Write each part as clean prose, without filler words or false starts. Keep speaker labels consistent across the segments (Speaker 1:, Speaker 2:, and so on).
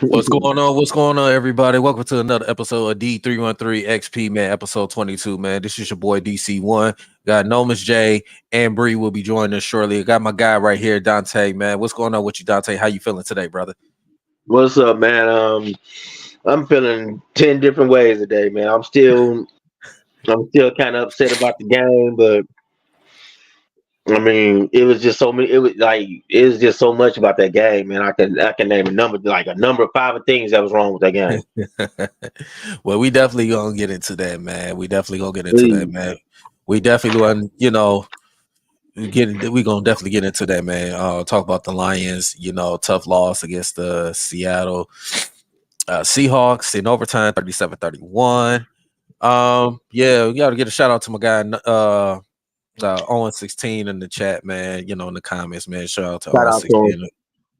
Speaker 1: What's going on? What's going on, everybody? Welcome to another episode of D313XP, man, episode 22, man. This is your boy DC1. Got Nomus J and Bree will be joining us shortly. I got my guy right here, Dante, man. What's going on with you, Dante? How you feeling today, brother?
Speaker 2: What's up, man? I'm feeling 10 different ways today, man. I'm still kind of upset about the game, but I mean, it was just so many. It was just so much about that game, man. I can name a number of 5 things that was wrong with that game.
Speaker 1: Well, we definitely gonna get into that, man. We definitely gonna get into that, man. We definitely want, we gonna definitely get into that, man. Talk about the Lions, tough loss against the Seattle Seahawks in overtime, 37-31. Yeah, we gotta get a shout out to my guy, Owen 16 in the chat, man. In the comments, man. Shout out to Owen 16.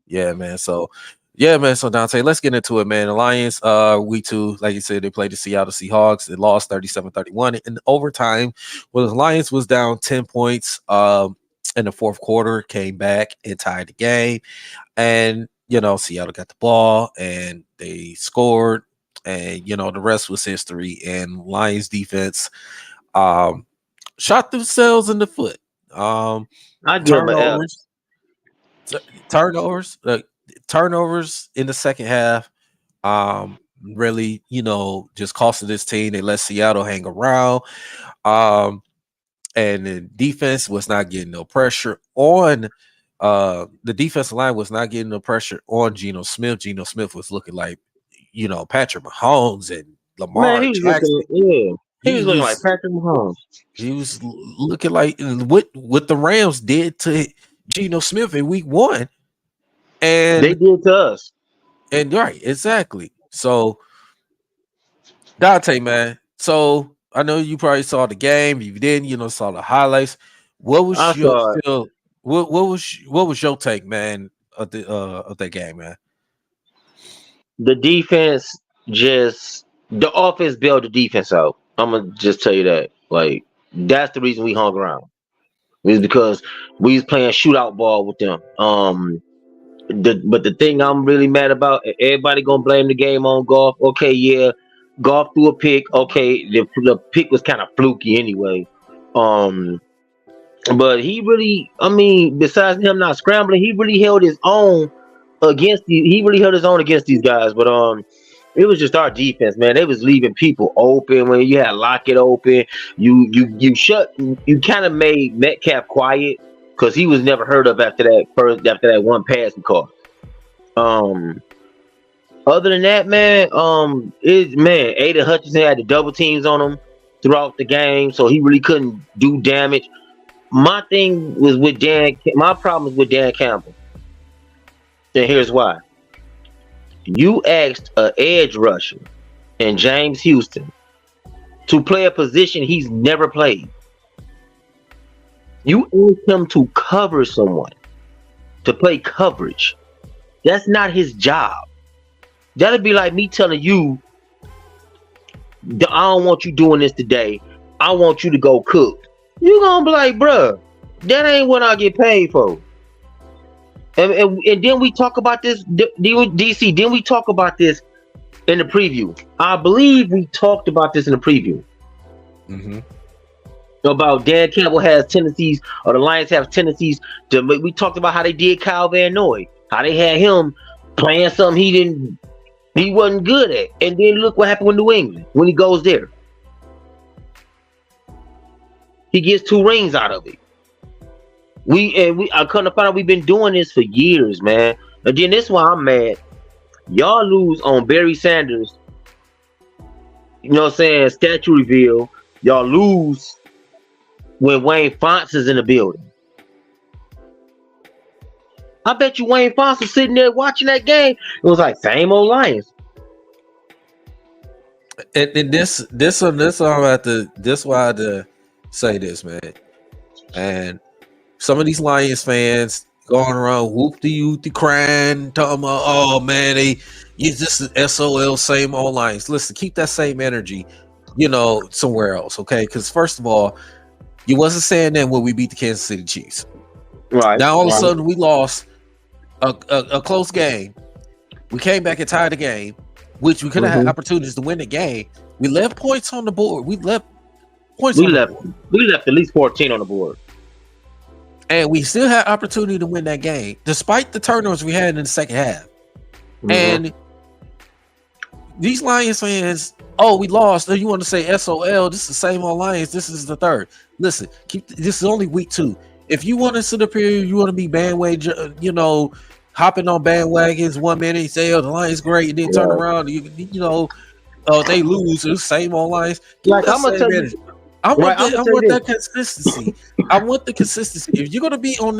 Speaker 1: Yeah, man. So Dante, let's get into it, man. The Lions, week 2, like you said, they played the Seattle Seahawks. They lost 37-31 in overtime. Well, the Lions was down 10 points in the fourth quarter, came back and tied the game. And Seattle got the ball and they scored, and the rest was history. And Lions defense shot themselves in the foot. Turnovers in the second half. Really, just costing this team. They let Seattle hang around. And the defense was not getting no pressure on. The defensive line was not getting no pressure on Geno Smith. Geno Smith was looking like, Patrick Mahomes and Lamar Jackson.
Speaker 2: He was looking like Patrick Mahomes.
Speaker 1: He was looking like what the Rams did to Geno Smith in week 1. And
Speaker 2: they did to us.
Speaker 1: And right, exactly. So, Dante, man. So I know you probably saw the game. If you didn't, saw the highlights. What was what was your take, man, of that game, man?
Speaker 2: The defense the offense bailed the defense out. I'm gonna just tell you that. Like, that's the reason we hung around. It was because we was playing shootout ball with them. But the thing I'm really mad about, everybody gonna blame the game on Goff. Okay, yeah, Goff threw a pick. Okay, the pick was kind of fluky anyway. But he really, besides him not scrambling, he really held his own against these guys. But it was just our defense, man. They was leaving people open when you had Lockett open. You kind of made Metcalf quiet because he was never heard of after that one pass he caught. Other than that, man, Aiden Hutchinson had the double teams on him throughout the game, so he really couldn't do damage. My thing was with my problem was with Dan Campbell. And here's why. You asked an edge rusher and James Houston to play a position he's never played. You asked him to cover someone, to play coverage. That's not his job. That'd be like me telling you, I don't want you doing this today. I want you to go cook. You gonna be like, bruh, that ain't what I get paid for. And then we talk about this, DC. Then we talk about this in the preview. I believe we talked about this in the preview.
Speaker 1: Mm-hmm.
Speaker 2: About Dan Campbell has tendencies, or the Lions have tendencies to. We talked about how they did Kyle Van Noy, how they had him playing something he wasn't good at, and then look what happened with New England when he goes there. He gets 2 rings out of it. I couldn't find out we've been doing this for years, man. And then this is why I'm mad. Y'all lose on Barry Sanders. You know what I'm saying? Statue reveal. Y'all lose when Wayne Fonts is in the building. I bet you Wayne Fonts was sitting there watching that game. It was like, same old Lions.
Speaker 1: And this why the say this, man. And some of these Lions fans going around whoop-de-whoop-de crying, talking about, oh man, this is SOL, same old Lions. Listen, keep that same energy, somewhere else, okay? Because first of all, you wasn't saying that when we beat the Kansas City Chiefs.
Speaker 2: Right.
Speaker 1: Now all of a sudden we lost a close game. We came back and tied the game, which we could have had opportunities to win the game. We left points on the board. We left
Speaker 2: at least 14 on the board.
Speaker 1: And we still had opportunity to win that game, despite the turnovers we had in the second half. And these Lions fans, we lost. You want to say SOL? This is the same old Lions. This is the third. Listen, this is only week 2. If you want to sit up here, you want to be bandwagon, hopping on bandwagons 1 minute, you say, the Lions great, and then turn around, they lose. It's the same old Lions.
Speaker 2: Like, I'm gonna tell you.
Speaker 1: I want that consistency. I want the consistency. If you're gonna be on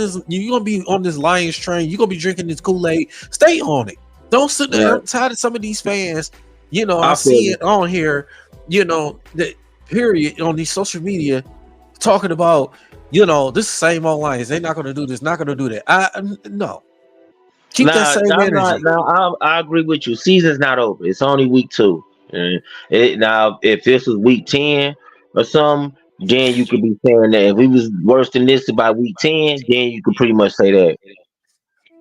Speaker 1: this Lions train, you're gonna be drinking this Kool-Aid. Stay on it. Don't sit there. I'm tired of some of these fans. I see it on here. That period on these social media talking about. This is the same old Lions. They're not gonna do this. Not gonna do that. No. Keep that same energy.
Speaker 2: I agree with you. Season's not over. It's only week 2. And now, if this was week 10. Or something, then you could be saying that if we was worse than this by week 10, then you could pretty much say that.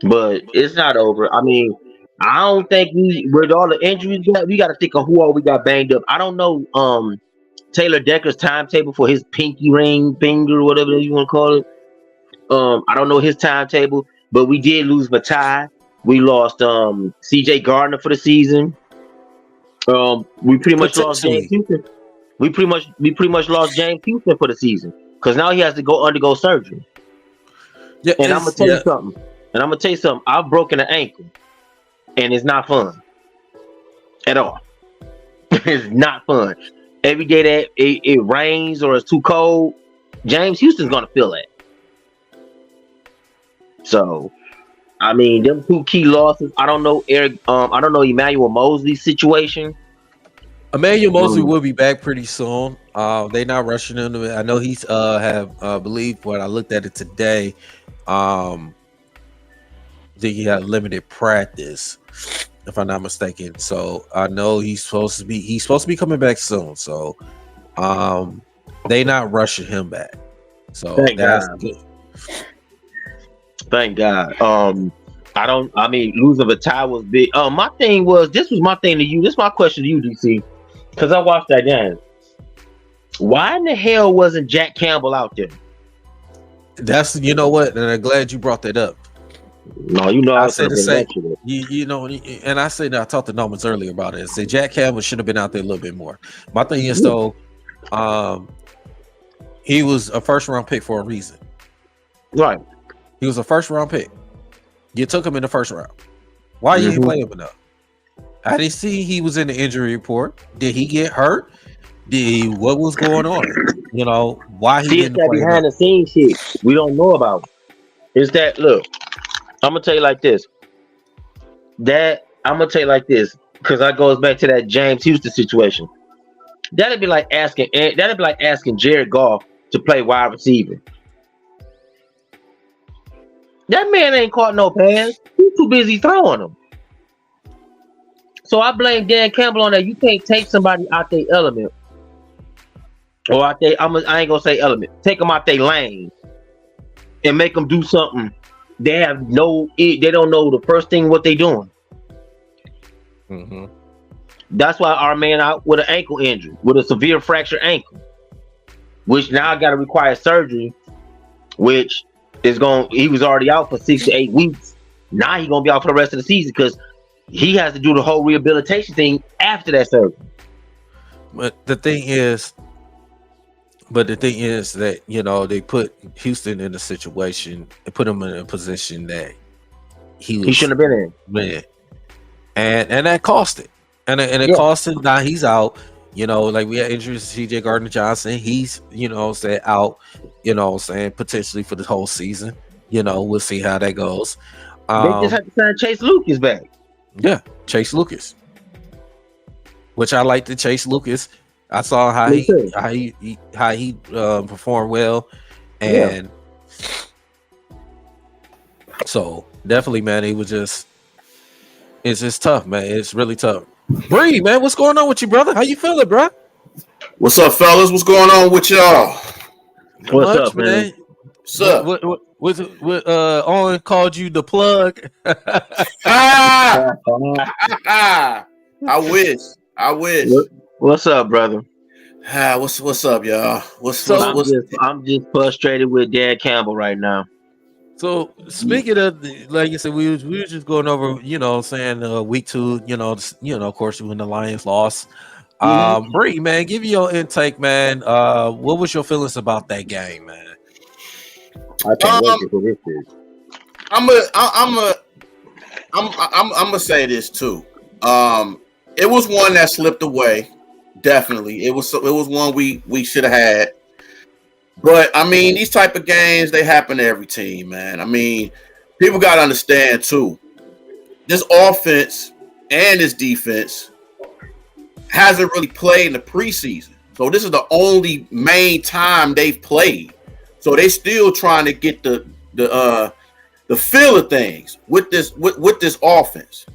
Speaker 2: But it's not over. I mean, I don't think with all the injuries we got to think of who all we got banged up. I don't know Taylor Decker's timetable for his pinky ring finger, whatever you want to call it. I don't know his timetable, but we did lose Matai. We lost CJ Gardner for the season. We pretty much lost James Houston. We pretty much lost James Houston for the season because now he has to undergo surgery. Yeah, and I'm gonna tell you something. I've broken an ankle, and it's not fun at all. It's not fun. Every day that it rains or it's too cold, James Houston's gonna feel it. So, I mean, them 2 key losses. I don't know I don't know Emmanuel Mosley's situation.
Speaker 1: Emmanuel Mosley will be back pretty soon. They're not rushing him. I know he's believe when I looked at it today. I think he had limited practice, if I'm not mistaken. So I know he's supposed to be coming back soon. So they're not rushing him back. So that's good.
Speaker 2: Thank God. Losing Vitae was big. This was my thing to you. This is my question to you, DC. Because I watched that game. Why in the hell wasn't Jack Campbell out there?
Speaker 1: That's and I'm glad you brought that up.
Speaker 2: No, I said the same.
Speaker 1: And I said I talked to Normans earlier about it. I said Jack Campbell should have been out there a little bit more. My thing is though, he was a first round pick for a reason.
Speaker 2: Right.
Speaker 1: He was a first round pick. You took him in the first round. Why you ain't play him enough? I didn't see he was in the injury report. Did he get hurt? What was going on? Why he didn't play
Speaker 2: behind the scenes shit we don't know about. Is that look? I'm gonna tell you like this. Because that goes back to that James Houston situation. That'd be like asking Jared Goff to play wide receiver. That man ain't caught no pass. He's too busy throwing them. So I blame Dan Campbell on that. You can't take somebody out their element. Or out there, I ain't gonna say element. Take them out their lane and make them do something. They don't know the first thing what they doing. That's why our man out with an ankle injury, with a severe fractured ankle, which now got to require surgery, which is he was already out for 6 to 8 weeks. Now he's gonna be out for the rest of the season because he has to do the whole rehabilitation thing after that surgery.
Speaker 1: But the thing is that they put Houston in a situation and put him in a position that he
Speaker 2: shouldn't have been in.
Speaker 1: Man. And that cost it. And it cost him. Now he's out. Like we had injuries to CJ Gardner Johnson. He's out, potentially for the whole season. We'll see how that goes.
Speaker 2: They just have to sign Chase Lucas back.
Speaker 1: Yeah, Chase Lucas. Which I like to Chase Lucas. I saw how
Speaker 2: Me too.
Speaker 1: he performed well,
Speaker 2: Yeah.
Speaker 1: and so definitely, man, it's just tough, man. It's really tough. Bree, man, what's going on with you, brother? How you feeling, bro?
Speaker 3: What's up, fellas? What's going on with y'all?
Speaker 1: Not
Speaker 2: What's
Speaker 1: much,
Speaker 2: up, man?
Speaker 3: What's up?
Speaker 1: What Owen called you the plug?
Speaker 3: Ah! I wish.
Speaker 2: What's up, brother?
Speaker 3: What's up, y'all?
Speaker 2: I'm just frustrated with Dan Campbell right now.
Speaker 1: So speaking of, like you said, we was just going over, saying week 2, of course, when the Lions lost. Bree, man, give you your intake, man. What was your feelings about that game, man?
Speaker 2: I can't wait for this.
Speaker 3: I'm gonna say this too. It was one that slipped away. Definitely, it was one we should have had. But I mean, these type of games, they happen to every team, man. I mean, people got to understand too. This offense and this defense hasn't really played in the preseason, so this is the only main time they've played. So they still trying to get the feel of things with this offense.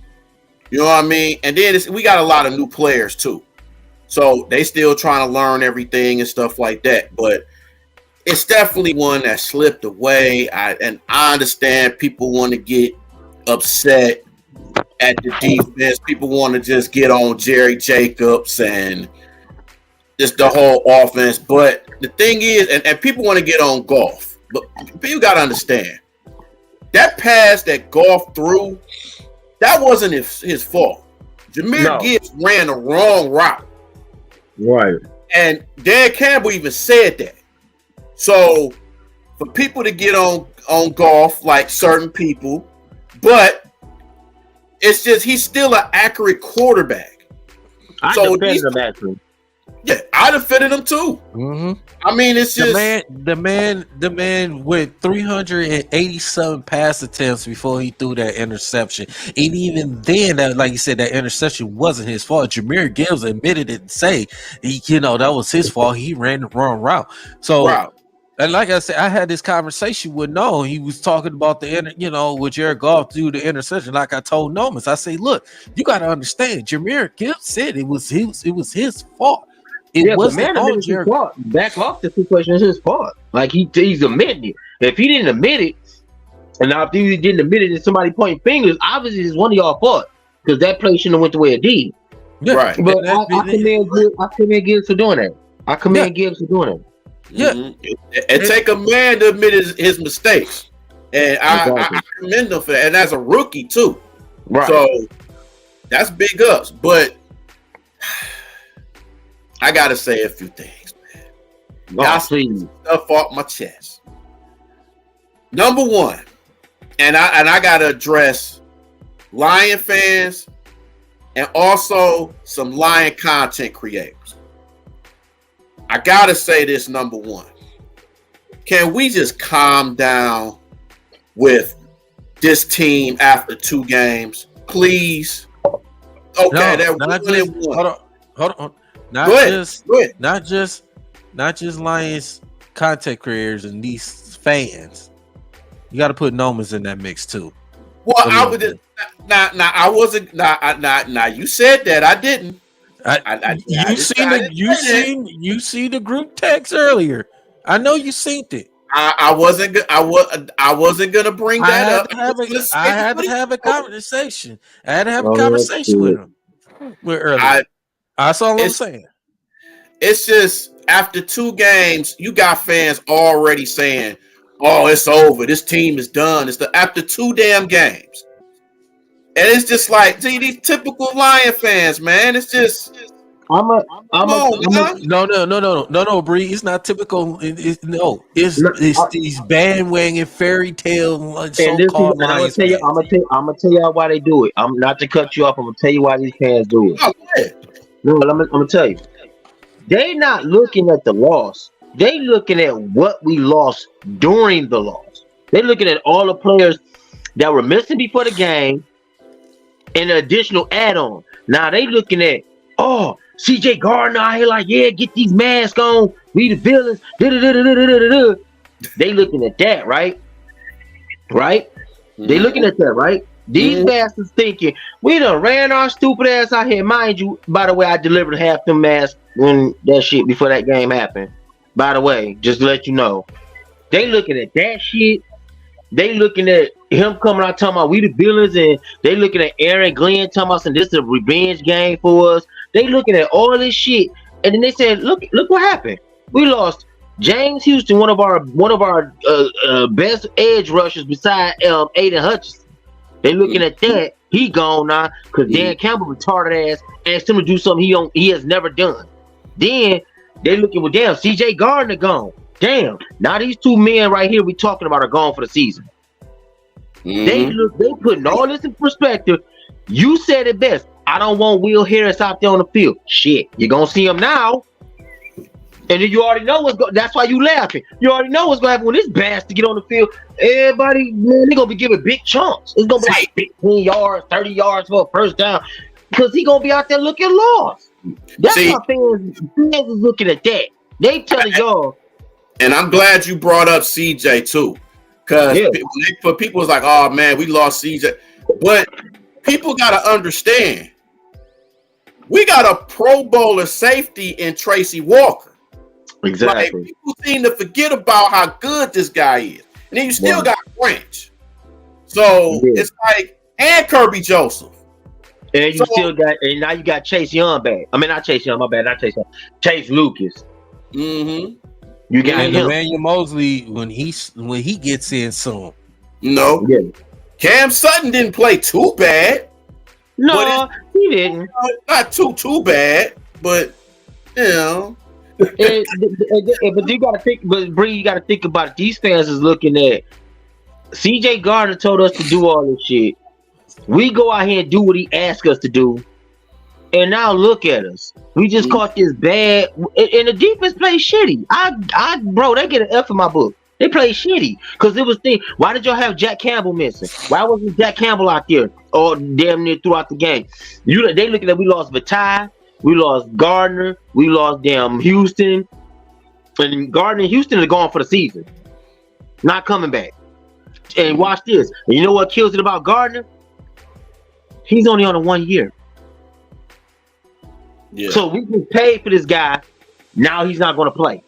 Speaker 3: You know what I mean? And then we got a lot of new players too, so they still trying to learn everything and stuff like that. But it's definitely one that slipped away. I understand people want to get upset at the defense. People want to just get on Jerry Jacobs and just the whole offense. But the thing is, and people want to get on Goff, but you got to understand, that pass that Goff threw, that wasn't his fault. Jahmyr Gibbs ran the wrong route.
Speaker 2: Right.
Speaker 3: And Dan Campbell even said that. So for people to get on Goff, like certain people, but it's just he's still an accurate quarterback.
Speaker 2: I defended him actually.
Speaker 3: Yeah, I defended him too.
Speaker 1: Mm-hmm.
Speaker 3: I mean, it's just
Speaker 1: the man went 387 pass attempts before he threw that interception. And even then, that, like you said, that interception wasn't his fault. Jahmyr Gibbs admitted it and say, that was his fault. He ran the wrong route. So. And like I said, I had this conversation with Noah. He was talking about with Jared Goff through the interception. Like I told Nomas, I say, look, you got to understand. Jahmyr Gibbs said it was his fault. It wasn't his fault.
Speaker 2: Back off the situation is his fault. Like he's admitting it. If he didn't admit it, and now if he didn't admit it, and somebody pointing fingers, obviously it's one of y'all fault because that play shouldn't have went the way it did.
Speaker 1: Yeah,
Speaker 3: right.
Speaker 2: But I commend Gibbs for doing that. I commend Gibbs for doing that.
Speaker 1: Yeah,
Speaker 3: and take a man to admit his mistakes, and I commend him for that. And as a rookie too,
Speaker 2: right?
Speaker 3: So that's big ups. But I gotta say a few things, man. Got some stuff off my chest. Number one, and I gotta address Lion fans and also some Lion content creators. I gotta say this, number one. Can we just calm down with this team after 2 games, please? Okay,
Speaker 1: hold on. Not just Lions content creators and these fans. You got to put Nomas in that mix too.
Speaker 3: Well, I would I wasn't. Now you said that I didn't.
Speaker 1: You see the group text earlier. I know you seen it.
Speaker 3: I wasn't gonna bring that up.
Speaker 1: I had to have a conversation. I had to have a conversation with him. Earlier. That's all I'm saying.
Speaker 3: It's just after 2 games, you got fans already saying, "Oh, it's over. This team is done." After 2 damn games. And it's just like, see, these typical Lion fans, man. It's just
Speaker 1: no, Bree. It's not typical. It's these bandwagon fairy tale so-called Lions.
Speaker 2: I'm gonna tell y'all why they do it. I'm not to cut you off. I'm gonna tell you why these fans do it.
Speaker 3: Oh,
Speaker 2: no, I'm gonna tell you. They not looking at the loss. They looking at what we lost during the loss. They looking at all the players that were missing before the game. And an additional add-on. Now they looking at, CJ Gardner out here like, yeah, get these masks on. We the villains. They looking at that, right? Right? They looking at that, right? These bastards thinking, we done ran our stupid ass out here. Mind you, by the way, I delivered half the masks when that shit before that game happened. By the way, just to let you know. They looking at that shit. They looking at him coming out talking about we the villains, and they looking at Aaron Glenn talking about this is a revenge game for us. They looking at all this shit, and then they said, look what happened. We lost James Houston, one of our best edge rushers beside Aiden Hutchinson. They looking at that. He gone now because Dan Campbell retarded ass asked him to do something he has never done. Then they looking with damn CJ Gardner gone. Damn. Now these two men right here we talking about are gone for the season. They putting all this in perspective. You said it best. I don't want Will Harris out there on the field. Shit, you're gonna see him now. And then you already know that's why you laughing. You already know what's gonna happen when this bastard get on the field. Everybody, man, they gonna be giving big chunks. It's gonna be like 15 yards, 30 yards for a first down. Because he gonna be out there looking lost. That's why fans is looking at that. They telling y'all.
Speaker 3: And I'm glad you brought up CJ too. Because for people it's like, oh man, we lost CJ. But people gotta understand, we got a Pro Bowler safety in Tracy Walker.
Speaker 2: Exactly.
Speaker 3: Like, people seem to forget about how good this guy is. And then you still got French. So it's like, and Kirby Joseph.
Speaker 2: And you still got, and now you got Chase Young back. I mean, not Chase Young, my bad, not Chase Young. Chase Lucas. You got him.
Speaker 1: Emmanuel Mosley when he gets in soon.
Speaker 3: No. Cam Sutton didn't play too bad.
Speaker 2: No, he didn't.
Speaker 3: Not too bad, but you know.
Speaker 2: But you gotta think. But Bree, you gotta think about it. These fans is looking at CJ Gardner told us to do all this shit. We go out here and do what he asked us to do, and now look at us. We just caught this bad, and the defense played shitty. Bro, they get an F in my book. They played shitty because it was why did y'all have Jack Campbell missing? Why wasn't Jack Campbell out there or damn near throughout the game? They looking at we lost Vitae. We lost Gardner. We lost damn Houston. And Gardner and Houston are gone for the season. Not coming back. And watch this. And you know what kills it about Gardner? He's only on a 1 year. Yeah. So we can pay for this guy. Now he's not going to play.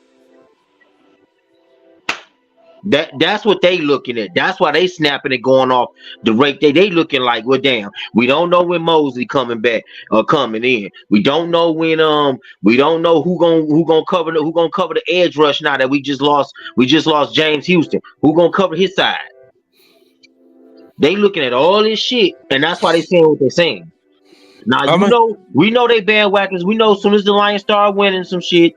Speaker 2: That's what they looking at. That's why they snapping it going off the rate. They looking like, well, damn, we don't know when Mosley coming back or coming in. We don't know when we don't know who gonna cover the edge rush now that we just lost James Houston. Who gonna cover his side? They looking at all this shit, and that's why they saying what they're saying. Now we know they bandwagons. We know as soon as the Lions start winning some shit,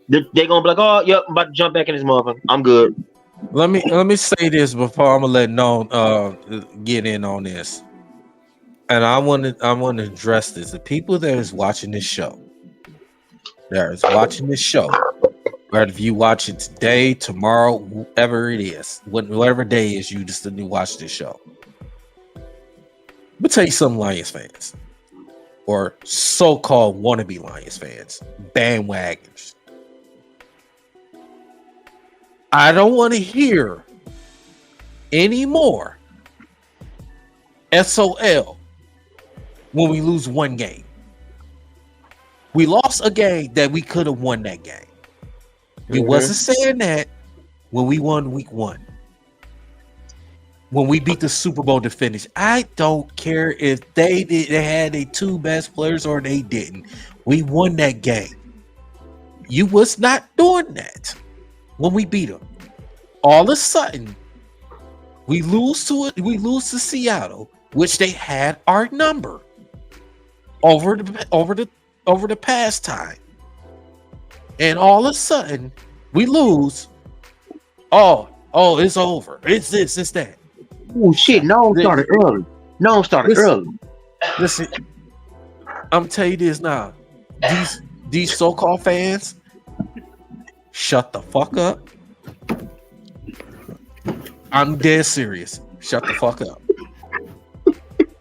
Speaker 2: they gonna be like, oh, yep, I'm about to jump back in this motherfucker. I'm good.
Speaker 1: Let me say this before I'm gonna let No get in on this, and I want to address this. The people that is watching this show, whether if you watch it today, tomorrow, whatever it is, whatever day is, you just didn't watch this show. Let me tell you something, Lions fans, or so-called wannabe Lions fans, bandwagons. I don't want to hear any more SOL when we lose one game. We lost a game that we could have won that game. We wasn't saying that when we won week 1. When we beat the Super Bowl to finish. I don't care if they had their 2 best players or they didn't. We won that game. You was not doing that when we beat them. All of a sudden, we lose to Seattle, which they had our number over the past time. And all of a sudden, we lose. Oh, it's over. It's this, it's that.
Speaker 2: Oh shit! No, started early.
Speaker 1: Listen, I'm telling you this now. These so-called fans, shut the fuck up. I'm dead serious. Shut the fuck up.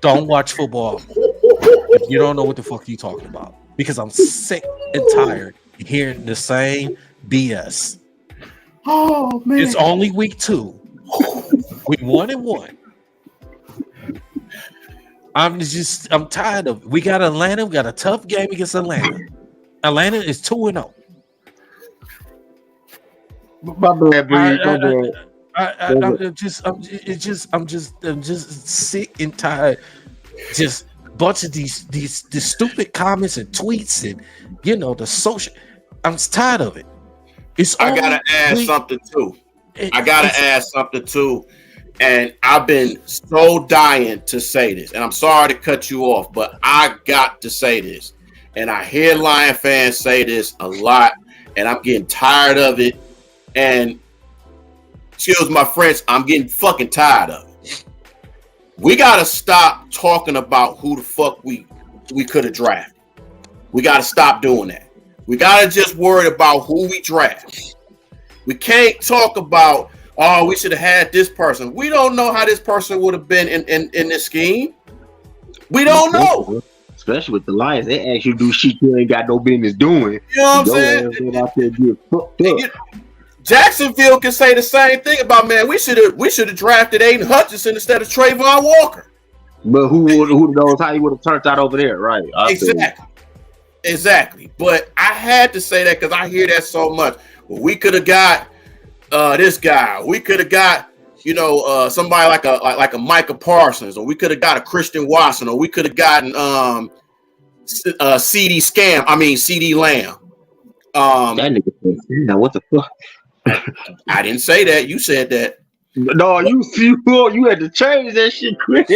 Speaker 1: Don't watch football if you don't know what the fuck you talking about. because I'm sick and tired of hearing the same BS.
Speaker 3: Oh man,
Speaker 1: It's only week 2. We 1-1. I'm tired of it. We got Atlanta. We got a tough game against Atlanta. Atlanta is 2-0.
Speaker 2: My bad, Bree.
Speaker 1: I'm just sick and tired. Just bunch of these stupid comments and tweets and the social. I'm tired of it.
Speaker 3: I gotta add something too. And I've been so dying to say this, and I'm sorry to cut you off, but I got to say this. And I hear Lion fans say this a lot, and I'm getting tired of it. And excuse my French, I'm getting fucking tired of it. We gotta stop talking about who the fuck we could have drafted. We gotta stop doing that. We gotta just worry about who we draft. We can't talk about, oh, we should have had this person. We don't know how this person would have been in this scheme. We don't know.
Speaker 2: Especially with the Lions, they ask you to do shit you ain't got no business doing.
Speaker 3: You know what I'm saying? Out there Jacksonville can say the same thing about, man, we should have drafted Aiden Hutchinson instead of Trayvon Walker.
Speaker 2: But who knows how he would have turned out over there, right?
Speaker 3: Exactly. But I had to say that because I hear that so much. Well, we could have got this guy. We could have got somebody like a Micah Parsons, or we could have got a Christian Watson, or we could have gotten CD Lamb.
Speaker 2: That nigga. Now what the fuck?
Speaker 3: I didn't say that. You said that.
Speaker 2: No, you had to change that shit, Chris.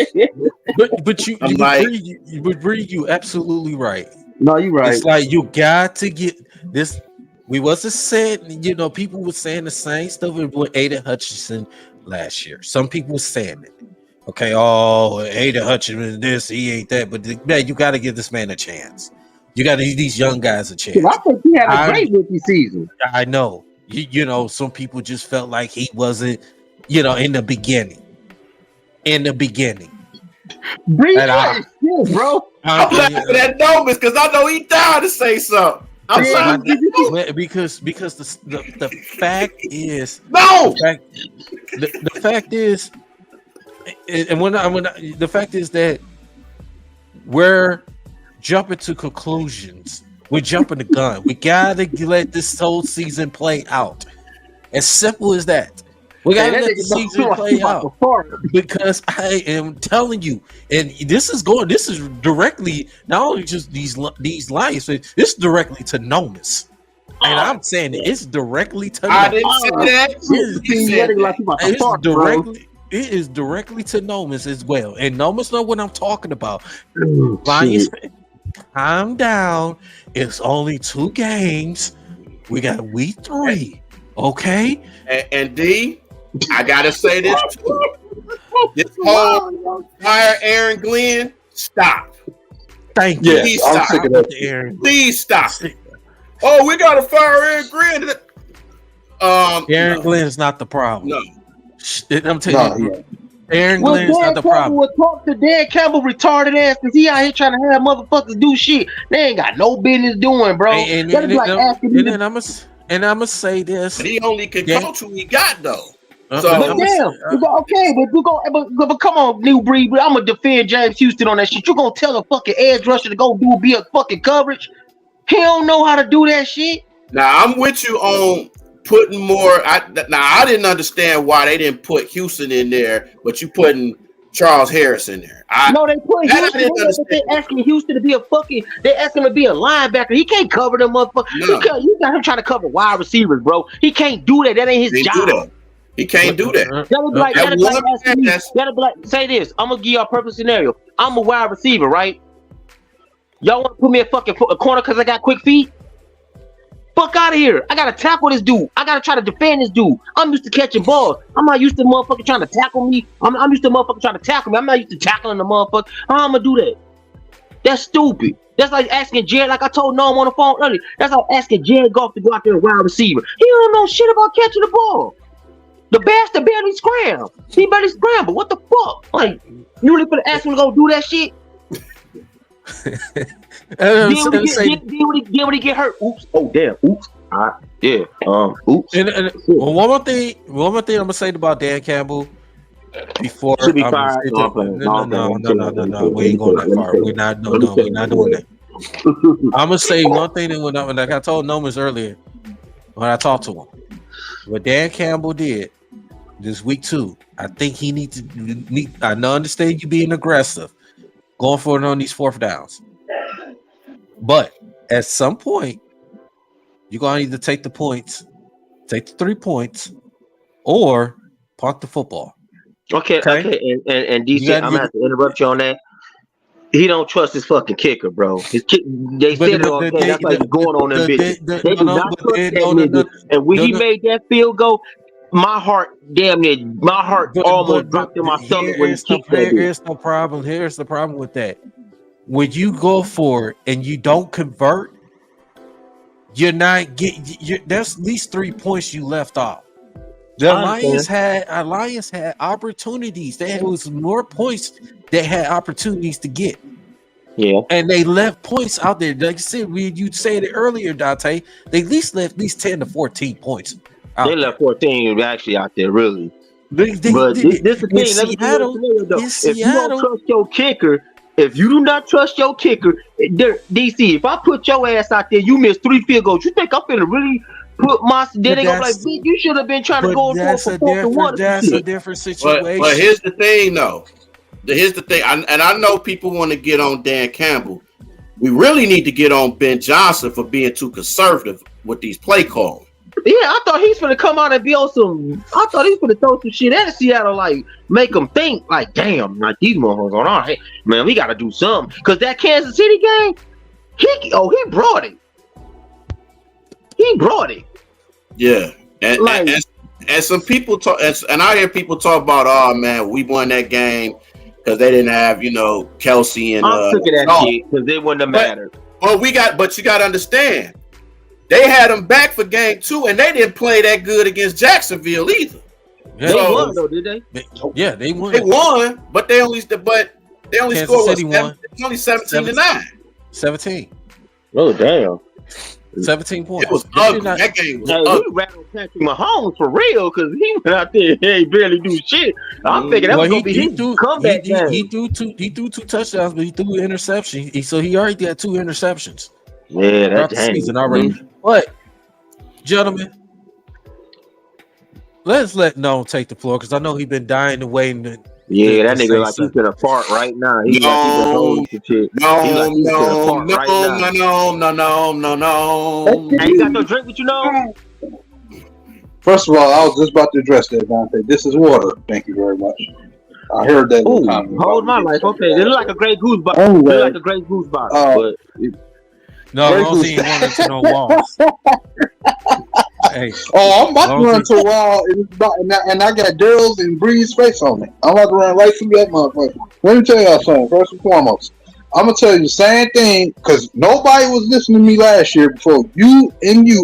Speaker 1: but you absolutely right.
Speaker 2: No, you're right.
Speaker 1: It's like you got to get this. We wasn't saying, people were saying the same stuff with Aiden Hutchinson last year. Some people were saying it. Okay, Aiden Hutchinson this, he ain't that. But man, you got to give this man a chance. You got to give these young guys a chance.
Speaker 2: I think he had a great rookie season.
Speaker 1: I know. Some people just felt like he wasn't, in the beginning.
Speaker 2: Bro.
Speaker 3: I'm laughing at Nomis because I know he died to say something. I'm sorry.
Speaker 1: Because the fact is the fact is, and the fact is that we're jumping to conclusions. We're jumping the gun. We gotta let this whole season play out. As simple as that. We gotta let the season play out. Because I am telling you, and this is directly not only just these Lions, it's directly to Nomis. And I'm saying it's directly to Nomis.
Speaker 3: I didn't say that.
Speaker 1: It is directly to Nomis as well. And Nomis know what I'm talking about. Lions, calm down. It's only 2 games. We got week 3. Okay?
Speaker 3: And D, I gotta say this too. This whole fire Aaron Glenn, stop.
Speaker 1: Thank you.
Speaker 3: Please stop. Please stop. Oh, we gotta fire Aaron Glenn.
Speaker 1: Aaron Glenn is not the problem.
Speaker 3: No.
Speaker 1: I'm telling you. Aaron Glenn is not the problem.
Speaker 2: Would talk to Dan Campbell retarded ass because he out here trying to have motherfuckers do shit they ain't got no business doing, bro.
Speaker 1: And I'm gonna say this.
Speaker 3: But he only can coach who he got though.
Speaker 2: But come on, New Breed. But I'm gonna defend James Houston on that shit. You gonna tell a fucking edge rusher to go be a fucking coverage? He don't know how to do that shit.
Speaker 3: Now I'm with you on putting more. I didn't understand why they didn't put Houston in there, but you putting Charles Harris in there.
Speaker 2: They put Houston in there, but they asking Houston to be they asking him to be a linebacker. He can't cover them motherfuckers. No. You got him trying to cover wide receivers, bro. He can't do that. That ain't his job.
Speaker 3: He can't do that.
Speaker 2: That'll be like, say this. I'm gonna give y'all a perfect scenario. I'm a wide receiver, right? Y'all want to put me a fucking corner because I got quick feet? Fuck out of here. I gotta tackle this dude. I gotta try to defend this dude. I'm used to catching balls. I'm not used to motherfucker trying to tackle me. I'm used to motherfucker trying to tackle me. I'm not used to tackling the motherfucker. How I'm gonna do that? That's stupid. That's like asking Jared, like I told Noam on the phone earlier. That's like asking Jared Goff to go out there and wide receiver. He don't know shit about catching the ball. The bastard barely scrambled. He barely scrambled. What the fuck? Like, you really finna ask him to go do that shit? Then when he get hurt, oops, oh damn, oops, yeah, oops.
Speaker 1: Well, one more thing I'm gonna say about Dan Campbell before
Speaker 2: should be fired.
Speaker 1: No, we ain't going that far. We're not doing that. I'm gonna say one thing that when I told Nomas earlier when I talked to him, what Dan Campbell did this week 2, I think he needs to. I understand you being aggressive, going for it on these 4th downs, but at some point you're gonna need to take the points, take the 3 points, or punt the football.
Speaker 2: Okay. And DC, I'm gonna have to interrupt you on that. He don't trust his fucking kicker, bro. They said it all day. That's why he's going on them bitches. They do not trust that nigga. And when he made that field goal, my heart almost dropped in my stomach when he kicked that.
Speaker 1: Here's the problem. Here's the problem with that. When you go for it and you don't convert, you're not getting. There's at least 3 points you left off. The Lions had opportunities. There was more points they had opportunities to get.
Speaker 2: Yeah,
Speaker 1: and they left points out there. Like you said, you said it earlier, Dante. They at least left 10 to 14 points.
Speaker 2: They left 14 actually out there, really. But this is the thing.
Speaker 1: Seattle,
Speaker 2: if you don't trust your kicker, if you do not trust your kicker, DC, if I put your ass out there, you miss 3 field goals. You think I'm finna really put my? Then they go like, you should have been trying to go for 4-1.
Speaker 1: That's a different situation.
Speaker 3: But here's the thing, though. Here's the thing, and I know people want to get on Dan Campbell. We really need to get on Ben Johnson for being too conservative with these play calls.
Speaker 2: Yeah, I thought he's gonna come out and be on some. I thought he's gonna throw some shit at Seattle, like make them think, like, damn, like these motherfuckers going on. Hey, man, we gotta do something. Cause that Kansas City game, he brought it. He brought it.
Speaker 3: Yeah, and some people talk, and I hear people talk about, oh man, we won that game because they didn't have, Kelsey and.
Speaker 2: I'm sick of that shit because it wouldn't have mattered.
Speaker 3: But you got to understand, they had them back for game 2, and they didn't play that good against Jacksonville either.
Speaker 1: Yeah,
Speaker 2: they won though, did they?
Speaker 1: They won.
Speaker 3: They won, but they only scored. It's only 17-9.
Speaker 1: 17.
Speaker 2: Oh damn.
Speaker 1: 17 points.
Speaker 3: It was ugly. That game was ugly.
Speaker 2: He rattled Patrick Mahomes for real because he went out there and he barely do shit. I'm thinking that was going to be his comeback game.
Speaker 1: He threw 2 touchdowns, but he threw an interception. So he already got 2 interceptions.
Speaker 2: Yeah, that's the
Speaker 1: season already. Mm-hmm. But, gentlemen, let's let Noam take the floor because I know he's been dying to wait.
Speaker 2: That nigga like he's gonna fart right now.
Speaker 3: No.
Speaker 2: Hey, you got no drink with you, know?
Speaker 4: First of all, I was just about to address that, Dante. This is water. Thank you very much. I heard that.
Speaker 2: Hold my life. Okay, they look like a Grey Goose box. They look like a Grey Goose box.
Speaker 1: No, I don't see you running to no walls. Hey.
Speaker 4: I'm about to run to a wall, and I got Daryl's and Bree's face on me. I'm about to run right through that motherfucker. Let me tell y'all something. First and foremost, I'm gonna tell you the same thing because nobody was listening to me last year before you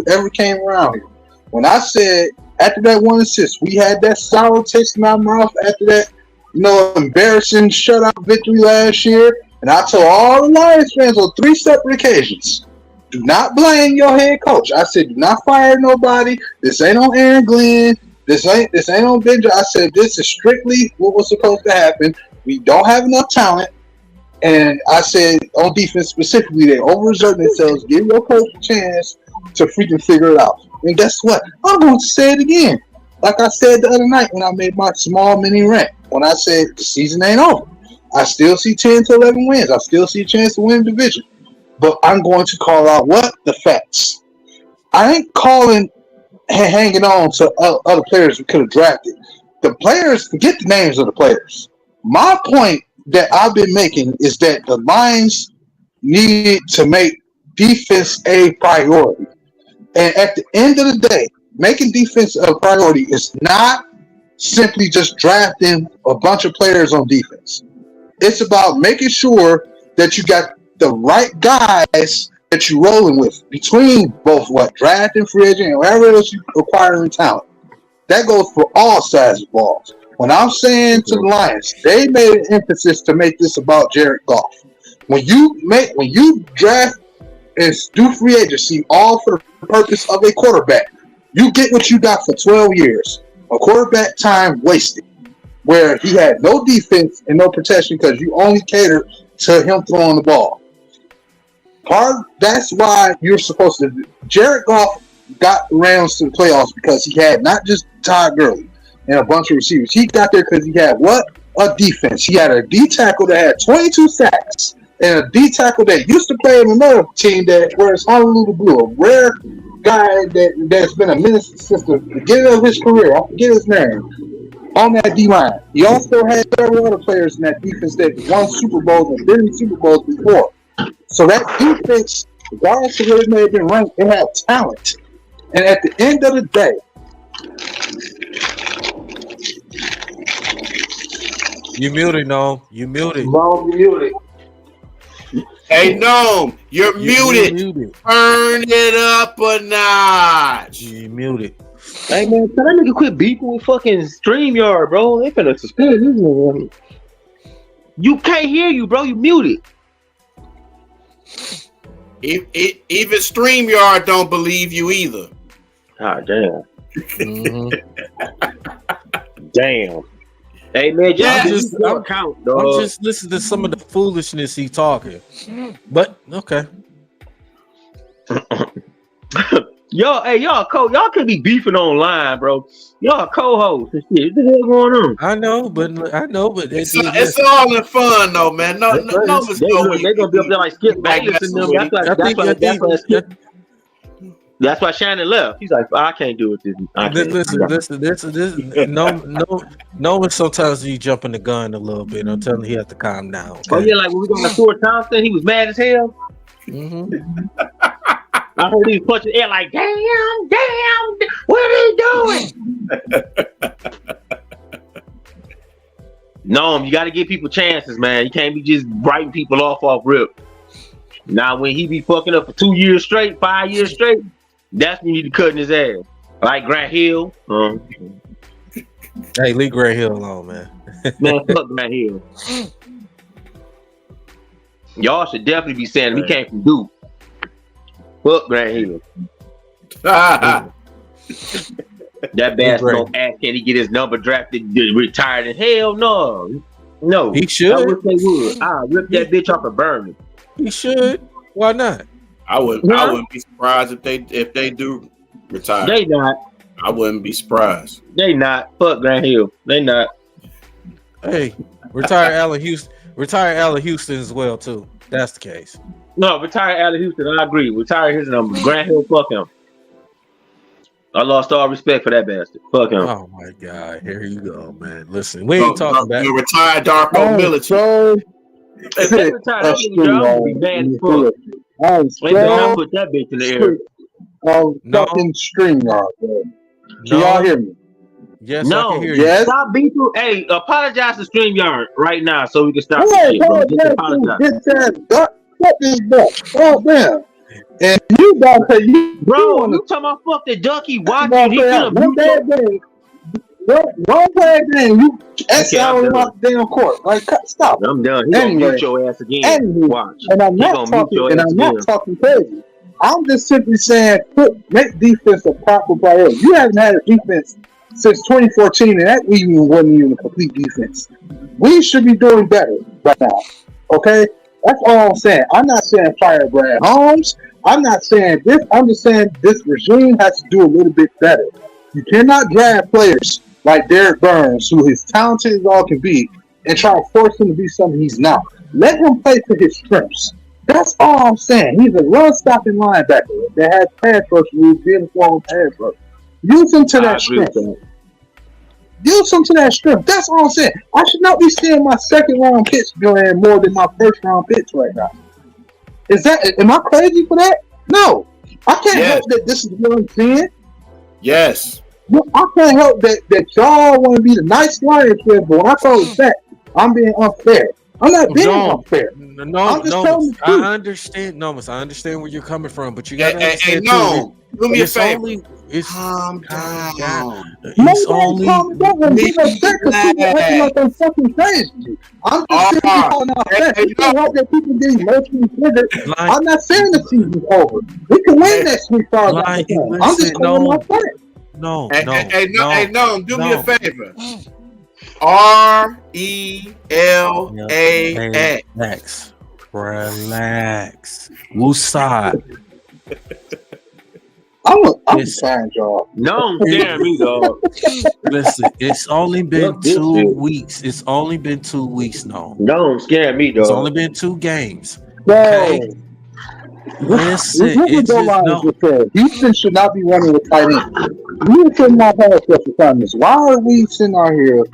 Speaker 4: ever came around here. When I said after that 1 assist, we had that sour taste in our mouth after that, embarrassing shutout victory last year. And I told all the Lions fans on 3 separate occasions, do not blame your head coach. I said, do not fire nobody. This ain't on Aaron Glenn. This ain't on Benja. I said, this is strictly what was supposed to happen. We don't have enough talent. And I said, on defense specifically, they overexert themselves. Give your coach a chance to freaking figure it out. And guess what? I'm going to say it again. Like I said the other night when I made my small mini rant. When I said the season ain't over. I still see 10 to 11 wins. I still see a chance to win the division. But I'm going to call out the facts. I ain't hanging on to other players we could have drafted. The players, forget the names of the players. My point that I've been making is that the Lions need to make defense a priority. And at the end of the day, making defense a priority is not simply just drafting a bunch of players on defense. It's about making sure that you got the right guys that you're rolling with between both draft and free agent and whatever else you acquiring talent. That goes for all sides of balls. When I'm saying to the Lions, they made an emphasis to make this about Jared Goff. when you draft and do free agency all for the purpose of a quarterback, you get what you got for 12 years. A quarterback time wasted, where he had no defense and no protection because you only catered to him throwing the ball. That's why you're supposed to. Jared Goff got the Rams to the playoffs because he had not just Todd Gurley and a bunch of receivers. He got there because he had what? A defense. He had a D tackle that had 22 sacks and a D tackle that used to play in another team that wears Honolulu Blue, a rare guy that's been a minister since the beginning of his career. I forget his name. On that D line, he also had several other players in that defense that won Super Bowls and been in Super Bowls before. So that defense, regardless of where it may have been ranked, it had talent. And at the end of the day,
Speaker 1: you muted, no. You muted.
Speaker 2: Mom, muted.
Speaker 3: Hey, Gnome, you're muted. Turn it up a notch.
Speaker 1: You muted.
Speaker 2: Hey man, can that nigga quit beefing with fucking StreamYard, bro? They finna suspend this nigga. You can't hear you, bro. You muted.
Speaker 3: Even StreamYard don't believe you either.
Speaker 2: Ah, damn. Mm-hmm. Damn. Hey man,
Speaker 1: I'm just listening to some of the foolishness he talking. But okay.
Speaker 2: Y'all could be beefing online, bro. Y'all co-hosts and shit. What the hell going on?
Speaker 1: I know, but
Speaker 3: it's all in fun though, man. No,
Speaker 2: they're gonna be up there like Skip Bayless and them. That's why Shannon left. He's like, I can't do it.
Speaker 1: Listen. No. Sometimes you jumping the gun a little bit. I'm telling you, he has to calm down. Okay?
Speaker 2: Oh yeah, like when we got Stuart Thompson, he was mad as hell.
Speaker 1: Mm-hmm.
Speaker 2: I heard he was punching the air like, damn, what are they doing? No, you got to give people chances, man. You can't be just writing people off rip. Now, when he be fucking up for 2 years straight, 5 years straight, that's when you need to cut in his ass. Like Grant Hill.
Speaker 1: Hey, leave Grant Hill alone, man.
Speaker 2: Man, fuck Grant Hill. Y'all should definitely be saying he came from Duke. Fuck Grant Hill. That bastard don't ask, can he get his number drafted, retired? And hell no.
Speaker 1: He should.
Speaker 2: I wish they would. I'll rip that bitch off and burn it.
Speaker 1: He should. Why not?
Speaker 3: I wouldn't be surprised if they do retire.
Speaker 2: They not.
Speaker 3: I wouldn't be surprised.
Speaker 2: They not. Fuck Grant Hill. They not.
Speaker 1: Hey, retire Allen Houston. Retire Allen Houston as well too. That's the case.
Speaker 2: No, retire Allen Houston. I agree. Retire his number. Grant Hill. Fuck him. I lost all respect for that bastard. Fuck him.
Speaker 1: Oh my God. Here you go, man. Listen, we ain't talking about
Speaker 3: you retired Darko Military.
Speaker 2: If they retire that nigga, Joe be bad as fuck. They did not put that bitch in the air.
Speaker 4: Fucking StreamYard, bro. Can y'all hear me?
Speaker 1: Yes,
Speaker 2: no.
Speaker 1: I can hear
Speaker 4: you.
Speaker 2: Stop beefing. Hey, apologize to StreamYard right now so we can stop this shit, bro. Just apologize.
Speaker 4: Fuck this butt. Oh, damn. And you got to you,
Speaker 2: bro, you talking about fuck the ducky watching? He could
Speaker 4: one bad game. One bad game. You exile him off the damn court. Like, stop.
Speaker 2: I'm done. He gonna mute your ass again. Watch.
Speaker 4: And I'm not talking crazy. I'm just simply saying, make defense a proper priority. You haven't had a defense since 2014, and that even wasn't even a complete defense. We should be doing better right now. Okay? That's all I'm saying. I'm not saying fire Brad Holmes. I'm not saying this. I'm just saying this regime has to do a little bit better. You cannot draft players like Derek Burns, who is talented as all can be, and try to force him to be something he's not. Let him play to his strengths. That's all I'm saying. He's a run-stopping linebacker that has pass rush moves, uniform pass rush. Use him to that strength. Use him to that strength. That's all I'm saying. I should not be seeing my second-round picks doing more than my first-round picks right now. Am I crazy for that? No. I can't help that this is what I'm saying.
Speaker 3: Yes.
Speaker 4: I can't help that y'all want to be the nice Lions fans, but when I call it that, I'm being unfair. I'm not being unfair.
Speaker 1: I understand. No, I understand where you're coming from, but you got to understand.
Speaker 3: Do me a favor.
Speaker 1: It's
Speaker 3: Calm down.
Speaker 1: It's only
Speaker 4: like I'm fucking crazy. I'm just simply calling out facts. You can't help that people get emotionally triggered. I'm not saying the season's over. We can win next week. I'm just calling out facts.
Speaker 1: No.
Speaker 3: Hey, do me a favor. RELAX.
Speaker 1: Relax. Woosah.
Speaker 4: I'm trying, y'all.
Speaker 2: No, scare me, dog.
Speaker 1: Listen, it's only been 2 weeks. It's only been 2 weeks now.
Speaker 2: Don't scare me, dog.
Speaker 1: It's only been 2 games. Okay. Listen,
Speaker 4: Houston should not be running with tight end. We should not have such assignments. Why are we sitting out here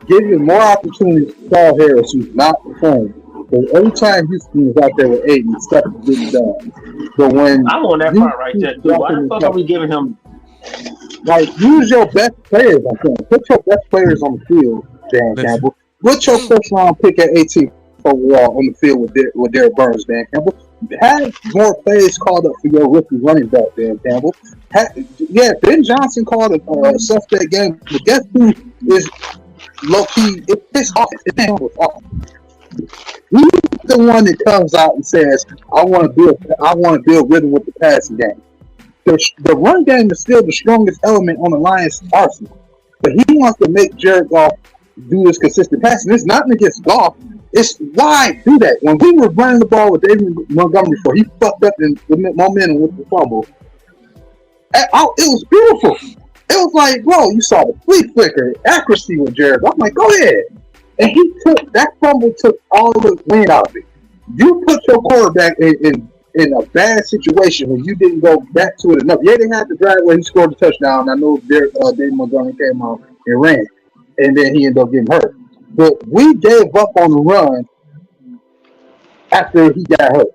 Speaker 4: giving more opportunities to Paul Harris, who's not performing? Because every time Houston is out there with 8, he's stuck to get it done. But when
Speaker 2: I'm on that part right there, too. Why the fuck are we giving him?
Speaker 4: Like, use your best players, I think. Put your best players on the field, Dan Campbell. Put your first round pick at 18 overall on the field with Derek Burns, Dan Campbell. Have more plays called up for your rookie running back, Dan Campbell. Ben Johnson called a suspect game, but guess who is low key? It's his off. It's Campbell's off. He's the one that comes out and says, "I want to build rhythm with the passing game." The run game is still the strongest element on the Lions' arsenal, but he wants to make Jared Goff do this consistent passing. It's not against Goff. It's why do that. When we were running the ball with David Montgomery before, he fucked up in the momentum with the fumble. It was beautiful. It was like, bro, you saw the flea flicker, accuracy with Jared. I'm like, go ahead. And he took that fumble, took all the wind out of it. You put your quarterback in a bad situation when you didn't go back to it enough. Yeah, they had the drive where he scored the touchdown. I know David Montgomery came out and ran, and then he ended up getting hurt. But we gave up on the run after he got hurt,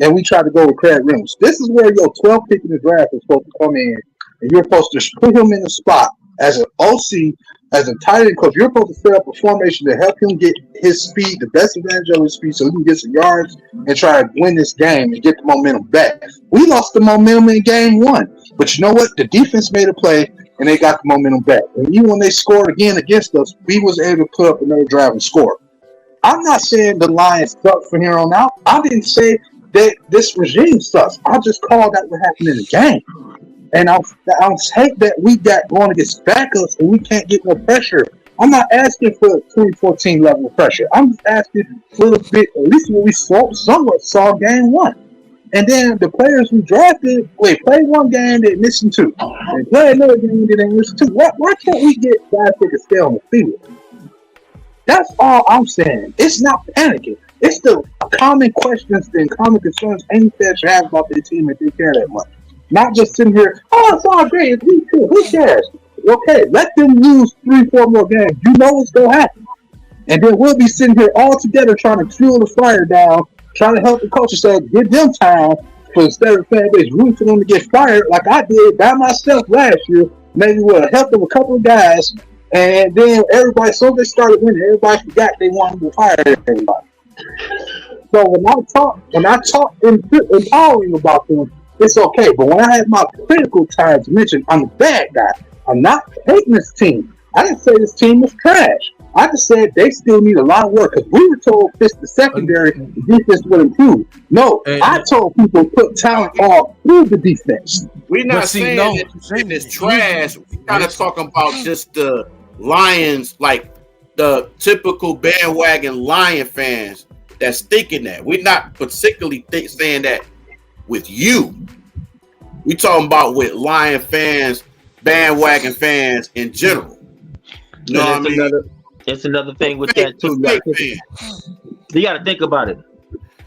Speaker 4: and we tried to go with Craig Reynolds. This is where your 12th pick in the draft is supposed to come in, and you're supposed to put him in a spot as an OC, as a tight end coach. You're supposed to set up a formation to help him get his speed, the best advantage of his speed, so he can get some yards and try to win this game and get the momentum back. We lost the momentum in game 1, but you know what? The defense made a play, and they got the momentum back. And even when they scored again against us, we was able to put up another drive and score. I'm not saying the Lions suck from here on out. I didn't say that this regime sucks. I just called out what happened in the game. And I hate that we got going against backups and we can't get no pressure. I'm not asking for 2014 level of pressure. I'm just asking for a little bit, at least what we somewhat saw game 1. And then the players we drafted, play one game, they missing 2. And play another game, they missing 2. Why can't we get guys that can stay on the field? That's all I'm saying. It's not panicking. It's the common questions and common concerns any fan should have about their team if they care that much. Not just sitting here, oh, it's all great. It's me too. Who cares? Okay, let them lose 3-4 more games. You know what's going to happen. And then we'll be sitting here all together trying to fuel the fire down, trying to help the coaches say, give them time for instead of the fan base rooting for them to get fired like I did by myself last year, maybe with a help of a couple of guys. And then everybody, as soon as they started winning, everybody forgot they wanted to fire everybody. So when I talk empowering about them, it's okay. But when I have my critical times mentioned, I'm a bad guy. I'm not hating this team. I didn't say this team was trash. I just said they still need a lot of work because we were told fix the secondary, the defense would improve. No, I told people put talent all through the defense.
Speaker 3: We're not saying that it's trash. We're kind of talking about just the Lions, like the typical bandwagon Lion fans that's thinking that. We're not particularly saying that with you. We talking about with Lion fans, bandwagon fans in general. You know what I mean?
Speaker 2: It's another thing with that too. You got to think about it.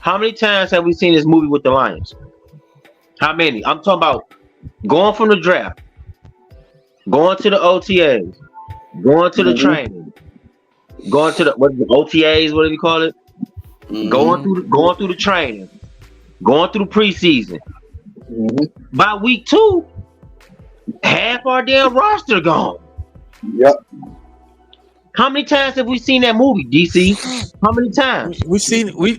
Speaker 2: How many times have we seen this movie with the Lions? How many? I'm talking about going from the draft, going to the OTAs, going to the training, going to the OTAs, what do you call it? Going through the training, going through the preseason. By week 2, half our damn roster gone.
Speaker 4: Yep.
Speaker 2: How many times have we seen that movie, DC? How many times?
Speaker 1: We seen we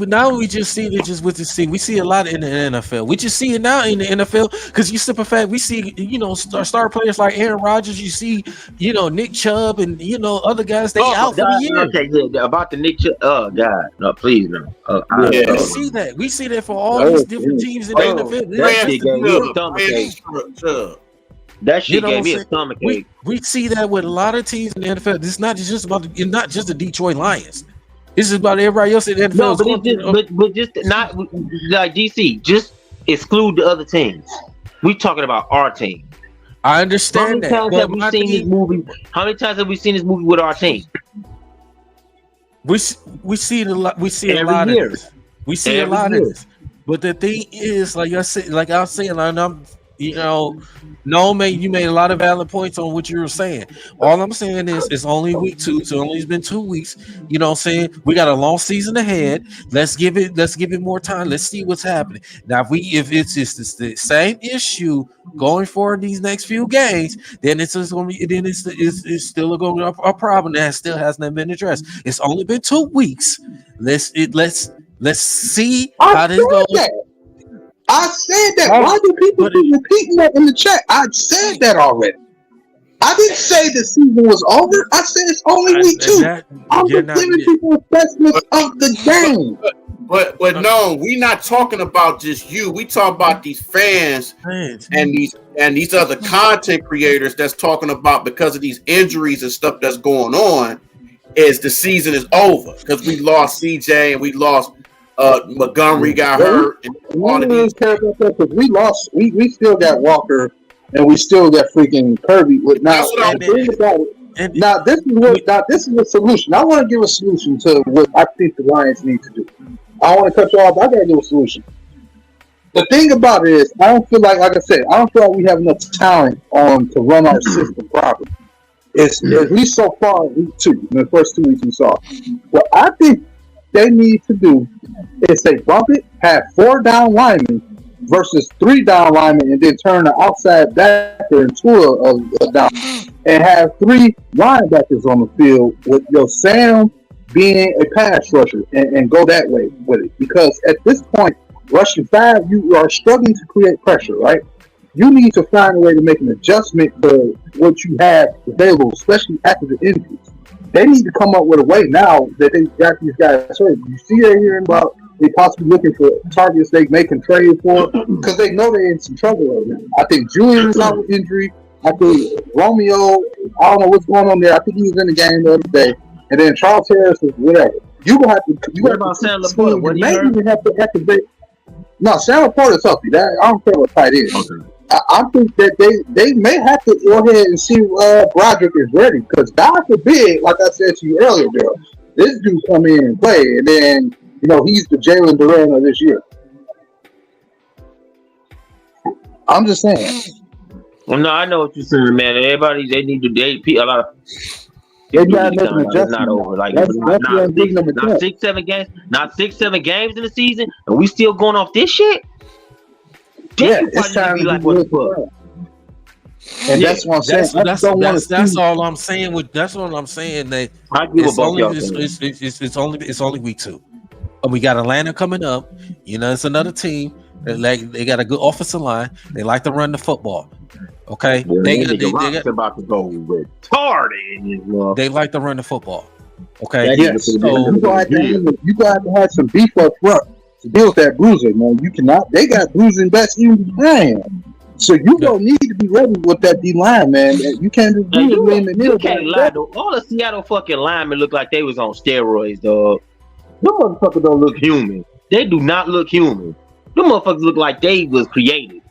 Speaker 1: now we just see it just with the scene. We see a lot in the NFL. We just see it now in the NFL because you simple fact we see star players like Aaron Rodgers. You see Nick Chubb and other guys they out for the year.
Speaker 2: Okay, yeah, about the Nick Chubb. Oh God, no, please no.
Speaker 1: We see that. We see that for all these different teams in the NFL.
Speaker 2: That shit gave me a stomach ache. That shit gave me a stomach ache.
Speaker 1: We see that with a lot of teams in the NFL. It's not just the Detroit Lions. This is about everybody else in the NFL.
Speaker 2: No, but just not like DC. Just exclude the other teams. We talking about our team.
Speaker 1: I understand that.
Speaker 2: How many times have we seen this movie? How many times have we seen this movie with our team?
Speaker 1: We see it a lot. We see
Speaker 2: Every
Speaker 1: a lot
Speaker 2: year.
Speaker 1: of this. We see a lot of this. But the thing is, like I said, no, man, you made a lot of valid points on what you were saying. All I'm saying is it's only week 2, so only it's been 2 weeks. You know what I'm saying? We got a long season ahead. Let's give it more time. Let's see what's happening. Now, if it's the same issue going forward these next few games, then it's still going to be a problem that still hasn't been addressed. It's only been 2 weeks. Let's see how this goes.
Speaker 4: I said that. Why do people keep repeating that in the chat? I said that already. I didn't say the season was over. I said it's only week 2. I'm just giving people assessments of the game.
Speaker 3: But no, we're not talking about just you. We talk about these fans and these other content creators that's talking about because of these injuries and stuff that's going on, is the season is over because we lost CJ and we lost. Montgomery got hurt. And all of these.
Speaker 4: Care about that because we lost. We still got Walker, and we still got freaking Kirby. Now this is a solution. I want to give a solution to what I think the Lions need to do. I want to cut you off. But I got to give a solution. The thing about it is, I don't feel like I said, I don't feel like we have enough talent to run our system properly. It's at least so far week 2, in the first 2 weeks we saw. What I think they need to do is say bump it, have 4 down linemen versus 3 down linemen, and then turn the outside backer into a down, and have 3 linebackers on the field with your Sam being a pass rusher and go that way with it. Because at this point, rushing 5, you are struggling to create pressure, right? You need to find a way to make an adjustment to what you have available, especially after the injuries. They need to come up with a way now that they got these guys hurt. You see they're hearing about they possibly looking for targets they making trade for because they know they're in some trouble right now. I think Julian is out with injury. I think Romeo, I don't know what's going on there. I think he was in the game the other day. And then Charles Harris is whatever. You're going to have to... What about Sam Laporte? What maybe you have to activate... No, Sam Laporte is healthy. I don't care what tight end. Okay. I think that they may have to go ahead and see Broderick is ready because God forbid, like I said to you earlier, Bill, this dude come in and play, and then he's the Jalen Duran of this year. I'm just saying.
Speaker 2: Well, no, I know what you're saying, man. Everybody they need to a lot of.
Speaker 4: They got to make an adjustment.
Speaker 2: Not over. Like not 6, 7 games. Not 6, 7 games in the season, and we still going off this shit.
Speaker 4: It's time to be like what the fuck. And that's what I'm saying.
Speaker 1: That's all I'm saying. That's what I'm saying. That it's only week 2. We got Atlanta coming up. It's another team. They got a good offensive line. They like to run the football. Okay, they
Speaker 2: about to go retarded.
Speaker 1: They like to run the football. Okay,
Speaker 4: so you got to have some beef up front to deal with that bruiser, man. You cannot. They got bruising backs even behind. So you don't need to be ready with that D line, man. You can't just do it in the middle.
Speaker 2: You can't lie, though. All the Seattle fucking linemen look like they was on steroids, dog. Them motherfuckers don't look human. They do not look human. Them motherfuckers look like they was created.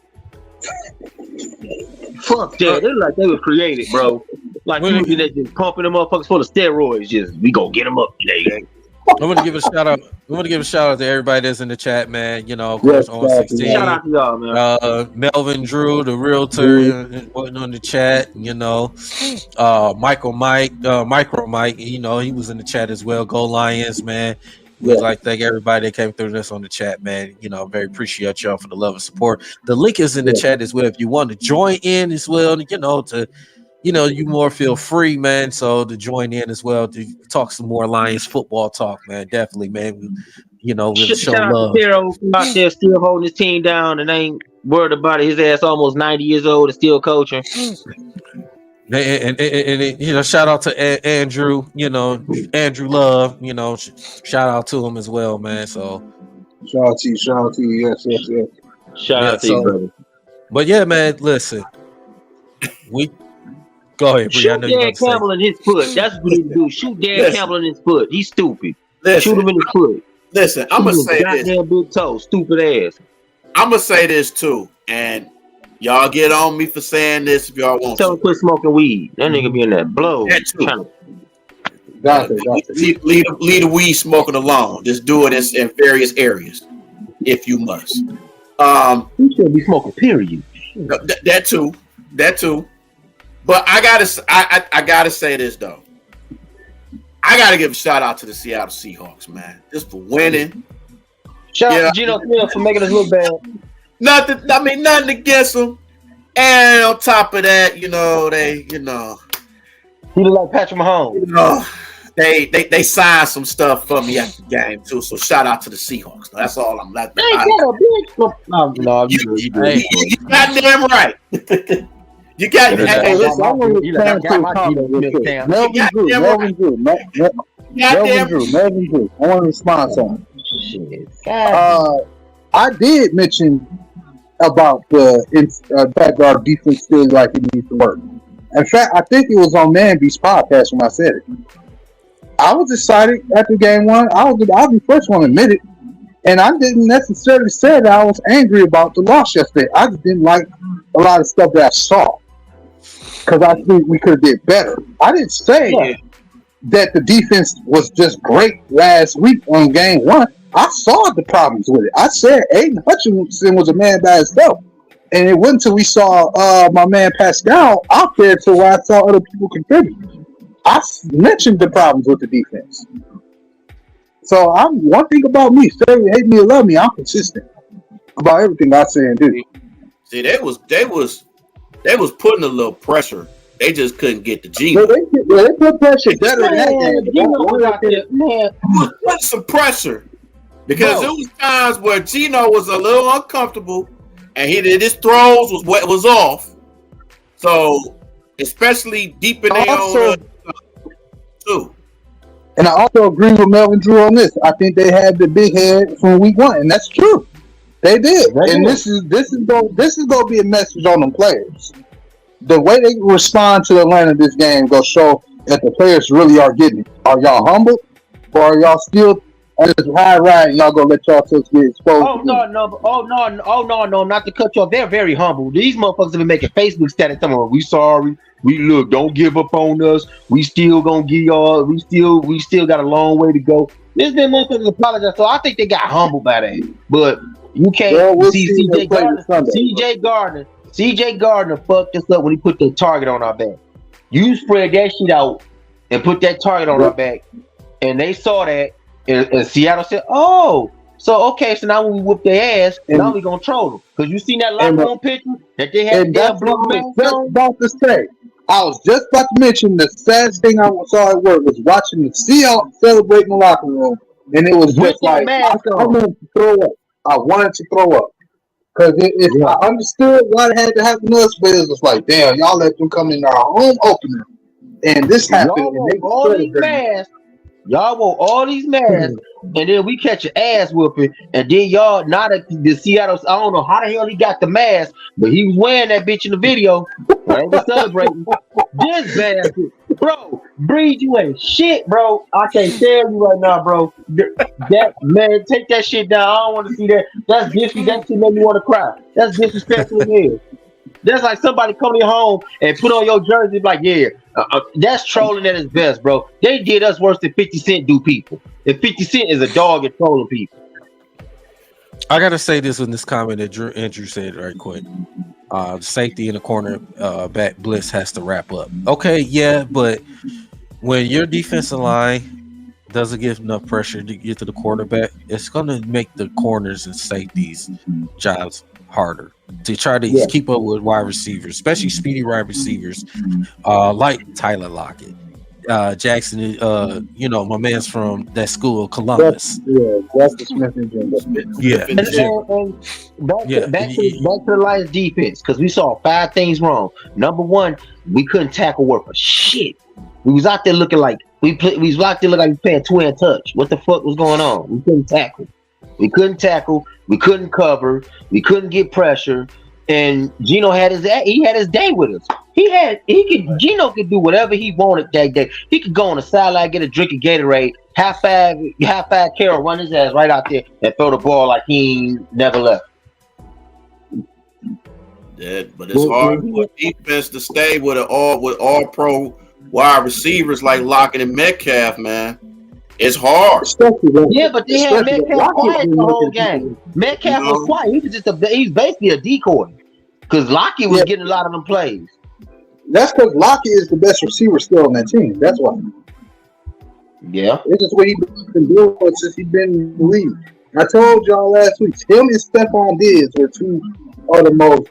Speaker 2: Fuck that. They look like they was created, bro. Like you just pumping them motherfuckers full of steroids. Just we gonna get them up today.
Speaker 1: I want to give a shout out. We want to give a shout out to everybody that's in the chat, man. Of course, on 16.
Speaker 2: Shout out to y'all, man.
Speaker 1: Melvin Drew, the realtor, putting on the chat. Micro Mike. He was in the chat as well. Go Lions, man. We'd like to thank everybody that came through this on the chat, man. Very appreciate y'all for the love and support. The link is in the chat as well. If you want to join in as well, to you more feel free, man. So to join in as well to talk some more Lions football talk, man. Definitely, man. We'll show
Speaker 2: Shout out to
Speaker 1: love.
Speaker 2: Taro out there still holding his team down and ain't worried about it. His ass almost 90 years old and still coaching.
Speaker 1: And shout out to Andrew. Andrew Love. Shout out to him as well, man. So
Speaker 4: Shout out to you. Yes.
Speaker 2: Shout out to you, brother.
Speaker 1: But yeah, man. Listen, we go ahead. Bree, I
Speaker 2: Shoot
Speaker 1: know you
Speaker 2: Dan
Speaker 1: about to say.
Speaker 2: Campbell in his foot. That's what we need to do. Shoot Dan
Speaker 3: Listen.
Speaker 2: Campbell in his foot. He's stupid.
Speaker 3: Listen,
Speaker 2: Shoot him in his foot.
Speaker 3: listen, I'm gonna
Speaker 2: Shoot him
Speaker 3: say
Speaker 2: in his
Speaker 3: this.
Speaker 2: goddamn big toe. Stupid ass.
Speaker 3: I'm gonna say this too, and y'all get on me for saying this if y'all want
Speaker 2: Tell him
Speaker 3: to.
Speaker 2: quit smoking weed. That nigga be in that blow.
Speaker 3: That too.
Speaker 4: Gotcha.
Speaker 3: Leave the weed smoking alone. Just do it in various areas, if you must.
Speaker 2: He should be smoking. Period.
Speaker 3: That too. But I gotta say this though. I gotta give a shout out to the Seattle Seahawks, man, just for winning.
Speaker 2: Shout out to Geno Smith for making us look bad.
Speaker 3: Nothing against them. And on top of that,
Speaker 2: He look like Patrick Mahomes.
Speaker 3: they signed some stuff for me at the game too. So shout out to the Seahawks. That's all I'm like.
Speaker 2: Ain't that a bitch? No, you good.
Speaker 3: You got damn right. You got.
Speaker 4: Hey, listen, I want to
Speaker 2: got my
Speaker 4: comment real quick.
Speaker 2: down.
Speaker 4: Melvin Drew. I want to respond to him.
Speaker 2: Shit.
Speaker 4: I did mention about the fact that our defense still like it needs to work. In fact, I think it was on Manby's podcast when I said it. I was excited after game one. I'll be the first one to admit it. And I didn't necessarily say that I was angry about the loss yesterday. I just didn't like a lot of stuff that I saw. Because I think we could have did better. I didn't say that the defense was just great last week on game one. I saw the problems with it. I said Aiden Hutchinson was a man by himself. And it wasn't until we saw my man Pascal out there to where I saw other people contribute. I mentioned the problems with the defense. So one thing about me, say you hate me or love me, I'm consistent about everything I say and do.
Speaker 3: See, they was putting a little pressure. They just couldn't get the Geno.
Speaker 4: They put pressure better than that.
Speaker 2: Geno was out there, man.
Speaker 3: Put some pressure because there was times where Geno was a little uncomfortable and his throws was off. So especially deep in their own too.
Speaker 4: And I also agree with Melvin Drew on this. I think they had the big head from week one, and that's true. They did. And this is going to be a message on them players. The way they respond to Atlanta this game going to show that the players really are getting it. Are y'all humble, or are y'all still on this high ride and y'all going to let y'all get exposed?
Speaker 2: Oh no, not to cut you off. They're very humble. These motherfuckers have been making Facebook status telling them, we sorry. Don't give up on us. We still gonna give y'all. We still got a long way to go. This been motherfuckers apologize. So I think they got humbled by that. But you can't see CJ Gardner fucked us up when he put that target on our back. You spread that shit out and put that target on our back, and they saw that, and Seattle said, "Oh, so now when we whoop their ass, now we gonna troll them." Because you seen that locker room picture that they had their blue mask on.
Speaker 4: I was just about to mention the saddest thing I saw at work was watching the Seahawks celebrate in the locker room, and it was just like I wanted to throw up. I wanted to throw up because I understood what had to happen to us, but it was just like, damn, y'all let them come in our home opener, and this happened.
Speaker 2: Y'all want all these masks. Y'all want all these masks, and then we catch an ass whooping, and then y'all not at the Seattle. I don't know how the hell he got the mask, but he was wearing that bitch in the video. Right, we're celebrating this bastard, bro. Breed, you ain't shit, bro. I can't tell you right now, bro. That man, take that shit down. I don't want to see that. That's disrespectful. That shit made me want to cry. That's disrespectful again. That's like somebody coming home and put on your jersey, like, that's trolling at its best, bro. They did us worse than 50 Cent do people. And 50 Cent is a dog at trolling people.
Speaker 1: I gotta say this in this comment that Andrew said right quick. Safety in the corner back blitz has to wrap up. Okay, yeah, but when your defensive line doesn't give enough pressure to get to the quarterback, it's gonna make the corners and safeties jobs harder to try to keep up with wide receivers, especially speedy wide receivers, like Tyler Lockett, Jackson. You know, my man's from that school, Columbus.
Speaker 4: That's the Smith and Jim.
Speaker 2: Back to the Lions defense, because we saw 5 things wrong. Number 1, we couldn't tackle worth a shit. We was out there looking like we was out there looking like we playing 2-hand touch. What the fuck was going on? We couldn't tackle. We couldn't cover. We couldn't get pressure. And Gino had his day with us. Gino could do whatever he wanted that day. He could go on the sideline, get a drink of Gatorade, high five Carroll, run his ass right out there and throw the ball like he never left.
Speaker 3: Yeah, but it's hard for defense to stay with all pro wide receivers like Lockett and Metcalf, man. It's hard.
Speaker 2: Yeah, but they had Metcalf quiet the whole game. Metcalf was quiet. He was he's basically a decoy. Because Lockett was getting a lot of them plays.
Speaker 4: That's because Lockett is the best receiver still on that team. That's why.
Speaker 2: Yeah.
Speaker 4: It's just what he's been doing since he's been in the league. I told y'all last week, him and Stephon Diggs were two of the most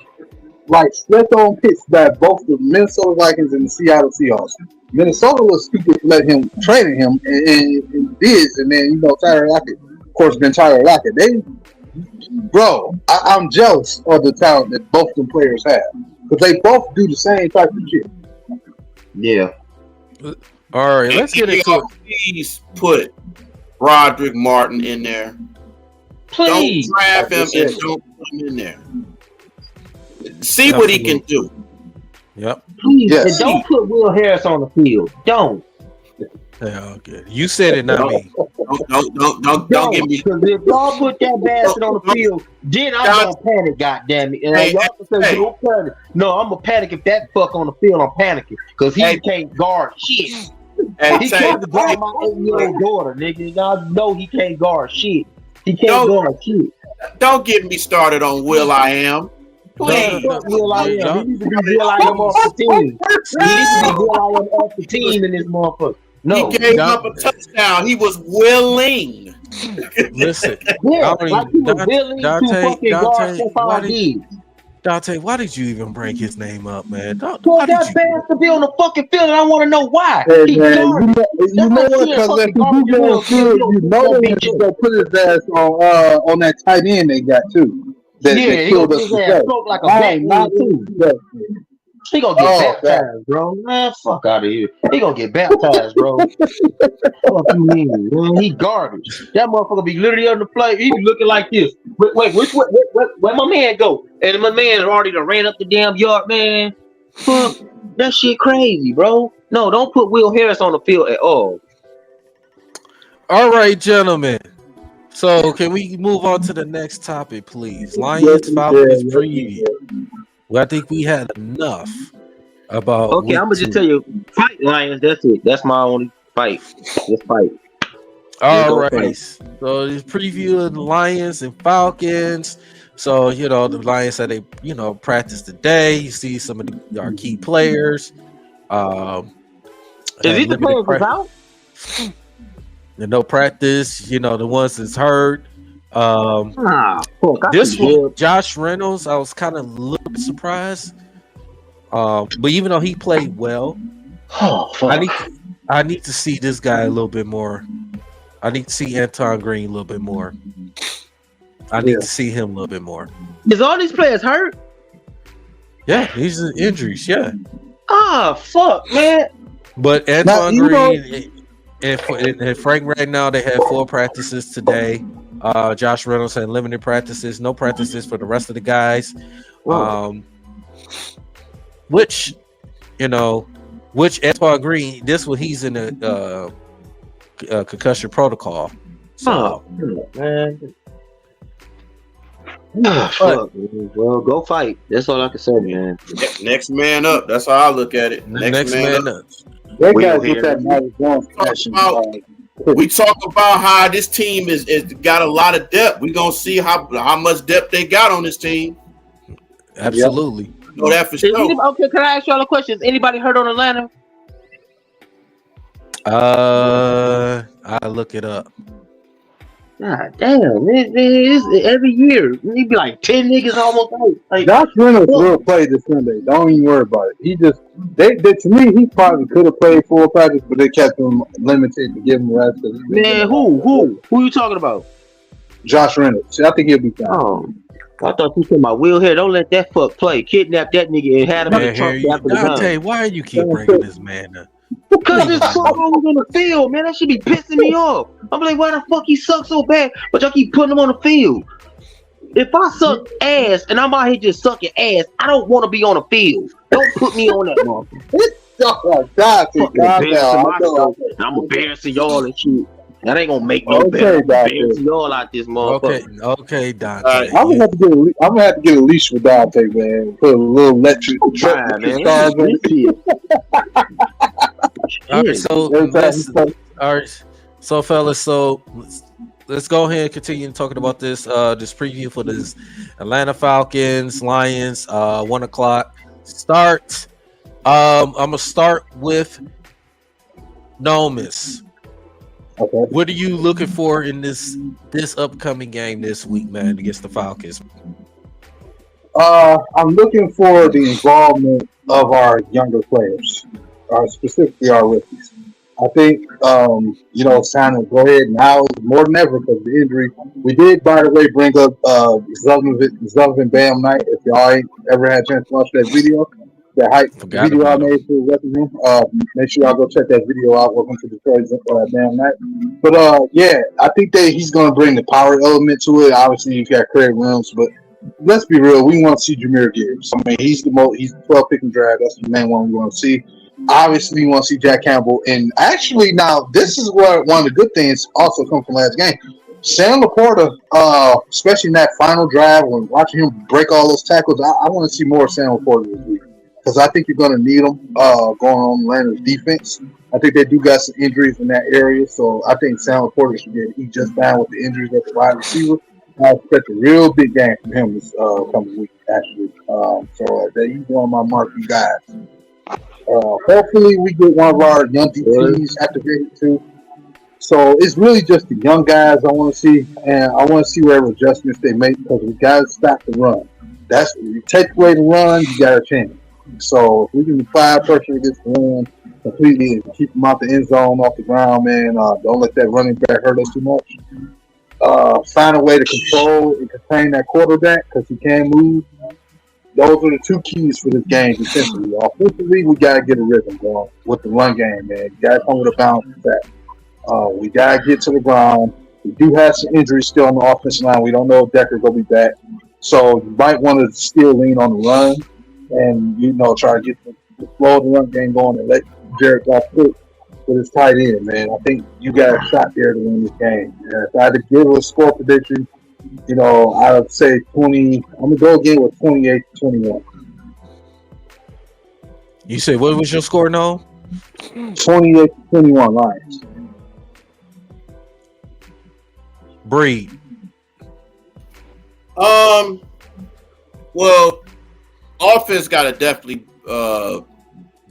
Speaker 4: slept on picks by both the Minnesota Vikings and the Seattle Seahawks. Minnesota was stupid to let him trade him and Diggs, and then Tyler Lockett, of course, been Tyler Lockett. I'm jealous of the talent that both them players have because they both do the same type of shit.
Speaker 2: Yeah.
Speaker 1: All right, let's get into it.
Speaker 3: Please put Broderick Martin in there.
Speaker 2: Please.
Speaker 3: Don't draft him and don't put him in there. See what he can do.
Speaker 1: Yep.
Speaker 2: Please, and don't put Will Harris on the field. Don't.
Speaker 1: Yeah, okay. You said it, not me.
Speaker 3: Don't give me.
Speaker 2: Because if y'all put that bastard on the field, then I'm gonna panic. Goddamn it! And y'all can say don't panic. No, I'm gonna panic if that fuck on the field. I'm panicking because he can't guard shit. He can't guard my 8-year-old daughter, nigga. I know he can't guard shit. He can't guard shit.
Speaker 3: Don't get me started on Will I Am. Please.
Speaker 2: Will I Am. He needs to be Will I Am off the team. He needs to be Will I Am off the team in this motherfucker. No,
Speaker 3: he gave up a touchdown. He was willing.
Speaker 1: Listen,
Speaker 2: like he was willing to fucking guard Stephon Diggs.
Speaker 1: Dante, why did you even bring his name up, man?
Speaker 2: That bastard be on the fucking field, and I want to know why.
Speaker 4: Hey, man, you know what? Because if you go on field, you know they're gonna put his ass on that tight end they got too.
Speaker 2: He gonna get his ass smoked like a black man too. He gonna get baptized, bro. Man, fuck out of here. He gonna get baptized, bro. What you mean, man? He garbage. That motherfucker be literally on the play. He be looking like this. Wait, where my man go? And my man already done ran up the damn yard, man. Fuck, that shit crazy, bro. No, don't put Will Harris on the field at all.
Speaker 1: All right, gentlemen. So can we move on to the next topic, please? Lions Falcons preview. Well, I think we had enough about.
Speaker 2: Okay, I'm gonna just tell you, fight Lions. That's it. That's my only fight. Just fight.
Speaker 1: All right. So this preview of the Lions and Falcons. So the Lions said they practiced today. You see some of our key players.
Speaker 2: Is he the players without?
Speaker 1: No practice. The ones that's hurt. This one, Josh Reynolds, I was kind of a little bit surprised. But even though he played well, I need to see this guy a little bit more. I need to see Anton Green a little bit more. I need to see him a little bit more.
Speaker 2: Is all these players hurt?
Speaker 1: Yeah, these are injuries. Yeah.
Speaker 2: Fuck, man.
Speaker 1: But Anton Green and Frank right now, they had 4 practices today. Josh Reynolds had limited practices, no practices for the rest of the guys. Which Antoine Green, he's in a concussion protocol. So,
Speaker 2: man. Well, go fight. That's all I can say, man.
Speaker 3: Next man up. That's how I look at it. Next man up. We talk about how this team is got a lot of depth. We're gonna see how much depth they got on this team.
Speaker 1: Absolutely.
Speaker 3: Yep. Know that for sure.
Speaker 2: Okay, can I ask y'all a question? Is anybody hurt on Atlanta?
Speaker 1: I look it up.
Speaker 2: God damn, man, it's every year. It be like 10 niggas almost out. Like,
Speaker 4: Josh Reynolds will play this Sunday. Don't even worry about it. He just they to me he probably could have played full practice, but they kept him limited to give him rest.
Speaker 2: Man, who you talking about?
Speaker 4: Josh Reynolds. See, I think he'll be fine.
Speaker 2: Oh, I thought you said my Will here. Don't let that fuck play. Kidnap that nigga and had him in the trunk after the
Speaker 1: Dante,
Speaker 2: gun.
Speaker 1: why you keep bringing this man up?
Speaker 2: Because this fuck always on the field, man. That should be pissing me off. I'm like, why the fuck he suck so bad? But y'all keep putting him on the field. If I suck ass and I'm out here just sucking ass, I don't want to be on the field. Don't put me on that motherfucker. I'm embarrassing y'all and shit. That ain't gonna make no better. Embarrassing y'all out this motherfucker.
Speaker 1: Okay, Dante.
Speaker 4: I'm gonna have to get a leash with Dante, man. Put a little electric
Speaker 2: man.
Speaker 1: All right, so fellas, let's go ahead and continue talking about this preview for this Atlanta Falcons Lions 1 o'clock start. I'm gonna start with Nomis.
Speaker 4: Okay.
Speaker 1: What are you looking for in this upcoming game this week, man, against the Falcons?
Speaker 4: I'm looking for the involvement of our younger players, specifically our rookies. I think, it's time to go ahead now more than ever because of the injury. We did, by the way, bring up Sullivan Bam Night. If y'all ain't ever had a chance to watch that video, that hype video I made for Weapon, make sure y'all go check that video out. Welcome to Detroit's Bam Night. But, I think that he's going to bring the power element to it. Obviously, you've got Craig Williams, but let's be real. We want to see Jahmyr Gibbs. I mean, he's the 12th pick and draft. That's the main one we want to see. Obviously, we want to see Jack Campbell. And actually, now, this is where one of the good things also come from last game. Sam Laporta, especially in that final drive, when watching him break all those tackles, I want to see more of Sam Laporta this week. Because I think you're going to need him going on Atlanta's defense. I think they do got some injuries in that area. So I think Sam Laporta should get just down with the injuries at the wide receiver. I expect a real big game from him this coming week, actually. He's one of my marquee guys. Hopefully, we get one of our young DTs activated too. So it's really just the young guys I want to see, and I want to see whatever adjustments they make because we got to stop the run. That's when you take away the run, you got a chance. So if we can apply pressure against the run completely and keep them out the end zone, off the ground, man, don't let that running back hurt us too much. Find a way to control and contain that quarterback because he can move. Those are the two keys for this game defensively. Offensively, we got to get a rhythm going with the run game, man. You got to come with a balance attack. We got to get to the ground. We do have some injuries still on the offensive line. We don't know if Decker's going to be back. So you might want to still lean on the run and, try to get the flow of the run game going and let Jared Goff cook with his tight end, man. I think you got a shot there to win this game. If I had to give a score prediction, I would say 20. I'm going to go again with 28-21.
Speaker 1: You say what was your score now?
Speaker 4: 28-21 Lions.
Speaker 1: Breed.
Speaker 3: Well, offense got to definitely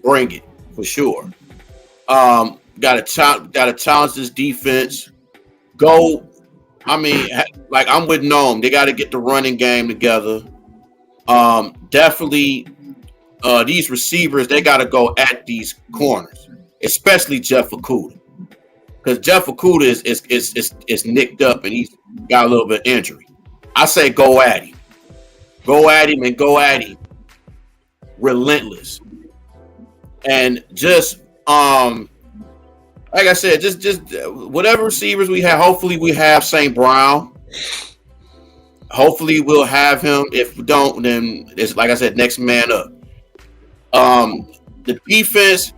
Speaker 3: bring it for sure. Got to challenge this defense. Go. I mean, like I'm with Noam. They got to get the running game together. Definitely, these receivers they got to go at these corners, especially Jeff Okudah, because Jeff Okudah is nicked up and he's got a little bit of injury. I say go at him, and go at him, relentless, and just like I said, just whatever receivers we have. Hopefully, we have St. Brown. Hopefully, we'll have him. If we don't, then it's like I said, next man up. The defense,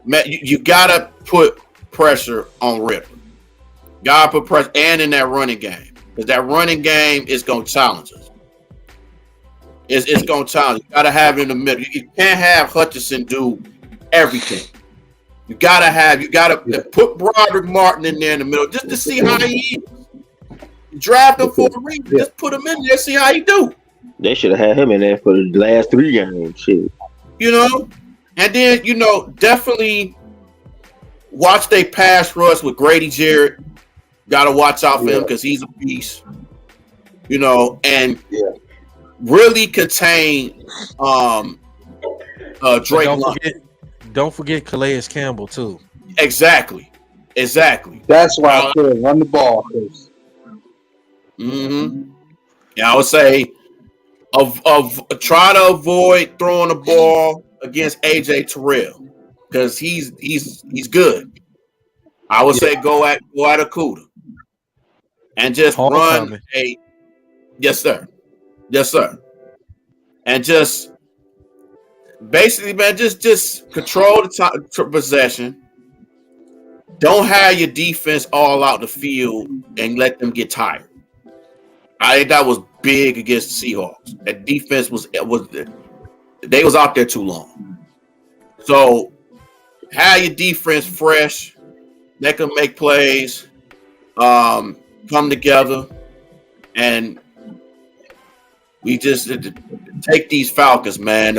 Speaker 3: you gotta put pressure on Ripper. Gotta put pressure, and in that running game, because that running game is gonna challenge us. It's gonna challenge. You gotta have it in the middle. You can't have Hutchinson do everything. You gotta put Broderick Martin in there in the middle just to see how he is. Draft him for a reason. Just put him in there, see how he do.
Speaker 2: They should have had him in there for the last 3 games. Shit.
Speaker 3: And then definitely watch they pass rush with Grady Jarrett Got to watch out for him because he's a beast. You know, and really contain Drake London.
Speaker 1: Don't forget Calais Campbell too.
Speaker 3: Exactly.
Speaker 4: That's why I said run the ball first.
Speaker 3: Mm-hmm. Yeah, I would say of try to avoid throwing the ball against AJ Terrell because he's good. I would say go at Okuda and just run a yes sir, and just basically, man, just control the possession. Don't have your defense all out the field and let them get tired. I think that was big against the Seahawks. That defense was they was out there too long. So have your defense fresh. They can make plays, come together, and we just take these Falcons, man.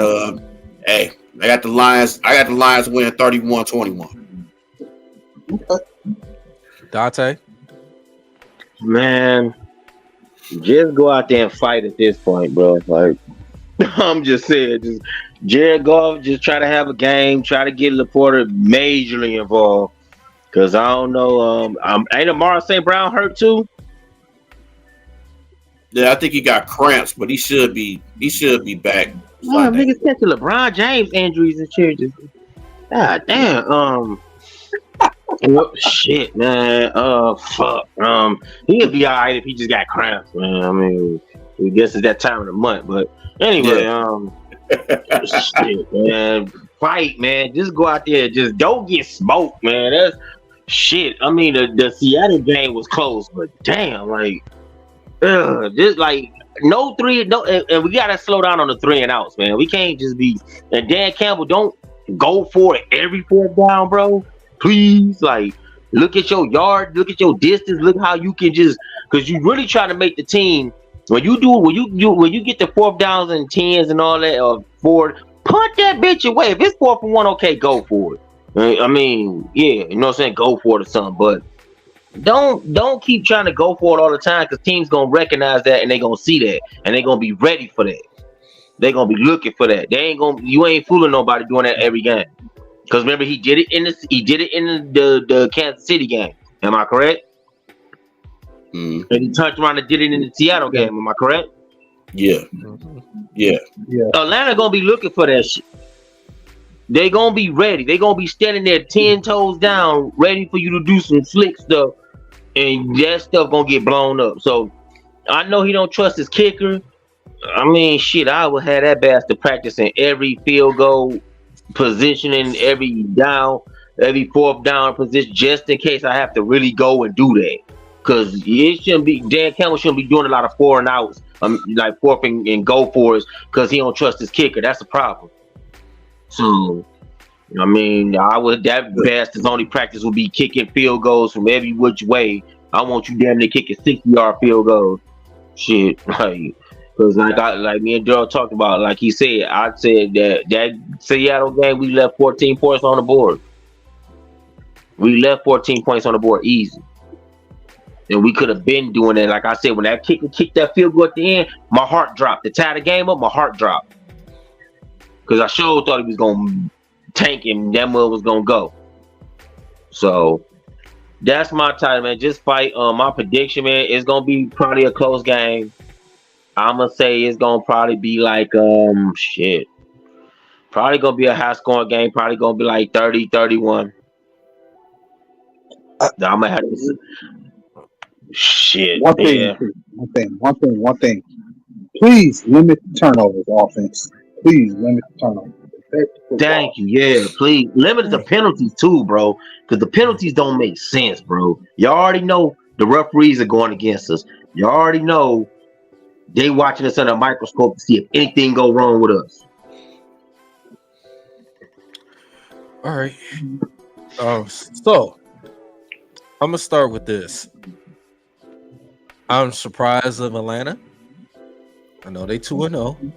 Speaker 3: Hey, I got the Lions winning 31-21.
Speaker 1: Dante,
Speaker 2: man, just go out there and fight at this point, bro. Like I'm just saying, just Jared Goff, just try to have a game, try to get Laporta majorly involved. Cause I don't know, ain't Amara St. Brown hurt too?
Speaker 3: Yeah, I think he got cramps, but he should be back.
Speaker 2: Oh, niggas catching LeBron James injuries and shit. God damn. Shit, man. Fuck. He'll be alright if he just got cramps, man. I mean, I guess it's that time of the month, but anyway, shit, man. Fight, man. Just go out there. Just don't get smoked, man. That's shit. I mean, the Seattle game was close, but damn, like, just like no, and we gotta slow down on the 3 and outs, man. We can't just be. And Dan Campbell, don't go for it every 4th down, bro. Please, like, look at your yard, look at your distance, look how you can just, because you really try to make the team. When you get the 4th downs and 10s and all that, or forward, punt that bitch away. If it's 4th and 1, okay, go for it. I mean, yeah, you know what I'm saying, go for it or something, but don't keep trying to go for it all the time because teams gonna recognize that and they gonna see that and they gonna be ready for that. They gonna be looking for that. You ain't fooling nobody doing that every game. Because remember, he did it in the Kansas City game. Am I correct? And he turned around and did it in the Seattle game. Am I correct?
Speaker 3: Yeah.
Speaker 2: Atlanta gonna be looking for that shit. They gonna be ready. They gonna be standing there 10 toes down, ready for you to do some slick stuff, and that stuff gonna get blown up. So I know he don't trust his kicker. I mean, shit, I would have that bastard practicing every field goal positioning, every down, every 4th down position, just in case I have to really go and do that. Because it shouldn't be, Dan Campbell shouldn't be doing a lot of 4 and outs, like 4th and go for it, because he don't trust his kicker. That's the problem. So, I mean, that bastard's only practice would be kicking field goals from every which way. I want you damn near kicking 60-yard field goals. Shit, like, because like me and Daryl talked about, like he said, I said that Seattle game, we left 14 points on the board. We left 14 points on the board easy. And we could have been doing that. Like I said, when that kicker kicked that field goal at the end, my heart dropped. To tie the game up, my heart dropped. Because I sure thought he was going to tank him. That mother was going to go. So, that's my time, man. Just fight. My prediction, man, it's going to be probably a close game. I'm going to say it's going to probably be like, probably going to be a high-scoring game. Probably going to be like 30-31. I'm going to have to... Shit.
Speaker 4: One thing. Please limit the turnovers, offense. Please limit the turnovers.
Speaker 2: Thank you. Yeah, please limit the penalties too, bro. Because the penalties don't make sense, bro. You already know the referees are going against us. You already know they watching us under a microscope to see if anything go wrong with us.
Speaker 1: All right. So I'm gonna start with this. I'm surprised of Atlanta. I know they 2-0.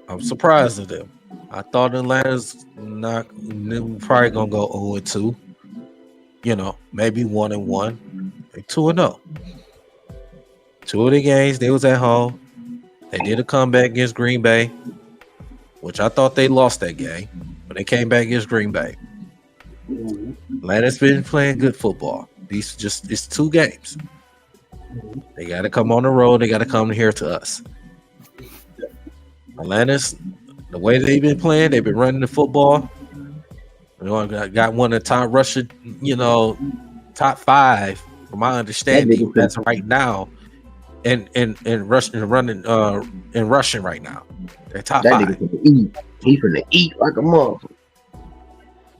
Speaker 1: I'm surprised of them. I thought Atlanta's probably gonna go 0-2. You know, maybe 1-1. They 2-0. 2 of the games they was at home. They did a comeback against Green Bay, which I thought they lost that game, but they came back against Green Bay. Atlanta's been playing good football. It's 2 games. They got to come on the road. They got to come here to us. Atlanta's, the way they've been playing, they've been running the football. Got one of the top rushing, top 5, from my understanding, that's right now, and rushing right now. They're top 5.
Speaker 2: He finna eat like a mother.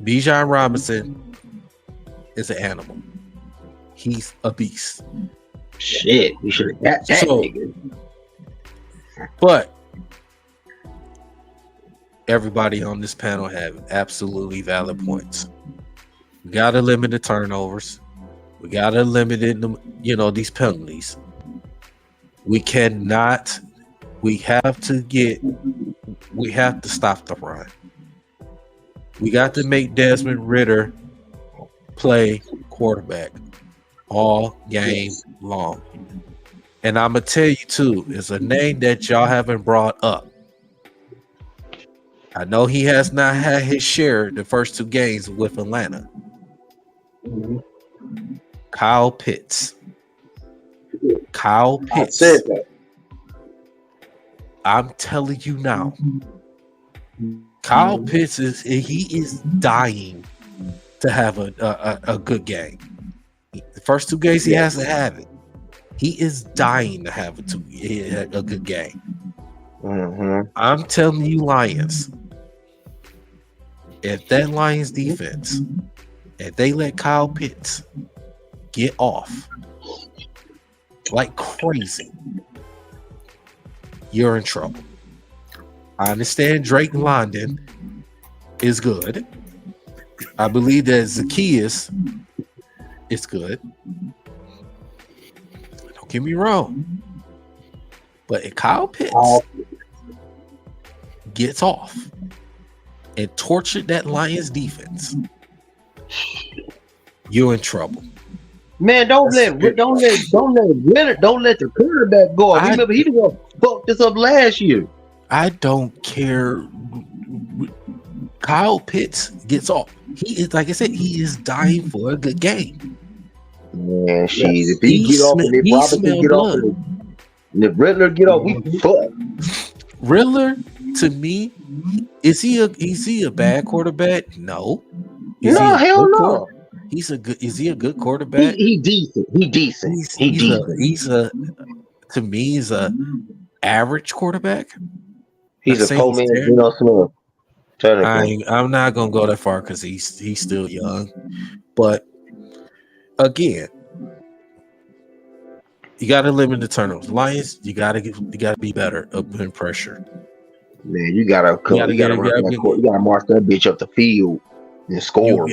Speaker 1: Bijan Robinson is an animal. He's a beast.
Speaker 2: Shit, we should have got that nigga.
Speaker 1: But everybody on this panel have absolutely valid points. We gotta limit the turnovers. We gotta limit these penalties. We cannot. We have to stop the run. We got to make Desmond Ridder play quarterback all game long. And I'm gonna tell you too, it's a name that y'all haven't brought up. I know he has not had his share the first 2 games with Atlanta. Kyle Pitts.
Speaker 4: I said that.
Speaker 1: I'm telling you now. Kyle Pitts is dying to have a good game. The first 2 games he has to have it. He is dying to have a good game. I'm telling you, Lions. If that Lions defense, if they let Kyle Pitts get off like crazy, you're in trouble. I understand Drake London is good. I believe that Zacchaeus is good. Don't get me wrong. But if Kyle Pitts gets off and tortured that Lions defense, you're in trouble.
Speaker 2: Man, don't let the quarterback go. Remember, he the one fucked this up last year.
Speaker 1: I don't care. Kyle Pitts gets off. He is, like I said, he is dying for a good game.
Speaker 2: Man, if he get off and if Robinson get off and if Riddler get off, we fuck.
Speaker 1: Riddler, to me, is he a bad quarterback? No.
Speaker 2: Hell no.
Speaker 1: Is he a good quarterback?
Speaker 2: He decent.
Speaker 1: He's a average quarterback.
Speaker 2: He's a poor man, Smith.
Speaker 1: I'm not gonna go that far because he's still young. But again, you gotta limit the turnovers. Lions, you gotta be better up in pressure.
Speaker 2: Man, you gotta march that bitch up the field and score.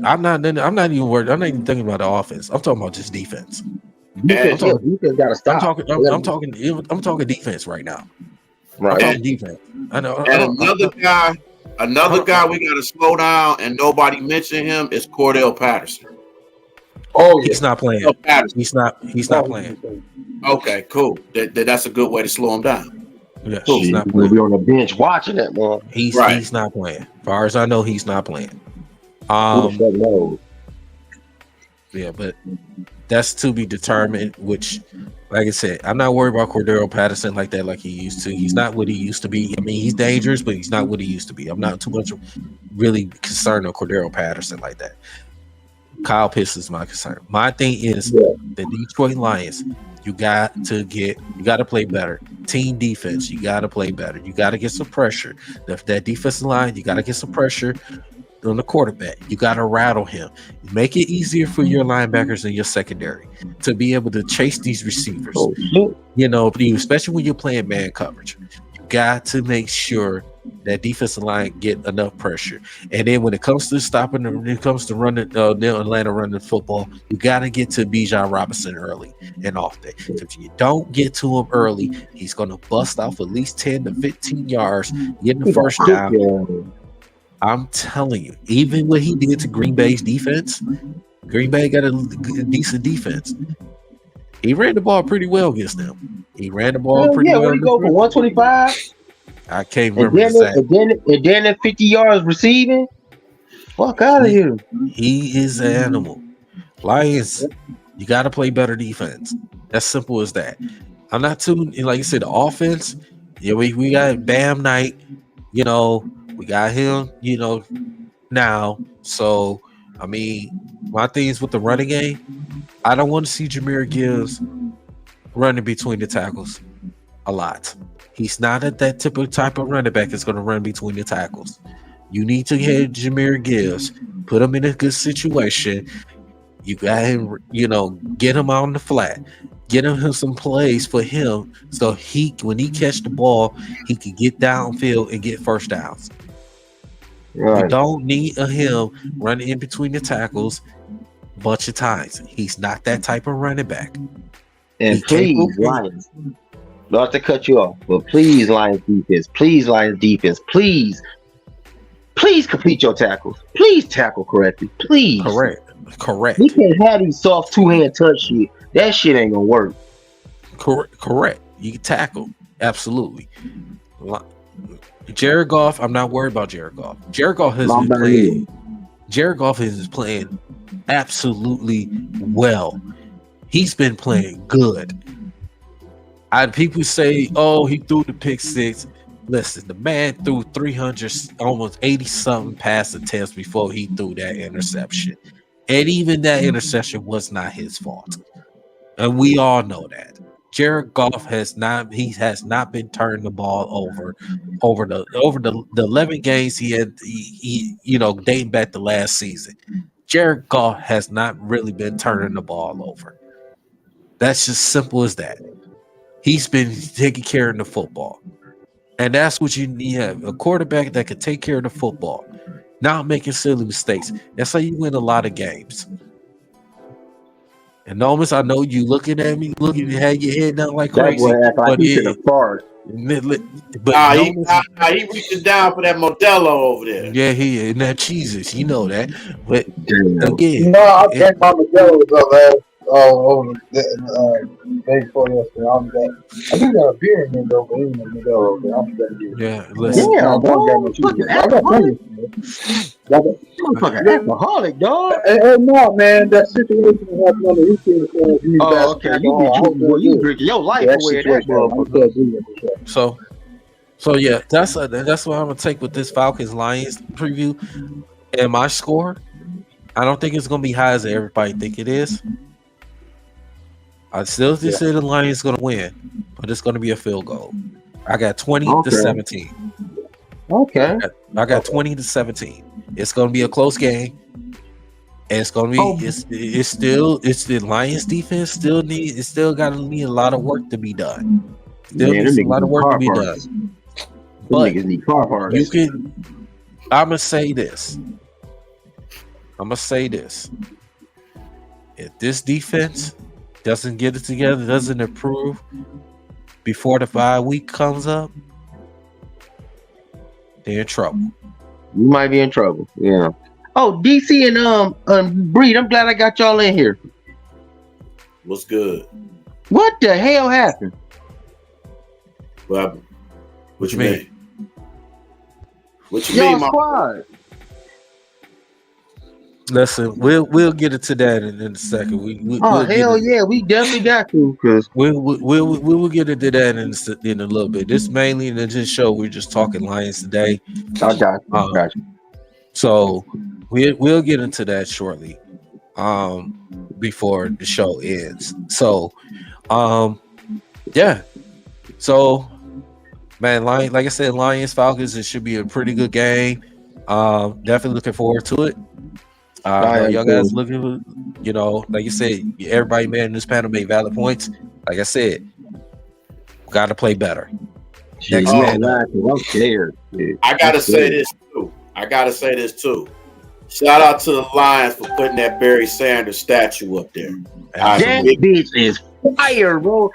Speaker 1: I'm not even worried. I'm not even thinking about the offense. I'm talking about just defense.
Speaker 2: Defense gotta stop.
Speaker 1: I'm talking defense right now.
Speaker 2: Right.
Speaker 1: I'm talking defense. I know.
Speaker 3: And another guy we gotta slow down, and nobody mentioned him, is Cordell Patterson.
Speaker 4: Oh, yeah.
Speaker 1: He's not playing. He's not playing.
Speaker 3: Okay, cool. That's a good way to slow him down.
Speaker 1: Yeah,
Speaker 2: Cool.
Speaker 1: he's not
Speaker 2: We'll
Speaker 1: playing.
Speaker 2: be on the bench watching that, man.
Speaker 1: He's not playing. As far as I know, he's not playing. Yeah, but that's to be determined. Which, like I said, I'm not worried about Cordero Patterson like that, like he used to. He's not what he used to be. I mean, he's dangerous, but he's not what he used to be. I'm not too much really concerned with Cordero Patterson like that. Kyle Pitts is my concern. My thing is the Detroit Lions. You got to play better. Team defense, you got to play better. You got to get some pressure. That defensive line, you got to get some pressure on the quarterback. You got to rattle him. Make it easier for your linebackers and your secondary to be able to chase these receivers. Especially when you're playing man coverage. You got to make sure that defensive line get enough pressure. And then when it comes to stopping, when it comes to running, Atlanta running football, you got to get to Bijan Robinson early and often. If you don't get to him early, he's going to bust off at least 10 to 15 yards, get the first down. I'm telling you, even what he did to Green Bay's defense, Green Bay got a decent defense. He ran the ball pretty well against them. He ran the ball pretty well.
Speaker 2: Where he go for 125?
Speaker 1: I can't remember exactly.
Speaker 2: And then at 50 yards receiving. Fuck out of here.
Speaker 1: He is an animal. Lions, you got to play better defense. As simple as that. I'm not too, like you said, the offense. Yeah, we got Bam Knight. You know, we got him. You know, now. So, I mean, my things with the running game, I don't want to see Jahmyr Gibbs running between the tackles a lot. He's not that type of running back that's going to run between the tackles. You need to hit Jahmyr Gibbs, put him in a good situation. You got him, you know, get him out on the flat, get him some plays for him so when he catch the ball, he can get downfield and get first downs. Right. You don't need him running in between the tackles a bunch of times. He's not that type of running back.
Speaker 2: And please, Lions, not to cut you off, but please, Lions defense, please complete your tackles. Please tackle correctly. Please.
Speaker 1: Correct.
Speaker 2: We can't have these soft two-hand touch shit. That shit ain't gonna work.
Speaker 1: Correct. You can tackle. Absolutely. Jared Goff, I'm not worried about Jared Goff. Jared Goff is playing absolutely well. He's been playing good. People say, oh, he threw the pick six. Listen, the man threw 300, almost 80-something pass attempts before he threw that interception. And even that interception was not his fault. And we all know that. Jared Goff has not been turning the ball over the 11 games he had, you know, dating back to last season. Jared Goff has not really been turning the ball over. That's just simple as that. He's been taking care of the football. And that's what you need. A quarterback that can take care of the football, not making silly mistakes. That's how you win a lot of games. And almost, I know you looking at me, looking to have your head down like crazy. But he
Speaker 3: reaches down for that Modelo over there.
Speaker 1: Yeah, he and that cheeses, you know that. But
Speaker 4: again, no, I drank my Modelo day before yesterday. I do got a beer in there though, but ain't no Modelo over there. I'm gonna get it.
Speaker 1: Yeah, listen.
Speaker 2: Yeah, bro. Fucking alcoholic, dog.
Speaker 4: Hey, no, man, that situation happened on the weekend.
Speaker 2: Oh, okay. You drinking your life away.
Speaker 1: So yeah, that's what I'm gonna take with this Falcons Lions preview. And my score, I don't think it's gonna be high as everybody think it is. I still say the Lions gonna win, but it's gonna be a field goal. I got 20-17.
Speaker 2: Okay.
Speaker 1: I got 20-17. It's gonna be a close game. And it's gonna be it's the Lions defense still gotta need a lot of work to be done. Needs a lot of work to be done. But you can I'm gonna say this. If this defense doesn't get it together, doesn't improve before the 5 week comes up, they're in trouble.
Speaker 2: You might be in trouble. Yeah. Oh, DC and Breed, I'm glad I got y'all in here.
Speaker 3: What's good?
Speaker 2: What the hell happened?
Speaker 3: What you mean? What you mean,
Speaker 2: squad?
Speaker 1: Listen, we'll get into that in a second. We
Speaker 2: definitely got to, because
Speaker 1: we'll get into that in a little bit. This mainly in this show, we're just talking Lions today.
Speaker 2: I got you.
Speaker 1: So we'll get into that shortly, before the show ends. So, yeah. So, man, like I said, Lions Falcons. It should be a pretty good game. Definitely looking forward to it. Y'all guys looking, like you said, everybody man in this panel made valid points. Like I said, got to play better.
Speaker 2: I'm scared.
Speaker 3: I gotta say this too. Shout out to the Lions for putting that Barry Sanders statue up there.
Speaker 2: That bitch is fire, bro.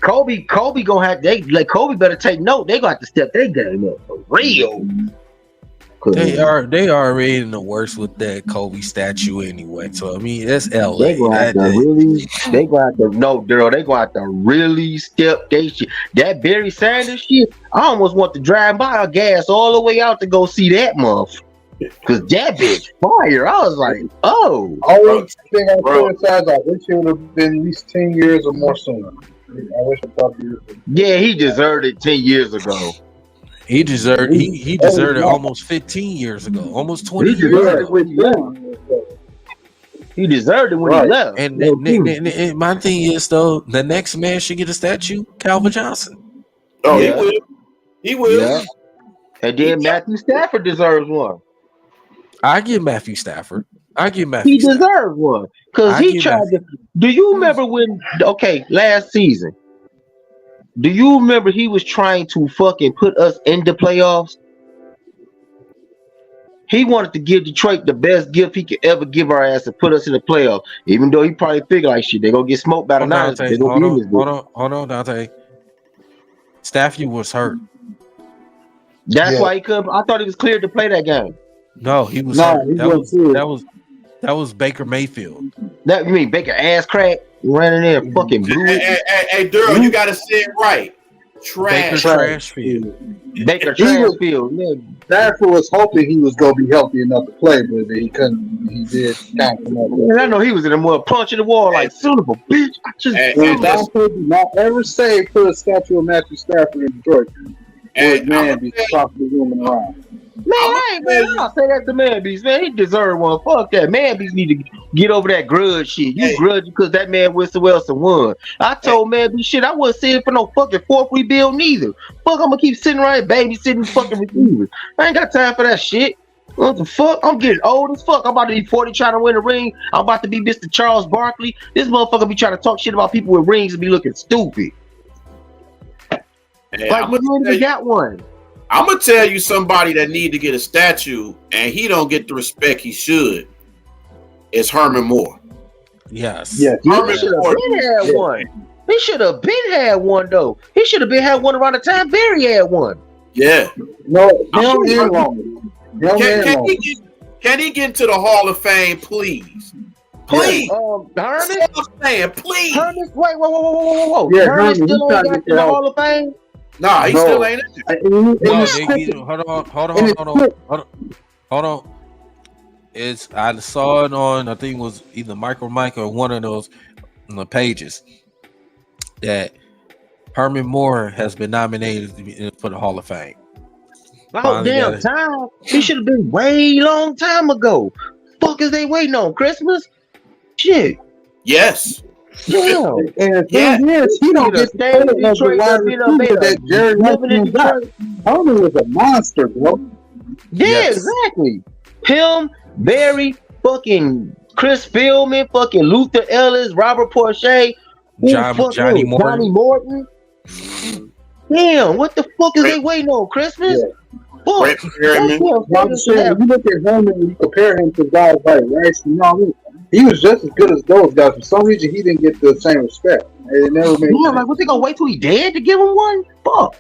Speaker 2: Kobe gonna have Kobe better take note. They gonna have to step their game up for real.
Speaker 1: They already in the worst with that Kobe statue anyway. So I mean, it's LA.
Speaker 2: They gonna have to really step they shit. That Barry Sanders shit, I almost want to drive by a gas all the way out to go see that motherfucker. Cause that bitch fire. I was like, oh.
Speaker 4: Only thing I feel inside, I wish it would have been at least 10 years or more sooner. I wish I thought he was.
Speaker 2: Yeah, he deserved it 10 years ago.
Speaker 1: He deserved it almost 15 years ago, almost 20 years ago.
Speaker 2: He deserved it when he left.
Speaker 1: And my thing is though, the next man should get a statue, Calvin Johnson.
Speaker 3: Oh, yeah. He will.
Speaker 2: Yeah. And then Matthew Stafford deserves one.
Speaker 1: I give Matthew Stafford.
Speaker 2: He deserves one because he tried to. Do you remember when? Okay, last season. Do you remember he was trying to fucking put us in the playoffs? He wanted to give Detroit the best gift he could ever give our ass and put us in the playoffs. Even though he probably figured like shit, they gonna get smoked by the Niners.
Speaker 1: Hold on, Dante. Stafford was hurt.
Speaker 2: That's why he couldn't. I thought he was cleared to play that game.
Speaker 1: No, he was hurt. That was Baker Mayfield.
Speaker 2: That you mean Baker ass crack ran in there fucking blew it.
Speaker 3: Hey, Daryl, you gotta say it right.
Speaker 2: Baker Trashfield.
Speaker 4: Stafford was hoping he was gonna be healthy enough to play, but he couldn't. He did kind of come up.
Speaker 2: And I know he was in the mud punching the wall like son of a bitch. I just
Speaker 4: Dante did not ever say put a statue of Matthew Stafford in Detroit. Man, be possibly roaming around.
Speaker 2: Man, I'll say that to Man Beast, man. He deserved one. Fuck that. Man Beast need to get over that grudge shit. You grudge because that man Winston Wilson won. I told Man Beast shit, I wasn't sitting for no fucking fourth rebuild neither. Fuck, I'm gonna keep sitting right babysitting fucking receivers. I ain't got time for that shit. What the fuck? I'm getting old as fuck. I'm about to be 40 trying to win a ring. I'm about to be Mr. Charles Barkley. This motherfucker be trying to talk shit about people with rings and be looking stupid.
Speaker 3: Hey,
Speaker 2: like, but we got one.
Speaker 3: I'm gonna tell you somebody that need to get a statue and he don't get the respect he should. It's Herman Moore.
Speaker 1: Yes.
Speaker 3: Herman Moore.
Speaker 2: Had one. He should have been had one though. He should have been had one around the time Barry had one.
Speaker 3: Yeah.
Speaker 4: No,
Speaker 3: can he get into the Hall of Fame, please? Please.
Speaker 2: Herman?
Speaker 3: Please.
Speaker 2: Herman, whoa.
Speaker 4: Yeah,
Speaker 2: Herman still ain't got to the Hall of Fame?
Speaker 3: Nah, he still ain't in
Speaker 1: Hold on. I saw it on, I think it was either Mike or one of those pages that Herman Moore has been nominated for the Hall of Fame.
Speaker 2: Oh, damn time. He should have been way long time ago. Fuck is they waiting on? Christmas? Shit.
Speaker 3: Yes.
Speaker 2: Yeah.
Speaker 4: And the thing is, he don't get the credit of the wide receiver that Jerry Wilson got. Herman was a monster, bro.
Speaker 2: Yeah, exactly. Him, Barry, fucking Chris Philman, fucking Luther Ellis, Robert Porcher,
Speaker 1: Johnny
Speaker 2: Morton. Damn, what the fuck is they waiting on? Christmas?
Speaker 4: Yeah.
Speaker 2: Fuck.
Speaker 4: You look at Herman and you compare him to guys like Rice, you know what I mean? He was just as good as those guys. For some reason, he didn't get the same respect. It never made sense.
Speaker 2: Like, what, they gonna wait till he dead to give him one? Fuck.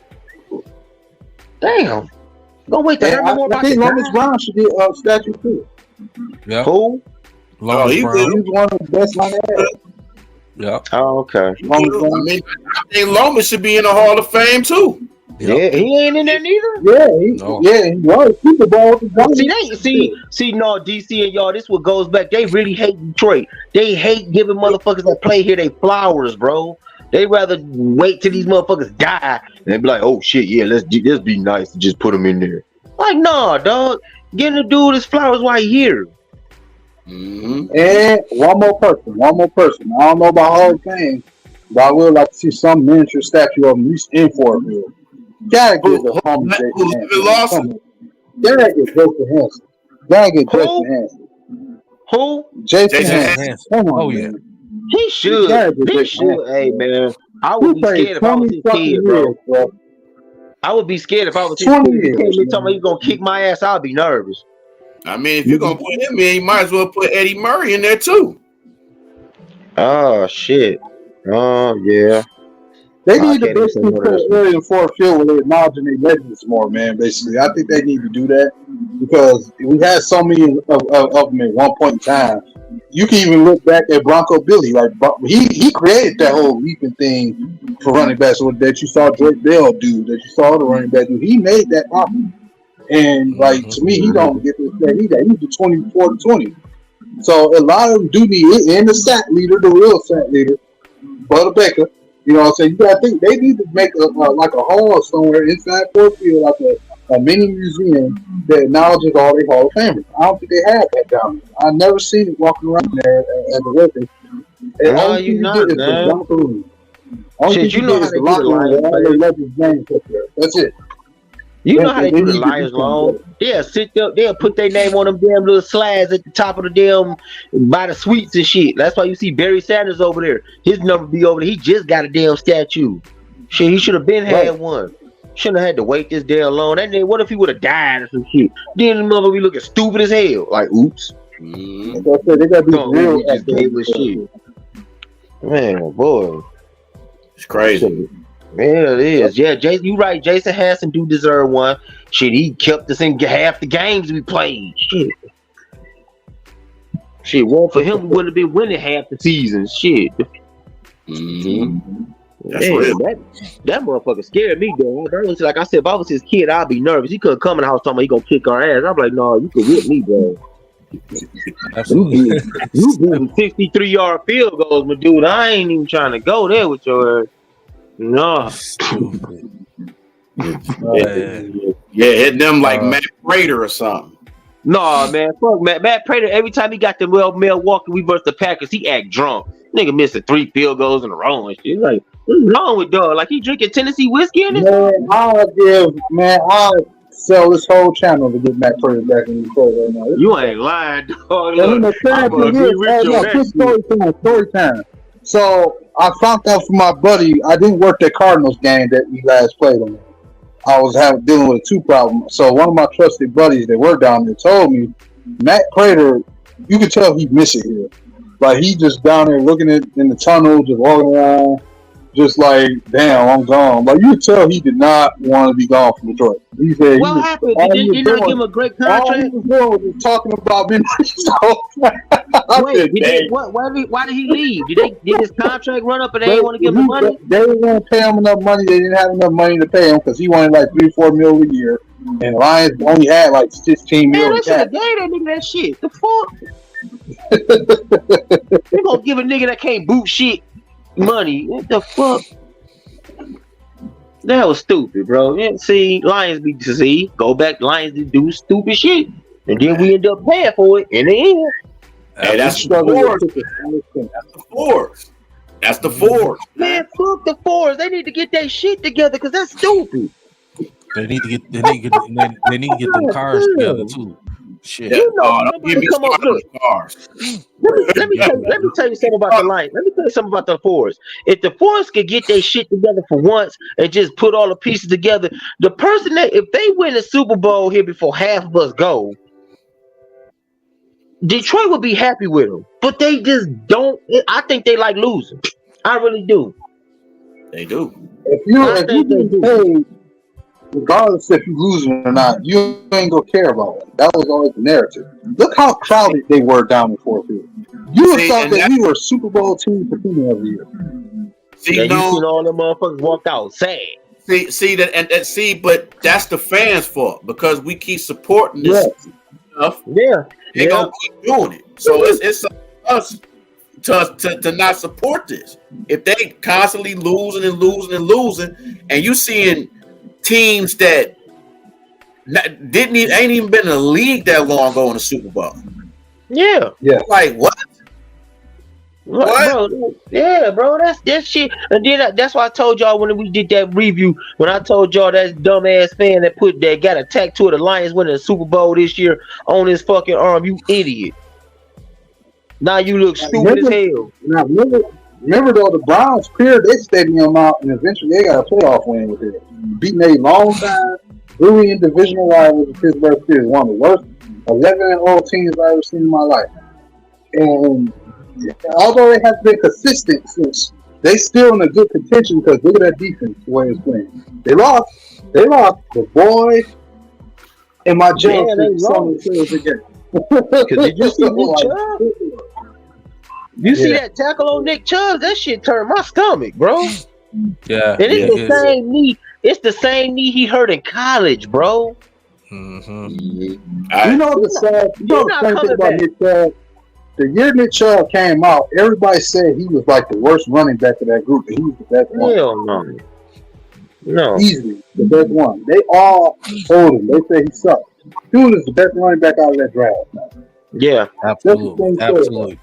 Speaker 2: Damn. Gonna wait till
Speaker 4: I think Lomas Brown should get a statue too.
Speaker 1: Yeah.
Speaker 2: Who?
Speaker 4: He's one of the best linebackers.
Speaker 1: Yeah.
Speaker 2: Oh, okay.
Speaker 3: I think Lomas should be in the Hall of Fame too.
Speaker 2: Yeah, he ain't in there neither.
Speaker 4: He was Super Bowl.
Speaker 2: See, no, DC and y'all, this what goes back. They really hate Detroit. They hate giving motherfuckers that play here they flowers, bro. They rather wait till these motherfuckers die and they be like, oh shit, yeah, let's be nice and just put them in there. Like, nah, dog, getting the dude his flowers while he here.
Speaker 3: Mm-hmm.
Speaker 4: And one more person. I don't know about Hall of Fame, but I would like to see some miniature statue of him at least in Fort Mill. Gotta get the homie Jason Hanson. Gotta get Jason Hanson.
Speaker 2: Who?
Speaker 4: Jason Hanson. Come on,
Speaker 1: oh yeah.
Speaker 2: He should. Hey man, I would be scared if I was his kid, bro. I would be scared if I was his kid. He came in telling me he's gonna kick my ass. I'd be nervous.
Speaker 3: I mean, if you're gonna put him in, you might as well put Eddie Murray in there too.
Speaker 2: Oh shit. Oh yeah.
Speaker 4: They need to basically put an area in Ford Field where they're acknowledging their legends more, man. Basically, I think they need to do that. because we had so many of them at one point in time. You can even look back at Bronco Billy. Like he created that whole leaping thing for running backs that you saw Drake Bell do, that you saw the running back do. He made that happen. And like to me, he don't get this. He's the 24-20. So a lot of them do need it, and the sack leader, the real sack leader, Butter Baker. You know what I'm saying? You gotta think they need to make like a hall somewhere inside Fort Field, like a mini museum that acknowledges all their Hall of Famers. I don't think they have that down there. I've never seen it walking around there at the weapon.
Speaker 2: No, you not, man. Shit, you know how they do the Lions.
Speaker 4: That's it.
Speaker 2: You know how they do the Lions long. They'll sit there, they'll put their name on them damn little slides at the top of the damn by the suites and shit. That's why you see Barry Sanders over there. His number be over there. He just got a damn statue. Shit, he should have been had one. Shouldn't have had to wait this damn long. And then what if he would have died or some shit? Then the mother be looking stupid as hell. Like, oops.
Speaker 4: They gotta be real
Speaker 2: just gave us shit. Man, boy.
Speaker 3: It's crazy.
Speaker 2: Yeah, it is. Yeah, Jason, you right. Jason Hassan do deserve one. Shit, he kept us in half the games we played. Shit, well, for him, we wouldn't have been winning half the season. Shit.
Speaker 3: That's real.
Speaker 2: That motherfucker scared me, though. Like I said, if I was his kid, I'd be nervous. He couldn't come in the house talking about he gonna kick our ass. I'm like, no, you can whip me, bro.
Speaker 1: Absolutely.
Speaker 2: You doing 63-yard field goals, my dude. I ain't even trying to go there with your ass. No.
Speaker 3: Yeah, hitting them like Matt Prater or something.
Speaker 2: No, man, fuck Matt Prater. Every time he got the Milwaukee, we versus the Packers, he act drunk. Nigga missing 3 field goals in a row and shit. Like, what's wrong with dog? Like he drinking Tennessee whiskey in it?
Speaker 4: Man, I'll sell this whole channel to get Matt Prater back in the court right now.
Speaker 2: You ain't lying, dog.
Speaker 4: Story time. So I found out from my buddy, I didn't work that Cardinals game that we last played on. I was dealing with a 2 problem. So one of my trusted buddies that worked down there told me, Matt Prater, you could tell he miss it here. Like he just down there looking in the tunnel, just walking around, just like, damn, I'm gone. Like you could tell he did not want to be gone from Detroit. He said,
Speaker 2: what happened? Did they not give him a great contract?
Speaker 4: All he was doing was talking about memories.
Speaker 2: Wait, why did he leave? Did his contract run up and they didn't want to give him money?
Speaker 4: They didn't want to pay him enough money. They didn't have enough money to pay him because he wanted like $3-4 million a year, and the Lions only had like $16 million.
Speaker 2: Man, they should have gave that nigga that shit. The fuck? They gonna give a nigga that can't boot shit money? What the fuck? That was stupid, bro. Yeah, see, Lions be to see. Go back, Lions to do stupid shit, and then we end up paying for it in the end.
Speaker 3: Hey, that's the fours. That's the fours.
Speaker 2: Man, fuck the fours. They need to get their shit together because that's stupid.
Speaker 1: They need to get them cars together too. Shit.
Speaker 2: You know, let me tell you something about the Lions. Let me tell you something about the fours. If the fours could get their shit together for once and just put all the pieces together, the person that if they win the Super Bowl here before half of us go, Detroit would be happy with them. But they just don't. I think they like losing. I really do.
Speaker 3: They do.
Speaker 4: If you get paid, regardless if you losing or not, you ain't gonna care about it. That was always the narrative. Look how crowded they were down in Fort Field. You would thought that we were a Super Bowl team for team every year.
Speaker 3: See,
Speaker 2: you seen all the motherfuckers walked out sad.
Speaker 3: See that, and see, but that's the fans' fault because we keep supporting this stuff.
Speaker 2: Yeah,
Speaker 3: they gonna keep doing it. So it's us to not support this. If they constantly losing, and you seeing teams that ain't even been in the league that long going to Super Bowl.
Speaker 2: Yeah.
Speaker 3: Like what?
Speaker 2: What? Bro, yeah, bro, that's shit. And then that's why I told y'all when we did that review, when I told y'all that dumbass fan that got a tattoo of the Lions winning the Super Bowl this year on his fucking arm, you idiot. Now you look stupid as hell.
Speaker 4: Now remember though, the Browns cleared their stadium out, and eventually they got a playoff win with it, beating a long time, really in divisional rivals with Pittsburgh Steelers, one of the worst 11-0 teams I've ever seen in my life. And although they have been consistent since, they still in a good contention because look at that defense the way it's playing. They lost. The boy And my jaw
Speaker 2: Yeah, they
Speaker 4: something says again.
Speaker 2: Did you see Nick Chubb? You see that tackle on Nick Chubb? That shit turned my stomach, bro.
Speaker 1: Yeah,
Speaker 2: And it's the same knee. It's the same knee he hurt in college, bro.
Speaker 1: Mm-hmm.
Speaker 4: You know the sad thing about Nick Chubb? The year Nick Chubb came out, everybody said he was like the worst running back of that group, and he was the best one.
Speaker 2: Hell no. No.
Speaker 4: Easily the best one. They all told him. They say he sucked. Dude is the best running back out of that draft.
Speaker 2: Yeah.
Speaker 1: Absolutely.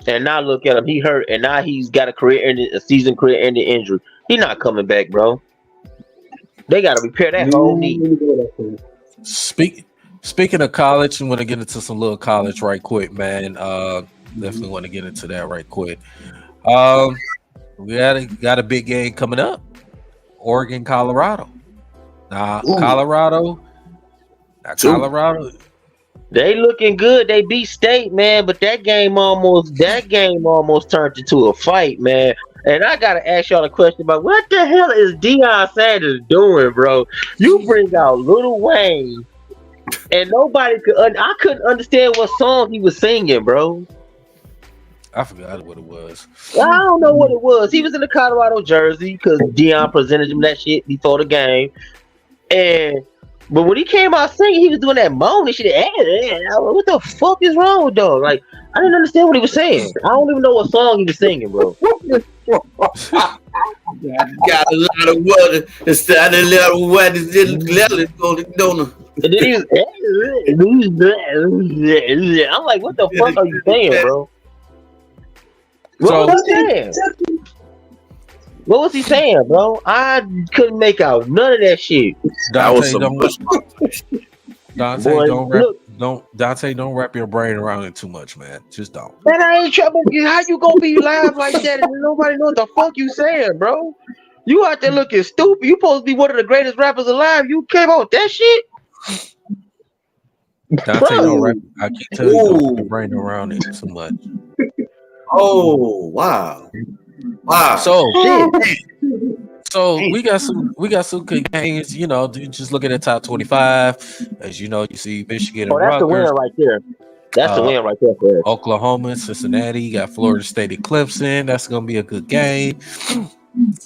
Speaker 2: And now look at him. He hurt, and now he's got a season career-ending injury. He's not coming back, bro. They got to repair that whole knee.
Speaker 1: Speaking of college, I want to get into some little college right quick, man. Definitely want to get into that right quick. We got a big game coming up. Oregon, Colorado. Colorado.
Speaker 2: They looking good. They beat State, man, but that game almost turned into a fight, man. And I gotta ask y'all a question about what the hell is Deion Sanders doing, bro? You bring out Lil Wayne, and nobody could. I couldn't understand what song he was singing, bro.
Speaker 1: I forgot what it was.
Speaker 2: I don't know what it was. He was in the Colorado jersey because Deion presented him that shit before the game, but when he came out singing, he was doing that moaning shit. What the fuck is wrong with dog? Like, I didn't understand what he was saying. I don't even know what song he was singing, bro.
Speaker 3: Got a lot of water. It's a lot of water.
Speaker 2: And then I'm like, what the fuck are you saying, bro? What was he saying? What was he saying, bro? I couldn't make out none of that shit.
Speaker 1: Dante, don't wrap your brain around it too much, man. Just don't.
Speaker 2: Man, I ain't trouble. How you gonna be live like that and nobody know what the fuck you saying, bro? You out there looking stupid. You supposed to be one of the greatest rappers alive. You came out with that shit.
Speaker 1: Dante, I can't tell you, don't wrap your brain around it too much.
Speaker 3: Oh wow.
Speaker 1: So we got some good games, you know. Just look at the top 25. As you know, you see Michigan and
Speaker 2: that's
Speaker 1: Rutgers.
Speaker 2: The win right there. That's the win right there for us.
Speaker 1: Oklahoma, Cincinnati, you got Florida State and Clemson. That's gonna be a good game.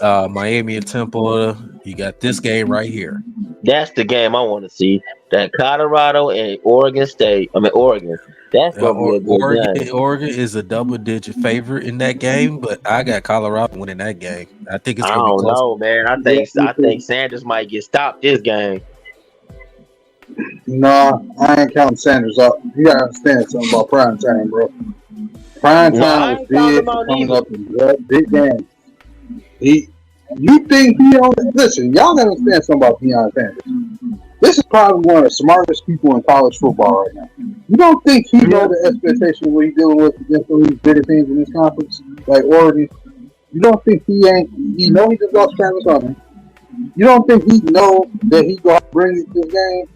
Speaker 1: Miami and Temple, you got this game right here.
Speaker 2: That's the game I want to see. That Colorado and Oregon State. Oregon. That's gonna be a good game.
Speaker 1: Oregon is a double-digit favorite in that game, but I got Colorado winning that game. I think it's gonna be close.
Speaker 2: I don't know, man. I think Sanders might get stopped this game.
Speaker 4: No, I ain't counting Sanders up. You gotta understand something about prime time, bro. Prime time is big coming up in big games. You think he don't listen? Y'all gotta understand something about Deion Sanders. This is probably one of the smartest people in college football right now. You don't think he know the expectation of what he's dealing with against some of these bigger teams in this conference, like Oregon? You don't think he know he just lost Travis Hunter? You don't think he know that he gonna bring this game?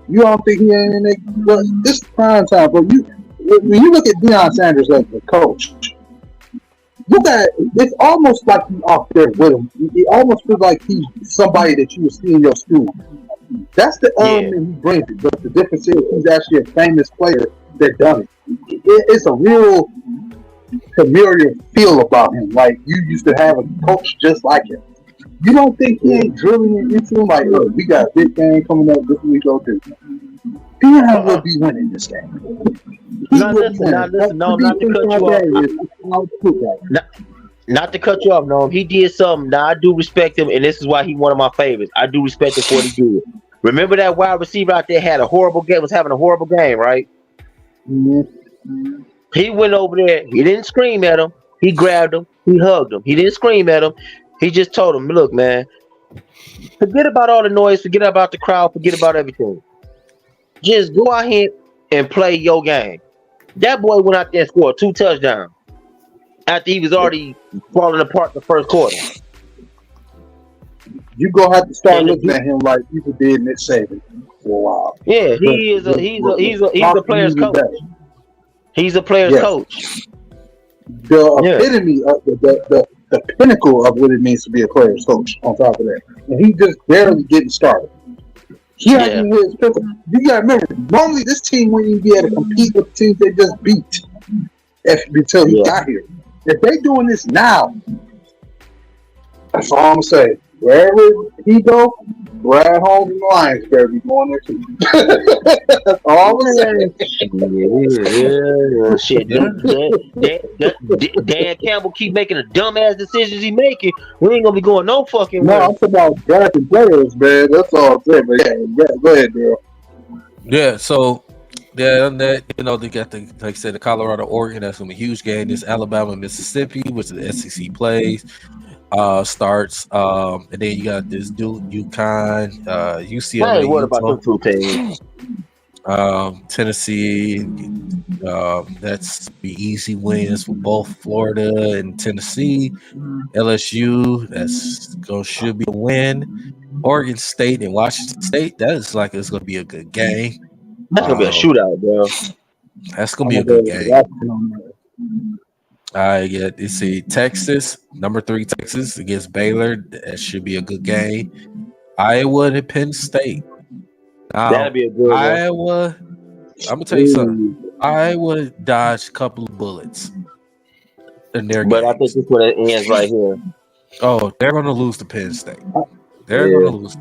Speaker 4: You don't think he ain't in it? But this is prime time, but when you look at Deion Sanders as the coach, it's almost like he's out there with him. It almost feels like he's somebody that you would see in your school. That's the element he brings it. But the difference is he's actually a famous player that done it. It's a real familiar feel about him. Like you used to have a coach just like him. You don't think he ain't drilling it into him? Like, look, we got a big game coming up. This week, go do. Deion will be winning this game.
Speaker 2: Not to cut you off, no. He did something. Now I do respect him, and this is why he's one of my favorites. I do respect him for what he did. Remember that wide receiver out there was having a horrible game, right?
Speaker 4: Mm-hmm.
Speaker 2: He went over there. He didn't scream at him. He grabbed him. He hugged him. He didn't scream at him. He just told him, "Look, man, forget about all the noise. Forget about the crowd. Forget about everything. Just go out here and play your game." That boy went out there and scored 2 touchdowns after he was already falling apart the first quarter.
Speaker 4: You gonna have to start looking at him like people did Nick Saban for a while.
Speaker 2: Yeah, he's a player's coach. He's a player's coach.
Speaker 4: The epitome of the pinnacle of what it means to be a player's coach. On top of that, and he just barely getting started. He hasn't hit his pistol. You gotta remember, normally this team wouldn't even be able to compete with the teams they just beat until he got here. If they doing this now, that's all I'm gonna say. Wherever he go, Brad Holmes and the Lions better be going there too. That's all I'm saying.
Speaker 2: Shit. Dan Campbell keep making the dumbass decisions he making. We ain't gonna be going no fucking way.
Speaker 4: No, I'm talking about drafting players, man. That's all I'm saying. But go ahead, girl.
Speaker 1: Yeah, so and that they got the like I said, the Colorado, Oregon. That's gonna be a huge game. This Alabama, Mississippi, which the SEC plays. Starts and then you got this Duke, UConn, UCLA,
Speaker 2: hey, what about those two teams?
Speaker 1: Tennessee. That's the easy wins for both Florida and Tennessee. LSU, should be a win. Oregon State and Washington State, that is like it's gonna be a good game.
Speaker 2: That's gonna be a shootout, bro.
Speaker 1: That's gonna be a good game. You see Texas, number 3 Texas against Baylor. That should be a good game. Iowa and Penn State.
Speaker 2: That'd be a good one.
Speaker 1: Iowa, I'm gonna tell you something. Iowa dodged a couple of bullets in their games.
Speaker 2: But I think this is where it ends right here.
Speaker 1: Oh, they're gonna lose to Penn State. They're gonna lose.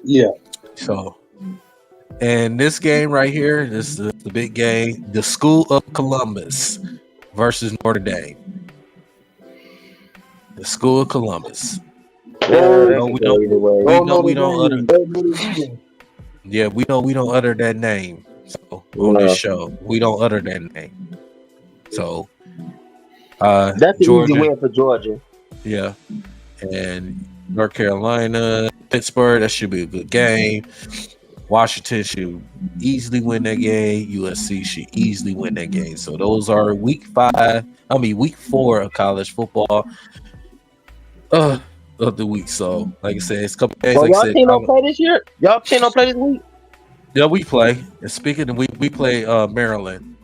Speaker 4: Yeah.
Speaker 1: So, and this game right here, this is the big game. The School of Columbus versus Notre Dame. The School of Columbus. We don't utter that name. So on this show, we don't utter that name. So
Speaker 2: that's an easy win for Georgia.
Speaker 1: Yeah. And North Carolina, Pittsburgh, that should be a good game. Washington should easily win that game. USC should easily win that game. So those are week 4 of college football of the week. So like I said, it's a couple days.
Speaker 2: Y'all team don't play this year? Y'all team don't play this week?
Speaker 1: Yeah, we play. And speaking of, we play Maryland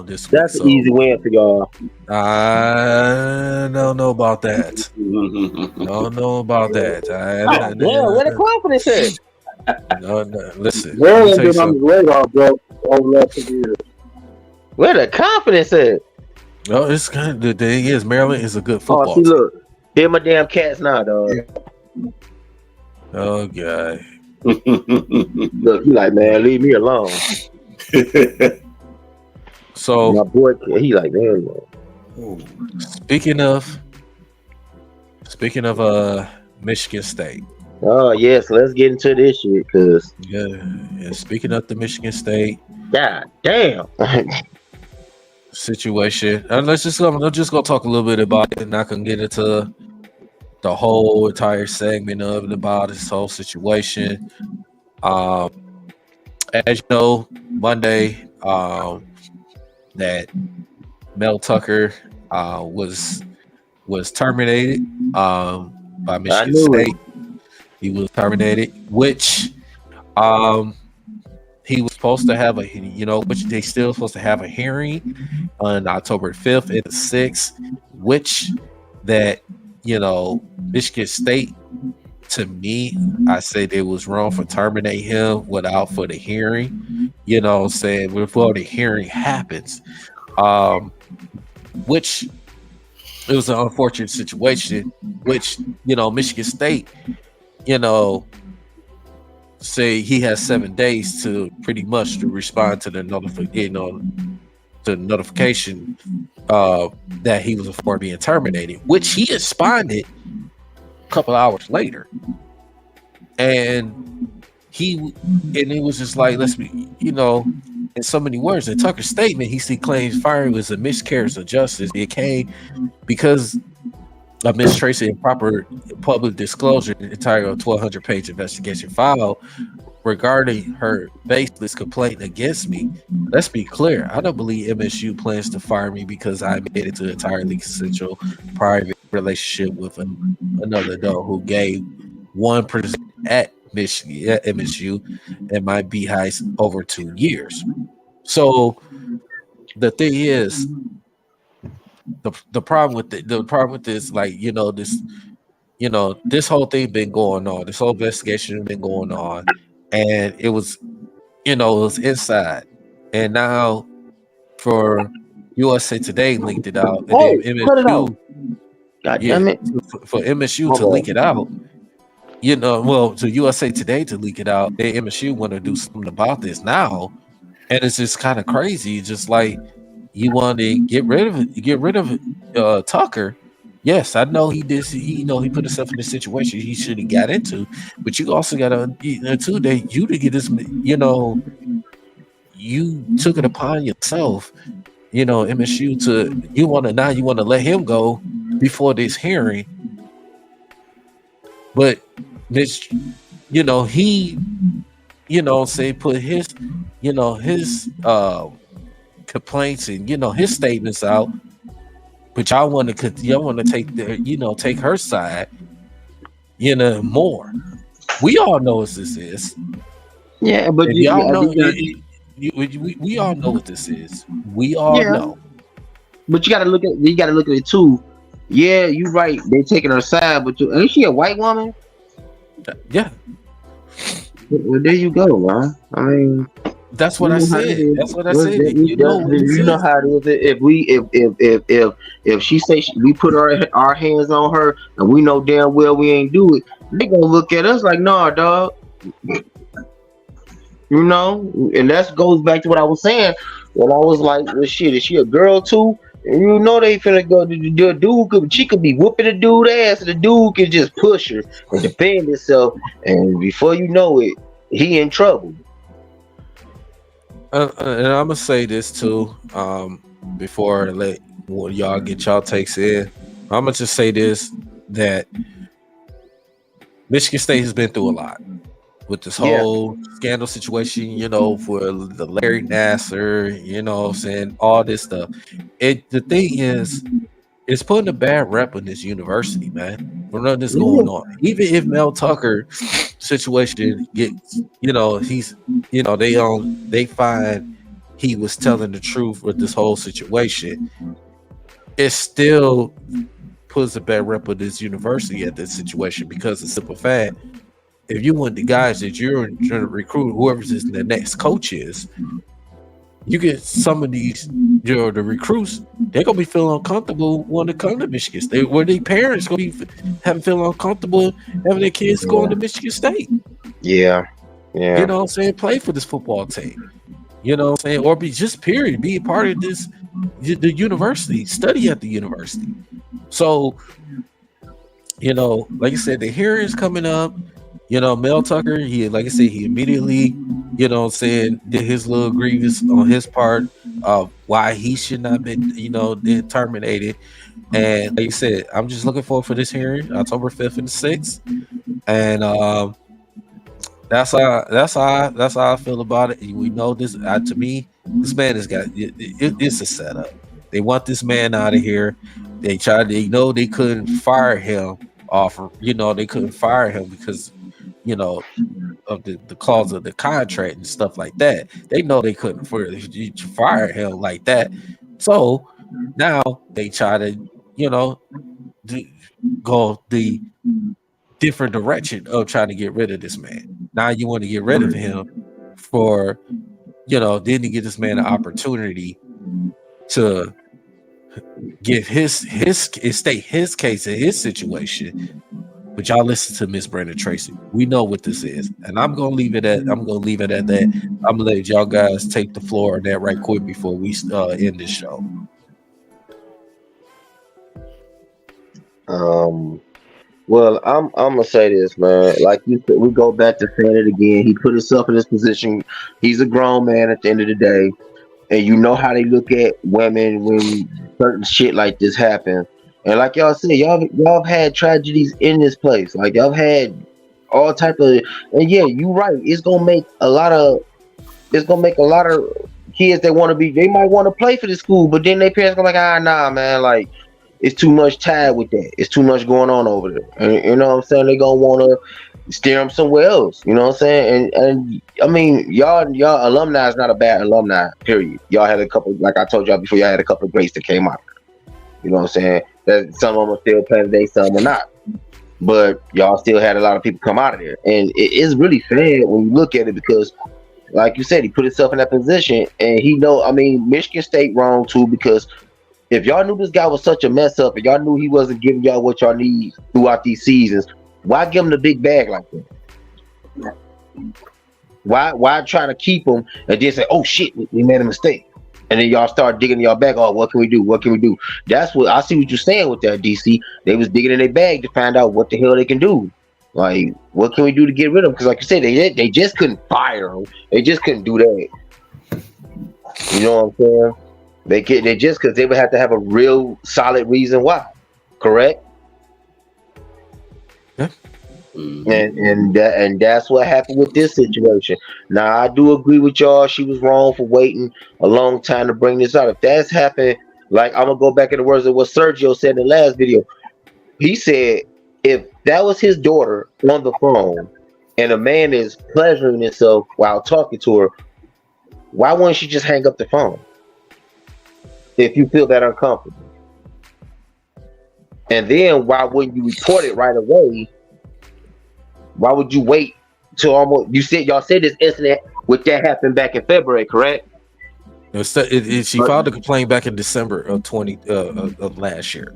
Speaker 1: this week.
Speaker 2: That's an easy win for y'all.
Speaker 1: I don't know about that. Don't know about that.
Speaker 2: Where the confidence is?
Speaker 1: No, listen.
Speaker 4: Maryland been on the radar, bro, over the last 2 years.
Speaker 2: Where the confidence is?
Speaker 1: No, it's kind of the thing is Maryland is a good football.
Speaker 2: See, look, they're my damn cats now, dog.
Speaker 1: Oh god.
Speaker 2: Look, you like, man, leave me alone.
Speaker 1: So
Speaker 2: my boy, he like, man.
Speaker 1: Speaking of Michigan State.
Speaker 2: Oh yes, let's get into this shit, cause
Speaker 1: speaking of the Michigan State,
Speaker 2: god damn
Speaker 1: situation, and I'm just gonna talk a little bit about it, and I can get into the whole entire segment of it about this whole situation. As you know, Monday, that Mel Tucker was terminated by Michigan State. He was terminated, which he was supposed to have which they still supposed to have a hearing on October 5th and the 6th, which that, Michigan State, to me, I say they was wrong for terminating him without for the hearing, saying before the hearing happens, which it was an unfortunate situation, which, Michigan State, say he has 7 days to pretty much to respond to the notification that he was for being terminated, which he responded a couple hours later, and it was just like, let's be, in so many words, in Tucker's statement, he claims firing was a miscarriage of justice. It came because of Miss Tracy improper public disclosure, the entire 1,200-page investigation file regarding her baseless complaint against me. Let's be clear. I don't believe MSU plans to fire me because I made it to an entirely consensual private relationship with another adult who gave 1% at MSU and my behinds over 2 years. So the thing is, the problem with this, like, this whole thing been going on. This whole investigation has been going on, and it was, it was inside. And now for USA Today linked it out, and then
Speaker 2: Hey, cut it out.
Speaker 1: MSU,
Speaker 2: God
Speaker 1: yeah,
Speaker 2: damn it.
Speaker 1: for MSU
Speaker 2: My
Speaker 1: to
Speaker 2: bad.
Speaker 1: leak it out, well, to USA Today to leak it out, they MSU want to do something about this now, and it's just kind of crazy. Just like you want to get rid of Tucker. Yes, I know he did. He put himself in a situation he should have got into, but you also got to too that you to get this. You took it upon yourself. MSU you want to let him go before this hearing, but this, he, say put his, his complaints and his statements out, but y'all want to take her side, more. We all know what this is.
Speaker 2: Yeah, but
Speaker 1: we all know what this is. We all know.
Speaker 2: But you gotta look at it too. Yeah, you're right. They taking her side, but ain't she a white woman?
Speaker 1: Yeah.
Speaker 2: Well, there you go, man. I mean,
Speaker 1: that's what I said. That's what I said.
Speaker 2: You know how it is. If she say we put our hands on her and we know damn well we ain't do it, they gonna look at us like, nah, dog. And that goes back to what I was saying when I was like, well, shit, is she a girl too? And they finna go to the dude. She could be whooping the dude ass, and the dude can just push her and defend himself. And before you know it, he in trouble.
Speaker 1: And I'm gonna say this too, before I let y'all get y'all takes in. I'm gonna just say this, that Michigan State has been through a lot with this whole scandal situation, for the Larry Nassar, saying all this stuff. The thing is, it's putting a bad rep on this university, man. For nothing that's going on. Even if Mel Tucker situation gets, he's, they find he was telling the truth with this whole situation, it still puts a bad rep on this university at this situation, because the simple fact, if you want the guys that you're trying to recruit, whoever's the next coach is, you get some of these, the recruits, they're gonna be feeling uncomfortable wanting to come to Michigan State, where their parents gonna be feeling uncomfortable having their kids going to Michigan State.
Speaker 2: Yeah.
Speaker 1: You know what I'm saying? Play for this football team. You know what I'm saying? Or be a part of this, the university, study at the university. So, like I said, the hearing is coming up. Mel Tucker, he immediately, did his little grievance on his part of why he should not been, then terminated. And like you said, I'm just looking forward for this hearing, October 5th and 6th. And that's how I feel about it. We know this. To me, this man has got it's a setup. They want this man out of here. They couldn't fire him off. They couldn't fire him because of the clause of the contract and stuff like that. They know they couldn't fire him like that. So now they try to, go the different direction of trying to get rid of this man. Now you want to get rid of him for, then to give this man an opportunity to give his state his case in his situation. But y'all listen to Miss Brandon Tracy. We know what this is, and I'm gonna leave it at that. I'm gonna let y'all guys take the floor on that right quick before we end this show.
Speaker 2: Well, I'm gonna say this, man. Like you said, we go back to saying it again. He put himself in this position. He's a grown man at the end of the day, and you know how they look at women when certain shit like this happens. And like y'all said, y'all have had tragedies in this place. Like y'all had all type of, and yeah, you right. It's gonna make a lot of kids that want to be. They might want to play for the school, but then their parents go like, nah, man, like it's too much tied with that. It's too much going on over there. And you know what I'm saying? They gonna want to steer them somewhere else. You know what I'm saying? And I mean, y'all alumni is not a bad alumni. Period. Y'all had a couple, like I told y'all before. Y'all had a couple of greats that came out. You know what I'm saying? That some of them are still playing today, some are not. but y'all still had a lot of people come out of there, and it's really sad when you look at it because, like you said, he put himself in that position, and he know. I mean, Michigan State wrong too because if y'all knew this guy was such a mess up, and y'all knew he wasn't giving y'all what y'all need throughout these seasons, why give him the big bag like that? Why try to keep him and then say, "Oh shit, we made a mistake," and then y'all start digging in y'all bag. Oh, what can we do? What can we do? That's what I see. What you're saying with that, DC. They was digging in their bag to find out what the hell they can do. Like, what can we do to get rid of them? Because, like you said, they just couldn't fire them. They just couldn't do that. You know what I'm saying? They just because they would have to have a real solid reason why. Correct?
Speaker 1: Yeah.
Speaker 2: And that's what happened with this situation. Now I do agree with y'all. She was wrong for waiting a long time to bring this out. If that's happened, like I'm gonna go back in the words of what Sergio said in the last video. He said if that was his daughter on the phone and a man is pleasuring himself while talking to her, why wouldn't she just hang up the phone? If you feel that uncomfortable. And then why wouldn't you report it right away? Why would you wait till almost? Y'all said this incident with that happened back in February, correct?
Speaker 1: She filed a complaint back in December of of last year.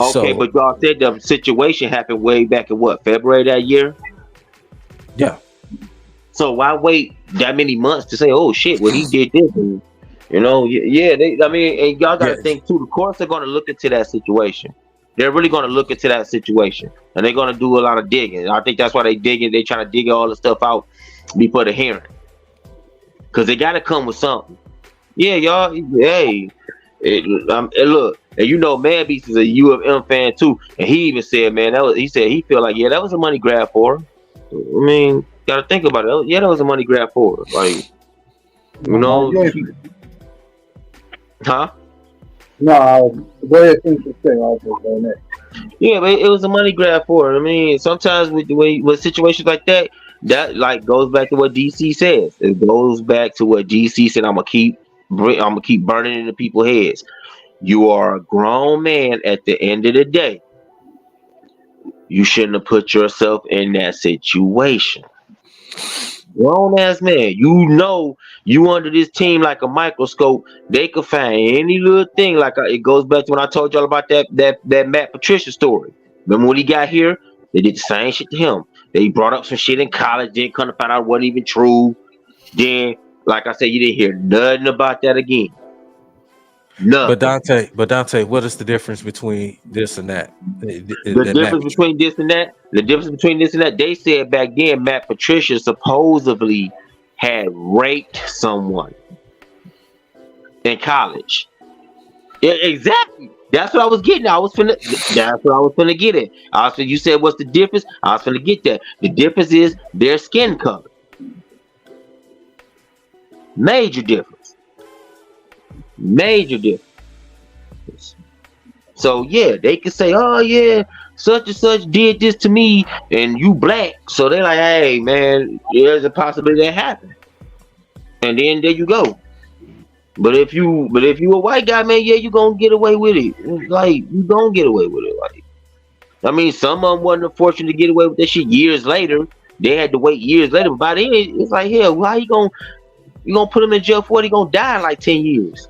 Speaker 2: Okay, but y'all said the situation happened way back in what, February that year?
Speaker 1: Yeah.
Speaker 2: So why wait that many months to say, "Oh shit, well he did this"? And, you know, yeah. And y'all got to think too. The courts are going to look into that situation. They're really going to look into that situation, and they're going to do a lot of digging. I think that's why they digging. They trying to dig all the stuff out before the hearing, because they got to come with something. Yeah, y'all. Hey, look, and you know, Man Beast is a U of M fan too, and he even said, man, he said he feel like that was a money grab for her. I mean, got to think about it. Yeah, that was a money grab for her. Like, you know, huh?
Speaker 4: No, go ahead, finish your thing. I'll just go next.
Speaker 2: Yeah, but it was a money grab for her. I mean, sometimes with situations like that like goes back to what DC says. It goes back to what DC said. I'm gonna keep burning into people's heads. You are a grown man. At the end of the day, you shouldn't have put yourself in that situation. Grown ass man, you know, you under this team like a microscope. They could find any little thing. Like it goes back to when I told y'all about that Matt Patricia story. Remember when he got here? They did the same shit to him. They brought up some shit in college, then come to find out it wasn't even true. Then, like I said, you didn't hear nothing about that again. Nothing.
Speaker 1: But Dante, what is the difference between this and that?
Speaker 2: The difference between this and that, they said back then Matt Patricia supposedly had raped someone in college. Yeah, exactly. That's what I was getting. That's what I was finna get at. You said what's the difference? I was finna get that. The difference is their skin color. Major difference. So yeah, they can say, "Oh yeah, such and such did this to me," and you black. So they're like, "Hey man, there's a possibility that happened." And then there you go. But if you a white guy, man, yeah, you gonna get away with it. Like you gonna get away with it. Like, I mean, some of them wasn't fortunate to get away with that shit years later. They had to wait years later. But by then, it's like, hell, how you gonna put him in jail for it? He gonna die in like 10 years.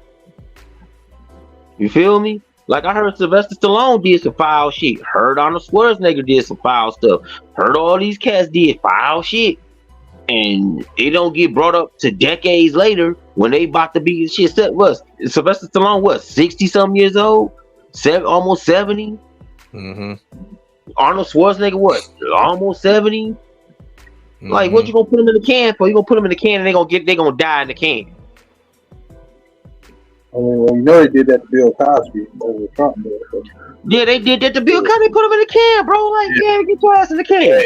Speaker 2: You feel me? Like I heard Sylvester Stallone did some foul shit. Heard Arnold Schwarzenegger did some foul stuff. Heard all these cats did foul shit. And it don't get brought up to decades later when they about to be shit. What Sylvester Stallone? What 60-something years old? Almost 70.
Speaker 1: Mm-hmm.
Speaker 2: Arnold Schwarzenegger? What? Almost 70.
Speaker 1: Mm-hmm.
Speaker 2: Like what you gonna put them in the can for? You gonna put them in the can and they gonna die in the can.
Speaker 4: I mean, well, you know they did that to Bill Cosby over Trump. So.
Speaker 2: Yeah, they did that to Bill Cosby. They put him in the can, bro. Like, yeah, get your ass in the can.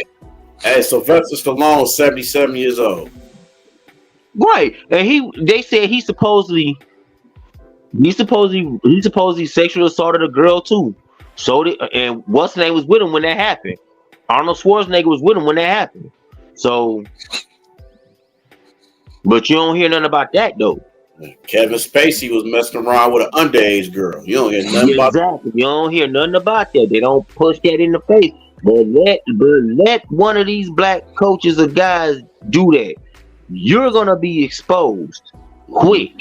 Speaker 3: Hey, Sylvester Stallone, 77 years old.
Speaker 2: Right, and they said he supposedly sexually assaulted a girl too. So and what's name was with him when that happened? Arnold Schwarzenegger was with him when that happened. So, but you don't hear nothing about that though.
Speaker 3: Kevin Spacey was messing around with an underage girl. You don't hear nothing about that.
Speaker 2: You don't hear nothing about that. They don't push that in the face. But let one of these black coaches or guys do that. You're gonna be exposed quick.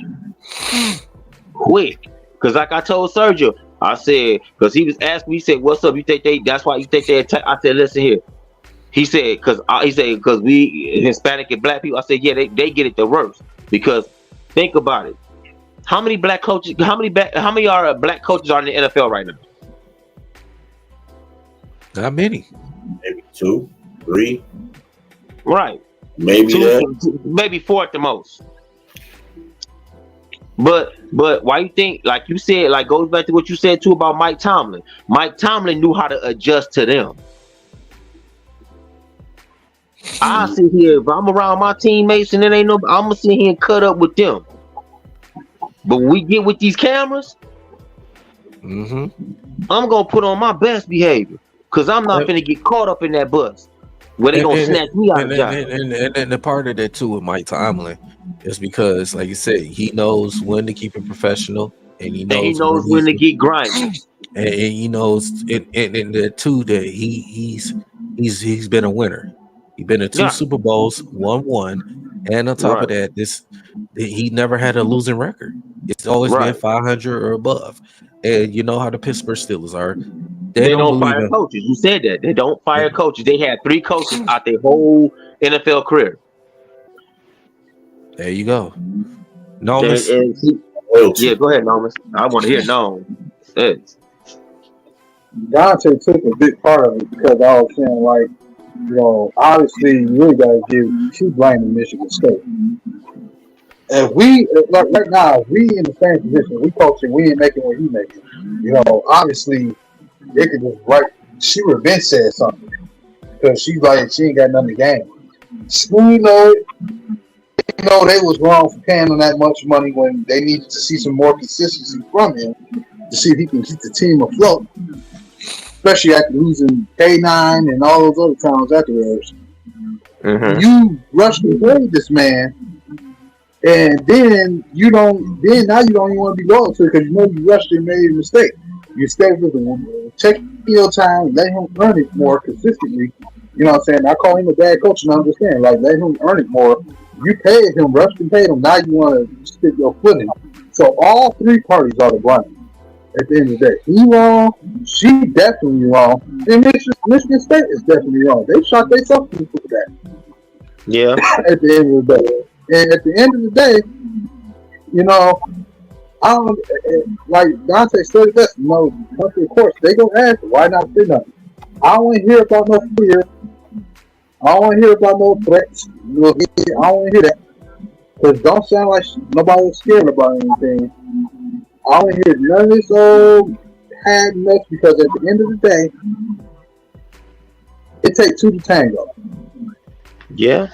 Speaker 2: Because like I told Sergio, I said, because he was asking me, he said, "What's up? You think that's why you think they attack?" I said, "Listen here." He said, because we Hispanic and black people. I said, yeah, they get it the worst. Because think about it. How many black coaches? How many black coaches are in the NFL right now?
Speaker 1: Not many.
Speaker 3: Maybe 2, 3.
Speaker 2: Right.
Speaker 3: Maybe
Speaker 2: 2, maybe 4 at the most. But why you think, like you said, like goes back to what you said too about Mike Tomlin. Mike Tomlin knew how to adjust to them. I sit here, if I'm around my teammates and it ain't no, I'm gonna sit here and cut up with them. But when we get with these cameras, I'm gonna put on my best behavior because I'm not gonna get caught up in that bus where they gonna snatch me out of the job.
Speaker 1: And the part of that too with Mike Tomlin is because, like you said, he knows when to keep it professional, and he knows
Speaker 2: when to get grimy,
Speaker 1: and he knows, and the two that he's been a winner. He's been in 2 Super Bowls, won 1, and on top of that, he never had a losing record. It's always been 500 or above. And you know how the Pittsburgh Steelers are. They don't
Speaker 2: fire coaches. You said that. They don't fire coaches. They had 3 coaches out their whole NFL career.
Speaker 1: There you go. Nomus.
Speaker 2: Yeah, go ahead, Nomus. I want to hear Nom.
Speaker 4: Dante took a big part of it because I was saying, like, you know, obviously, you really got to give two blame to Michigan State. If we, like right now, if we in the same position, we coaching, we ain't making what he making. You know, obviously, they could just she would have been said something because she's like, she ain't got nothing to gain. School know it. You know, they was wrong for paying him that much money when they needed to see some more consistency from him to see if he can keep the team afloat. Especially after losing K9 and all those other towns afterwards. You rushed to trade this man, and then now you don't even want to be loyal to it because you know you rushed and made a mistake. You stayed with him, take your time, let him earn it more consistently. You know what I'm saying? I call him a bad coach, and I understand. Like, let him earn it more. You paid him, rushed and paid him. Now you want to stick your foot in. So all 3 parties are to blame. At the end of the day, he wrong. She definitely wrong. And Michigan State is definitely wrong. They shot themselves for that.
Speaker 2: Yeah.
Speaker 4: At the end of the day, and at the end of the day, you know, I don't like Dante said it best. You know, country of course they gonna ask why not say nothing. I don't want to hear about no fear. I don't want to hear about no threats. I don't want to hear that because don't sound like nobody was scared about anything. I don't hear none of this old had mess because at the end of the day, it takes 2 to tango.
Speaker 2: Yeah.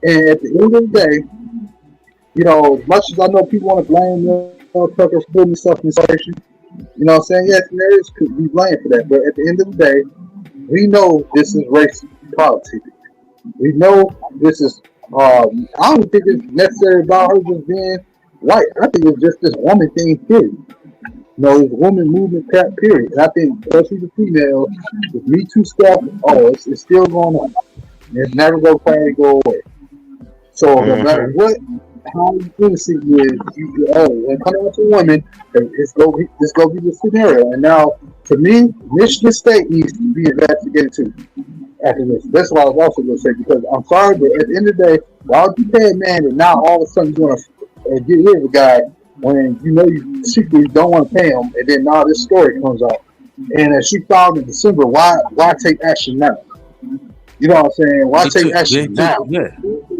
Speaker 4: And at the end of the day, you know, as much as I know people want to blame Tucker for putting stuff in situation, you know what I'm saying? Yes, there is could be blamed for that. But at the end of the day, we know this is race politics. We know this is I don't think it's necessary about her just being white. I think it's just this woman thing, period. You know, it's woman movement, period. And I think, especially the females, with Me Too stuff, it's still going on. It's never going to go away. So no matter what, how innocent you is, when it comes out to women, it's going to be the scenario. And now, to me, Michigan State needs to be investigated too. After this, that's what I was also going to say, because I'm sorry, but at the end of the day, why would you pay a man and now all of a sudden you're going to get rid of a guy when you know you secretly don't want to pay him, and then now this story comes out, and as she filed in December, why take action now? You know what I'm saying? Why take action now?
Speaker 1: Yeah,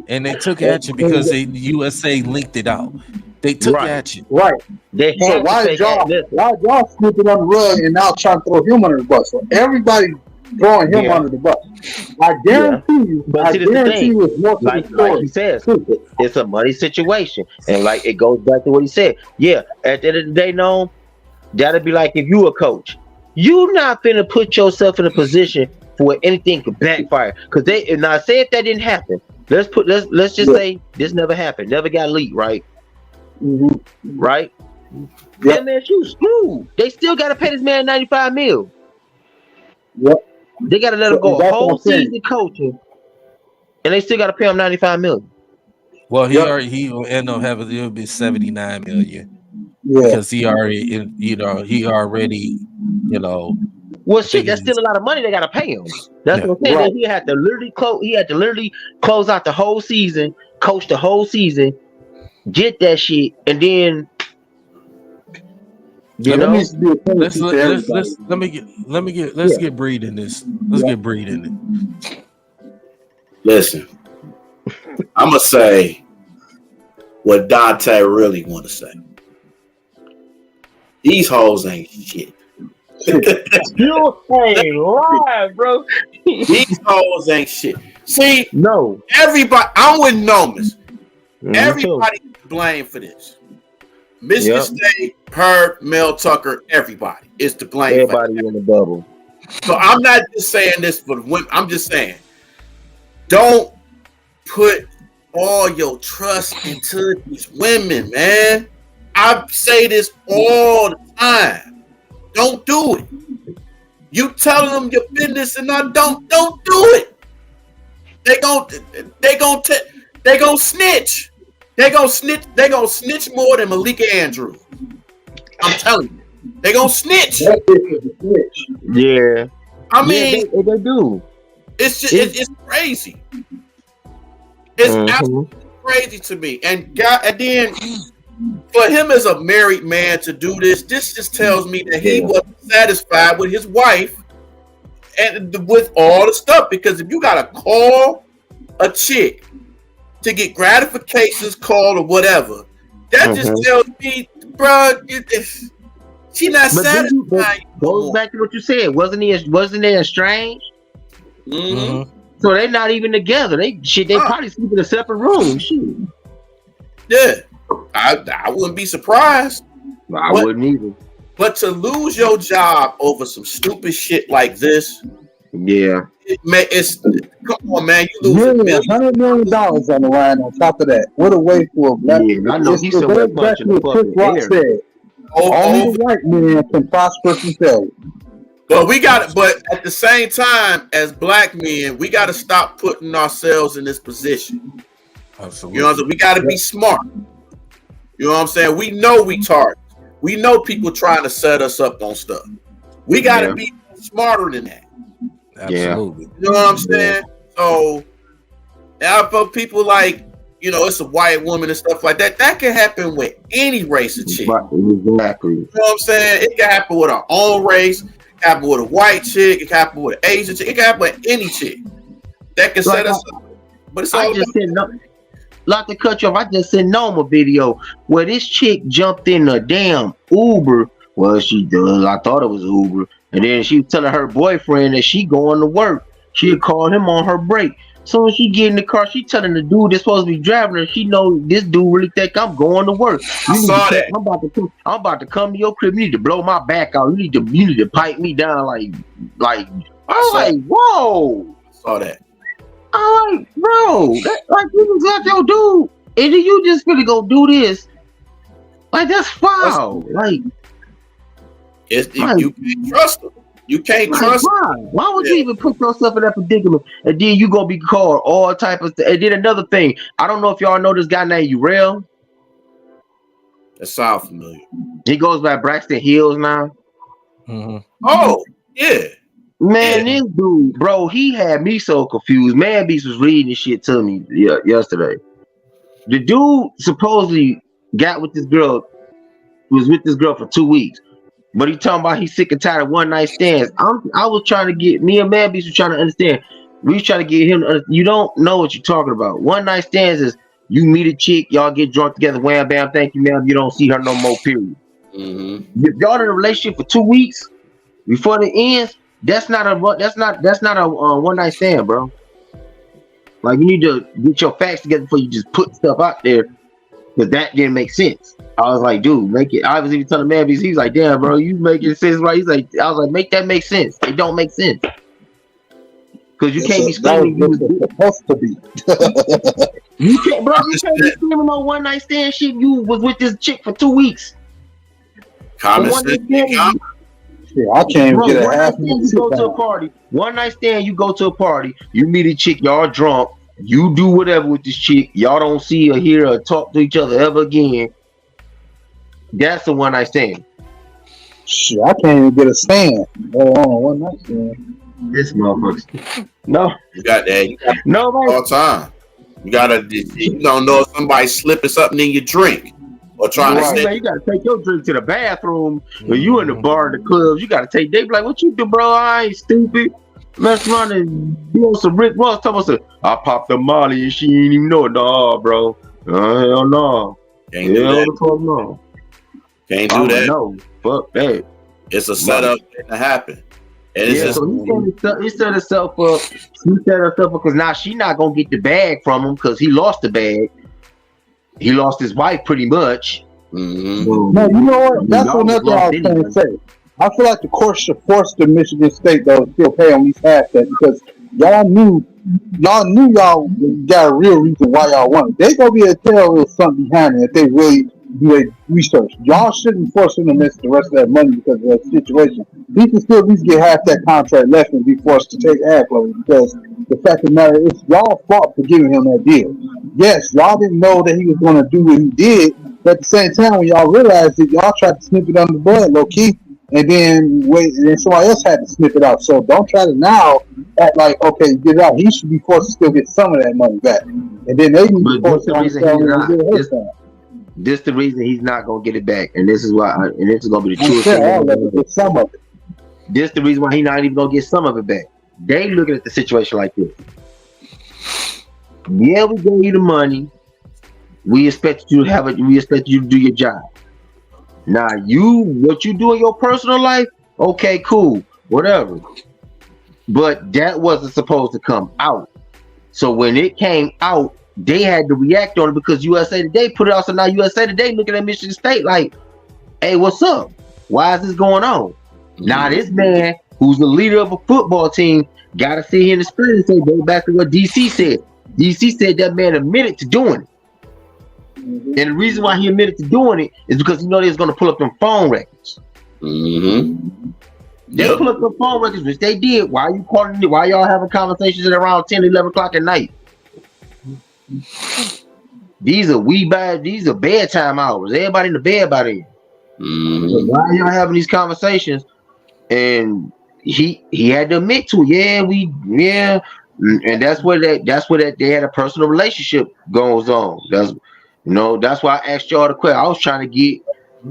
Speaker 1: and they took action because the USA linked it out. They took action,
Speaker 4: right? So why y'all snooping on the rug and now trying to throw him under the bus? So everybody throwing him under the bus. I guarantee you.
Speaker 2: But
Speaker 4: I guarantee you, it's more
Speaker 2: like he says, it's a money situation, and like it goes back to what he said. Yeah, at the end of the day, no, that'd be like if you a coach, you not finna put yourself in a position where anything could backfire. Because now say if that didn't happen, let's just say this never happened, never got leaked, right? Right? That man, you screwed. They still got to pay this man $95 million.
Speaker 4: Yep.
Speaker 2: They got to let him go a whole season coaching, and they still got to pay him $95 million.
Speaker 1: Well, he will end up having it'll be $79 million.
Speaker 4: Yeah.
Speaker 1: Because he already,
Speaker 2: Well, shit, that's still a lot of money they got to pay him. That's what I'm saying. Right. He had to literally close out the whole season, coach the whole season, get that shit, and then let's get Breed in this. Let's get Breed in it.
Speaker 3: Listen, I'm gonna say what Dante really want to say. These hoes ain't shit.
Speaker 2: You ain't lying, bro.
Speaker 3: These hoes ain't shit. See,
Speaker 2: no,
Speaker 3: everybody. I'm with Nomas. Everybody to blame for this. Michigan State, Herb, Mel Tucker, everybody is to blame.
Speaker 2: Everybody in the bubble.
Speaker 3: So I'm not just saying this for the women. I'm just saying, don't put all your trust into these women, man. I say this all the time. Don't do it. You telling them your business and I don't do it. They gon' snitch. They gon' snitch more than Malika Andrews. I'm telling you. They gon' snitch.
Speaker 2: Yeah.
Speaker 3: I mean,
Speaker 2: they do.
Speaker 3: It's just it's crazy. It's absolutely crazy to me. And then for him as a married man to do this just tells me that he wasn't satisfied with his wife and with all the stuff. Because if you gotta call a chick to get gratifications called or whatever, that just tells me, bro, she not satisfied.
Speaker 2: Goes back to what you said. Wasn't they estranged?
Speaker 3: Mm-hmm.
Speaker 2: So they're not even together. They probably sleep in a separate room. Shit.
Speaker 3: Yeah. I wouldn't be surprised.
Speaker 2: I wouldn't either.
Speaker 3: But to lose your job over some stupid shit like this, it's come on, man. You lose
Speaker 4: $100 million on the line. On top of that, what a way for a black.
Speaker 2: I know he's so much in the fucking air.
Speaker 4: Only the white man can prosper themselves.
Speaker 3: But at the same time, as black men, we got to stop putting ourselves in this position.
Speaker 1: Absolutely.
Speaker 3: You know what I'm saying? We got to be smart. You know what I'm saying? We know we target. We know people trying to set us up on stuff. We got to be smarter than that.
Speaker 1: Absolutely.
Speaker 3: You know what I'm saying? So, now for people like, it's a white woman and stuff like that, that can happen with any race of chick.
Speaker 2: Exactly.
Speaker 3: You know what I'm saying? It can happen with our own race. It can happen with a white chick. It can happen with an Asian chick. It can happen with any chick. That can set us up. But it's all
Speaker 2: Not to cut you off, I just sent Noma video where this chick jumped in a damn Uber. Well, she does. I thought it was Uber. And then she was telling her boyfriend that she going to work. She had called him on her break. So when she get in the car, she telling the dude that's supposed to be driving her, she know this dude really think I'm going to work.
Speaker 3: I saw that.
Speaker 2: I'm about to come to your crib. You need to blow my back out. You need to pipe me down like I was like, whoa.
Speaker 3: I saw that.
Speaker 2: I'm like, bro, you was got your dude, and then you just gonna go do this. Like, that's foul. You
Speaker 3: can't trust them. You can't trust them.
Speaker 2: Why would you even put yourself in that predicament? And then you gonna be called all type of stuff. And then another thing, I don't know if y'all know this guy named Urel.
Speaker 3: That sounds familiar.
Speaker 2: He goes by Braxton Hills now.
Speaker 1: Mm-hmm.
Speaker 3: Oh, yeah.
Speaker 2: Man, this dude, bro, he had me so confused. Man Beast was reading this shit to me yesterday. The dude supposedly got with this girl, was with this girl for 2 weeks. But he talking about he's sick and tired of one night stands. I was trying to get, me and Man Beast was trying to understand. We was trying to get him, you don't know what you're talking about. One night stands is you meet a chick, y'all get drunk together, wham, bam, thank you, ma'am, you don't see her no more, period.
Speaker 3: Mm-hmm.
Speaker 2: If y'all in a relationship for 2 weeks, before it ends, that's not a one night stand, bro. Like, you need to get your facts together before you just put stuff out there, because that didn't make sense. I was like, dude, make it. I was even telling Man, because he's like, damn, bro, you making sense, right? He's like, I was like, make that make sense. It don't make sense, because you can't be screaming. You
Speaker 4: supposed to be.
Speaker 2: You can't, bro. You can't be screaming on one night stand shit. You was with this chick for 2 weeks.
Speaker 3: Common sense.
Speaker 4: Yeah, I can't
Speaker 2: Bro,
Speaker 4: even get a
Speaker 2: one night
Speaker 4: half
Speaker 2: stand, you go to a party. One night stand, you go to a party. You meet a chick, y'all drunk. You do whatever with this chick. Y'all don't see or hear or talk to each other ever again. That's a one night stand.
Speaker 4: Shit, I can't even get a stand. Hold on, one night stand.
Speaker 2: This motherfucker. No,
Speaker 3: You got that. You got
Speaker 2: no,
Speaker 3: all
Speaker 2: man.
Speaker 3: the time. You don't know if somebody's slipping something in your drink or trying to
Speaker 2: Right.
Speaker 3: say.
Speaker 2: Man, you gotta take your drink to the bathroom. When you in the bar, in the clubs, you gotta take. They be like, "What you do, bro? I ain't stupid." Mess around and be on some Rick Ross. Talking about, I popped the Molly and she ain't even know it. Nah, bro. Hell no.
Speaker 3: Can't do
Speaker 2: Hell
Speaker 3: that.
Speaker 2: the fuck no.
Speaker 3: Can't do that.
Speaker 2: No, fuck that.
Speaker 3: It's a setup to happen. And it's
Speaker 2: Yeah,
Speaker 3: just
Speaker 2: so he set himself up. He set herself up because now she not gonna get the bag from him because he lost the bag. He lost his wife pretty much.
Speaker 3: mhm.
Speaker 4: No, you know what? That's
Speaker 2: Y'all
Speaker 4: another thing I
Speaker 2: lost
Speaker 4: was trying to
Speaker 2: anyway.
Speaker 4: say. I feel like the court should force the Michigan State though to still pay on these assets because y'all knew y'all got a real reason why y'all won it. They gonna be able to tell there's something behind it if they really do their research. Y'all shouldn't force him to miss the rest of that money because of that situation. He can still at least get half that contract left and be forced to take ad closing because the fact of the matter is y'all fault for giving him that deal. Yes, y'all didn't know that he was gonna do what he did, but at the same time when y'all realized it, y'all tried to snip it under the bud low key. And then somebody else had to snip it out. So don't try to now act like, okay, get it out. He should be forced to still get some of that money back. And then they need to
Speaker 2: But
Speaker 4: force
Speaker 2: this the
Speaker 4: on
Speaker 2: reason
Speaker 4: themselves
Speaker 2: he's
Speaker 4: and get
Speaker 2: not.
Speaker 4: it his time.
Speaker 2: This the reason he's not gonna get it back, and this is why. And this is gonna be the
Speaker 4: I'm
Speaker 2: truest
Speaker 4: sure
Speaker 2: thing.
Speaker 4: all of it, but some of it.
Speaker 2: This the reason why he's not even gonna get some of it back. They looking at the situation like this. Yeah, we gave you the money. We expect you to have it. We expect you to do your job. Now, what you do in your personal life, okay, cool, whatever. But that wasn't supposed to come out. So when it came out, they had to react on it because USA Today put it out. So now USA Today looking at Michigan State like, hey, what's up? Why is this going on? Now this man, who's the leader of a football team, got to sit here in the spirit and say, go back to what DC said. DC said that man admitted to doing it. And the reason why he admitted to doing it is because he know they was going to pull up them phone records.
Speaker 3: Mm-hmm.
Speaker 2: They pull up the phone records, which they did. Why you calling? Why y'all having conversations at around 10, 11 o'clock at night? These are bedtime hours. Everybody in the bed by then.
Speaker 3: Mm-hmm.
Speaker 2: So why y'all having these conversations? And he had to admit to it. And that's where they had a personal relationship goes on. That's why I asked y'all the question. I was trying to get,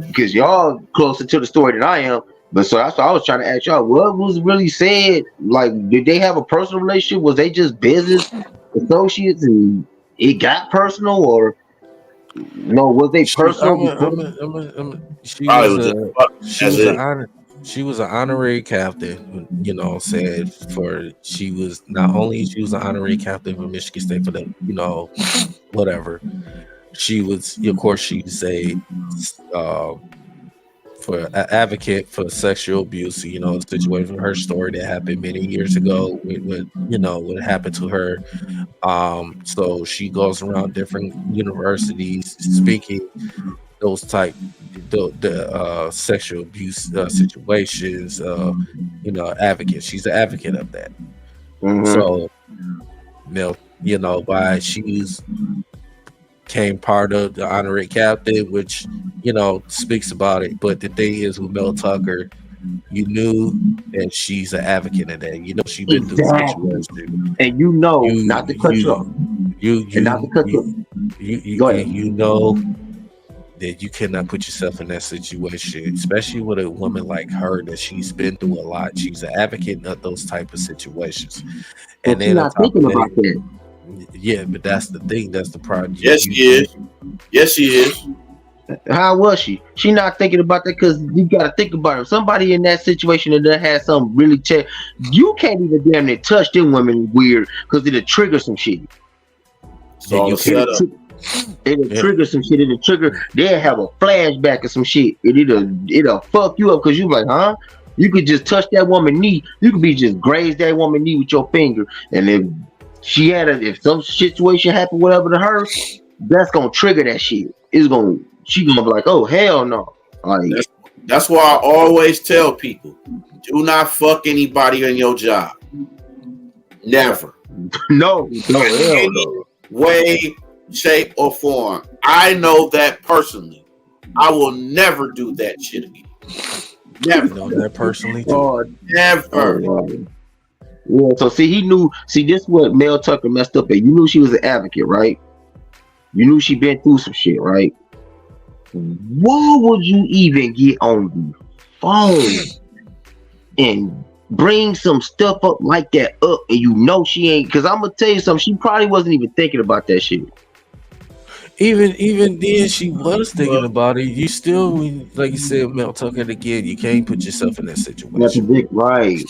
Speaker 2: because y'all closer to the story than I am. But so that's why I was trying to ask y'all, what was really said? Like, did they have a personal relationship? Was they just business associates and it got personal, or was they personal?
Speaker 1: She was an honorary captain, said she was an honorary captain for Michigan State for the, whatever. She was, of course, she's a for an advocate for sexual abuse, the situation, her story that happened many years ago with what happened to her. So she goes around different universities speaking those type the sexual abuse situations, advocate. She's an advocate of that. Mm-hmm. So by she's came part of the honorary captain, which speaks about it. But the thing is, with Mel Tucker, you knew that she's an advocate of that. She's been through the situation,
Speaker 2: and not to cut you off.
Speaker 1: You know that you cannot put yourself in that situation, especially with a woman like her that she's been through a lot. She's an advocate of those type of situations, and then
Speaker 2: not thinking about that.
Speaker 1: Yeah, but that's the thing. That's the problem.
Speaker 3: Yes, she is. Yes, she is.
Speaker 2: How was she? She not thinking about that because you got to think about it. Somebody in that situation that has something really you can't even damn near touch them women weird because it'll trigger some shit.
Speaker 3: So
Speaker 2: it'll trigger some shit. It'll trigger. They'll have a flashback of some shit. It'll fuck you up because you like, huh? You could just touch that woman's knee. You could be just graze that woman's knee with your finger, and if if some situation happened, whatever to her, that's gonna trigger that shit. She's gonna be like, oh hell no. Like
Speaker 3: That's why I always tell people, do not fuck anybody in your job. Never.
Speaker 2: No, hell
Speaker 3: Any
Speaker 2: no.
Speaker 3: way, shape, or form. I know that personally. I will never do that shit again. Never.
Speaker 1: You know that personally too.
Speaker 2: Oh,
Speaker 3: Never.
Speaker 2: yeah. So see, he knew. See, this is what Mel Tucker messed up at. You knew she was an advocate, right? You knew she been through some shit, right? Why would you even get on the phone and bring some stuff up like that up, and you know she ain't? Because I'm gonna tell you something. She probably wasn't even thinking about that shit.
Speaker 1: Even then, she was thinking about it. You still, like you said, Mel Tucker again. You can't put yourself in that
Speaker 2: That's
Speaker 1: situation.
Speaker 2: big, right?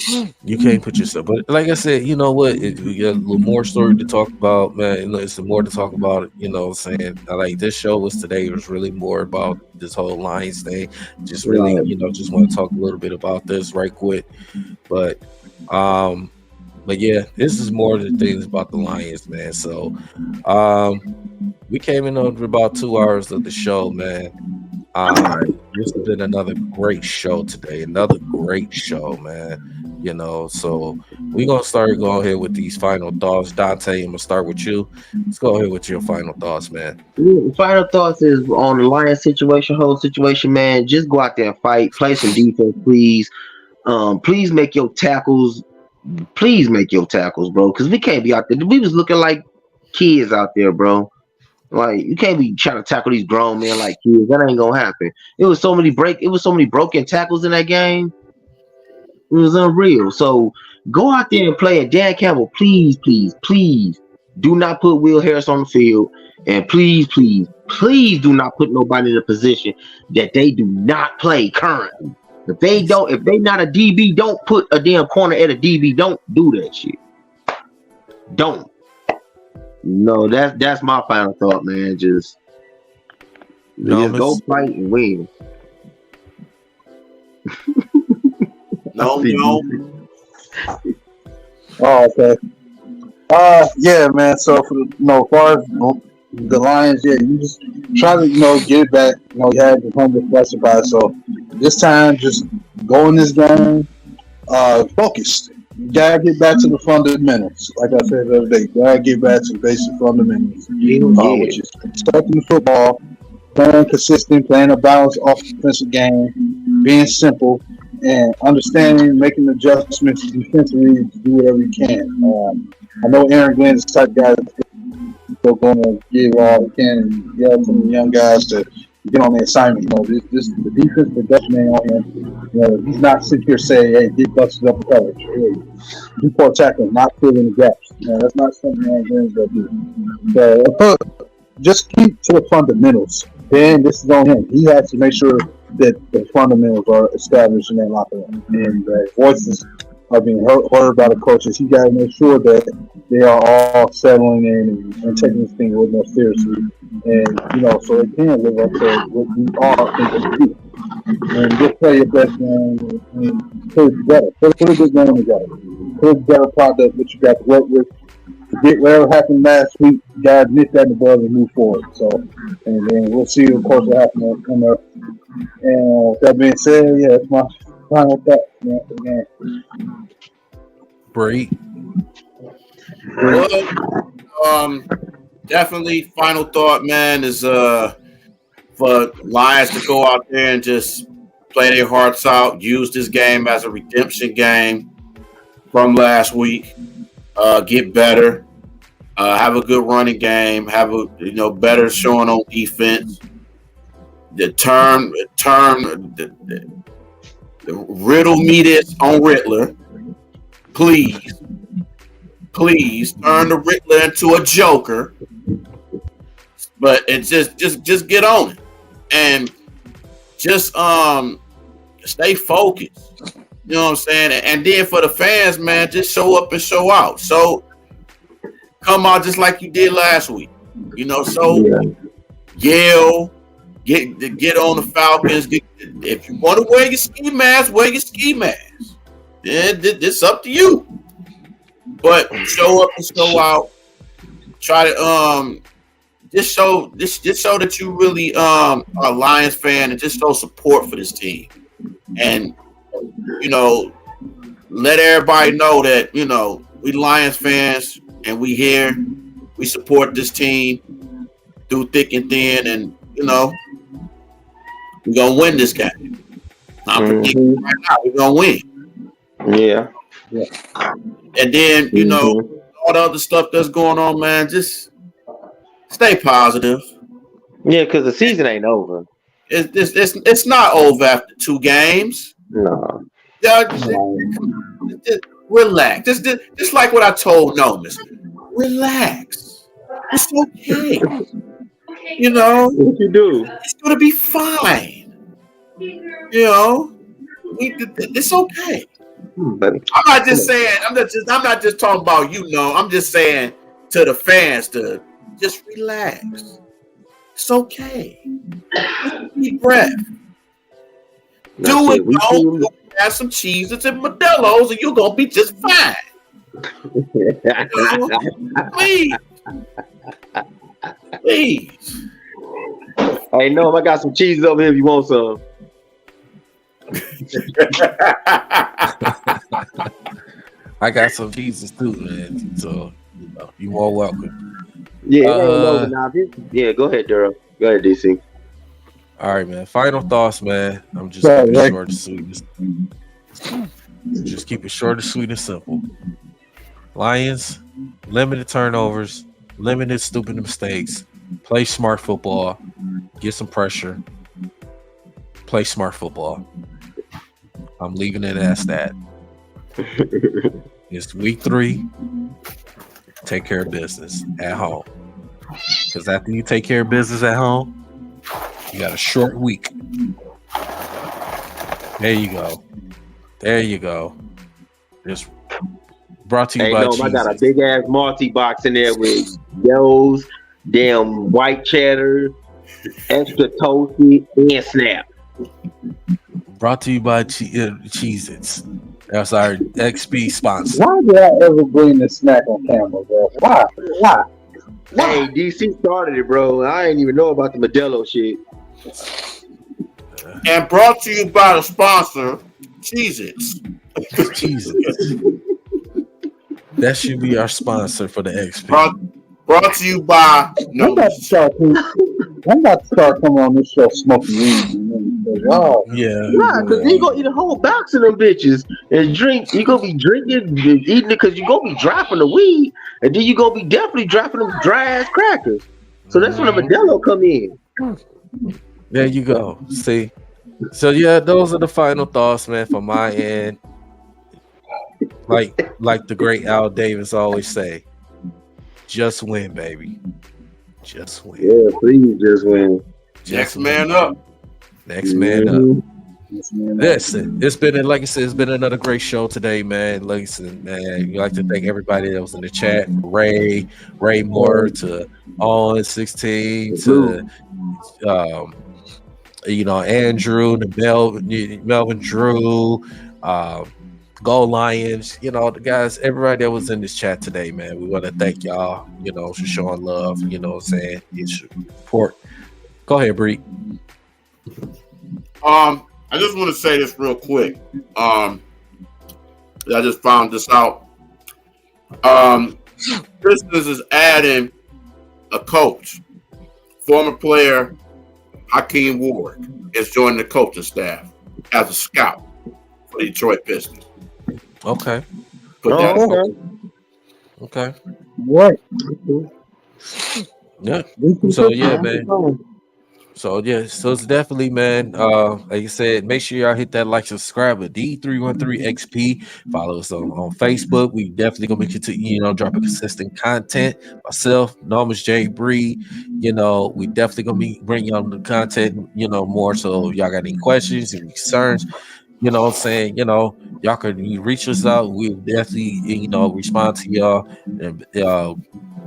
Speaker 1: You can't put yourself. But like I said, you know what? We got a little more story to talk about, man. You know, it's more to talk about. You know, what I'm saying like this show was today. It was really more about this whole Lions thing. Just really,
Speaker 2: Right.
Speaker 1: you know, just want to talk a little bit about this right quick. But yeah, this is more of the things about the Lions, man. So we came in over about 2 hours of the show, man. This has been another great show today. Another great show, man. You know, so we're gonna start going ahead with these final thoughts. Dante, I'm gonna start with you. Let's go ahead with your final thoughts, man.
Speaker 2: Final thoughts is on the Lions situation, whole situation, man. Just go out there and fight, play some defense, please. Please make your tackles. Please make your tackles, bro. Because we can't be out there. We was looking like kids out there, bro. Like you can't be trying to tackle these grown men like kids. That ain't gonna happen. It was so many broken tackles in that game. It was unreal. So go out there and play. And Dan Campbell, please, please, please do not put Will Harris on the field. And please, please, please do not put nobody in a position that they do not play currently. If they not a DB, don't put a damn corner at a DB. Don't do that shit. Don't. No, that's my final thought, man. Just go fight and win.
Speaker 3: No.
Speaker 4: Oh, okay. Yeah, man. So for as far as the Lions, yeah, you just try to get it back. You had the home classified, so this time just go in this game focused. You gotta get back to the fundamentals. Like I said the other day, you gotta get back to the basic fundamentals, which is constructing the football, playing consistent, playing a balanced offensive game, being simple, and understanding, making adjustments defensively to do whatever you can. I know Aaron Glenn is the type of guy that's going to give all he can and yell to the young guys to get on the assignment. The defense production ain't on him. He's not sitting here saying, "Hey, get busted up in coverage." Hey, do poor tackling, not filling the gaps. That's not something Aaron Glenn's going to do. So just keep to the fundamentals. Then this is on him. He has to make sure that the fundamentals are established in that locker room, and voices are being heard by the coaches. He got to make sure that they are all settling in and taking this thing a little more seriously, and so they can live up to what we all think they do. And just play your best game and play together. Put a good game together. Put together a product that you got to work with. Forget whatever happened last week. You got to nip that in the bud and move forward. So, and then we'll see, of course, what happens in there. And with that being said, yeah, that's my final thought.
Speaker 1: Bree.
Speaker 3: Well, definitely final thought, man, is for Lions to go out there and just play their hearts out, use this game as a redemption game from last week, get better, have a good running game, have a better showing on defense. The riddle me this on Riddler. Please turn the Riddler into a Joker. But it's just get on it and just stay focused. You know what I'm saying? And then for the fans, man, just show up and show out. So come out just like you did last week. Yell, get on the Falcons. If you want to wear your ski mask, wear your ski mask. Then it's up to you. But show up and show out. Try to just show that you really are a Lions fan and just show support for this team. and let everybody know that we Lions fans and we here. We support this team through thick and thin, and we're gonna win this game. I'm predicting right now we're gonna win.
Speaker 2: Yeah.
Speaker 3: And then all the other stuff that's going on, man. Just stay positive.
Speaker 2: Yeah, because the season ain't over.
Speaker 3: It's not over after 2 games.
Speaker 2: No.
Speaker 3: Just relax. Just like what I told Nomis. Relax. It's okay.
Speaker 2: What you do?
Speaker 3: It's gonna be fine. It's okay.
Speaker 2: But
Speaker 3: I'm not just saying. I'm not just talking about I'm just saying to the fans to just relax. It's okay. Deep breath. Do it. Go have some cheeses and Modelo's, and you're gonna be just fine. Please.
Speaker 2: Hey, no, I got some cheeses over here if you want some.
Speaker 1: I got some cheeses too, man. So you more welcome.
Speaker 2: Yeah, it ain't over now. Yeah, go ahead, Daryl. Go ahead, DC.
Speaker 1: All right, man. Final thoughts, man. I'm just keeping it short and sweet. Just keep it short and sweet and simple. Lions, limited turnovers, limited stupid mistakes. Play smart football. Get some pressure. Play smart football. I'm leaving it as that. It's week 3. Take care of business at home. Because after you take care of business at home, you got a short week. There you go. There you go. Just brought to you by
Speaker 2: I got a big ass multi box in there with Yo's, damn white cheddar, extra toasty, and snap.
Speaker 1: Brought to you by Cheez-Its. That's our XP sponsor.
Speaker 4: Why did I ever bring the snack on camera, bro? Why?
Speaker 2: Hey, DC started it, bro. I didn't even know about the Modelo shit.
Speaker 3: And brought to you by the sponsor, Cheez-Its.
Speaker 1: Cheez-Its. That should be our sponsor for the XP.
Speaker 3: Brought to you by
Speaker 4: I'm about to start coming on this show smoking weed. Oh.
Speaker 1: Yeah.
Speaker 2: Nah, because you gonna eat a whole box of them bitches and drink. You gonna be drinking, eating it because you gonna be dropping the weed, and then you gonna be definitely dropping them dry ass crackers. So that's when the Modelo come in.
Speaker 1: There you go. See. So yeah, those are the final thoughts, man, from my end. Like the great Al Davis always say, just win, baby. Just win.
Speaker 2: Yeah, please just win.
Speaker 3: Next man up.
Speaker 1: Next man up. Listen, it's been, like I said, it's been another great show today, man. Listen, man, we'd like to thank everybody that was in the chat. Ray Moore to On 16 to Andrew, to Melvin Drew, Go Lions, the guys, everybody that was in this chat today, man. We want to thank y'all, for showing love, what I'm saying, support. Go ahead, Bree.
Speaker 3: I just want to say this real quick. I just found this out. Christmas is adding a coach. Former player Hakeem Ward is joining the coaching staff as a scout for the Detroit Pistons.
Speaker 1: Okay. Okay.
Speaker 4: What?
Speaker 1: Yeah. So yeah, man. So it's definitely, man. Like I said, make sure y'all hit that like, subscribe with D313XP. Follow us on Facebook. We definitely gonna make sure to dropping consistent content. Myself, Nomis J. Bree. We definitely gonna be bringing y'all the content, more. So if y'all got any questions and concerns, what I'm saying, y'all can reach us out. We'll definitely, respond to y'all and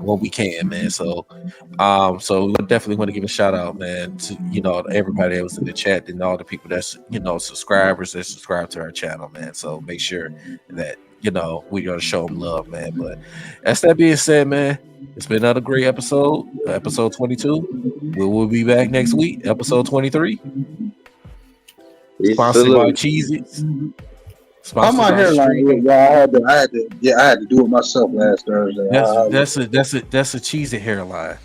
Speaker 1: when we can, man. So we definitely want to give a shout out, man, to everybody that was in the chat and all the people that's subscribers that subscribe to our channel, man. So make sure that we're gonna show them love, man. But as that being said, man, it's been another great episode 22. We will be back next week, episode 23. Sponsored by Cheez-Its.
Speaker 4: I'm my hairline. Yeah, I had to do it myself last Thursday.
Speaker 1: That's a Cheez-It hairline.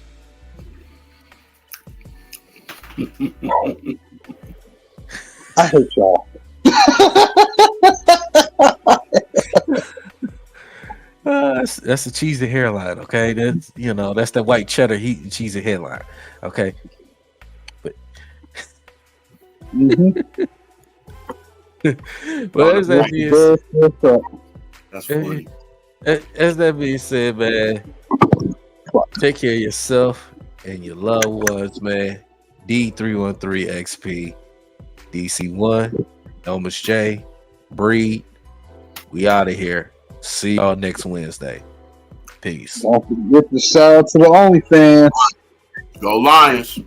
Speaker 4: I hate y'all.
Speaker 1: That's a Cheez-It hairline, okay? That's that's that white cheddar heat and Cheez-It headline, okay? But but as that being said, man, take care of yourself and your loved ones, man. D313XP, DC1, Elmas J, Breed. We out of here. See y'all next Wednesday. Peace.
Speaker 4: Don't forget to shout out to the OnlyFans.
Speaker 3: Go Lions.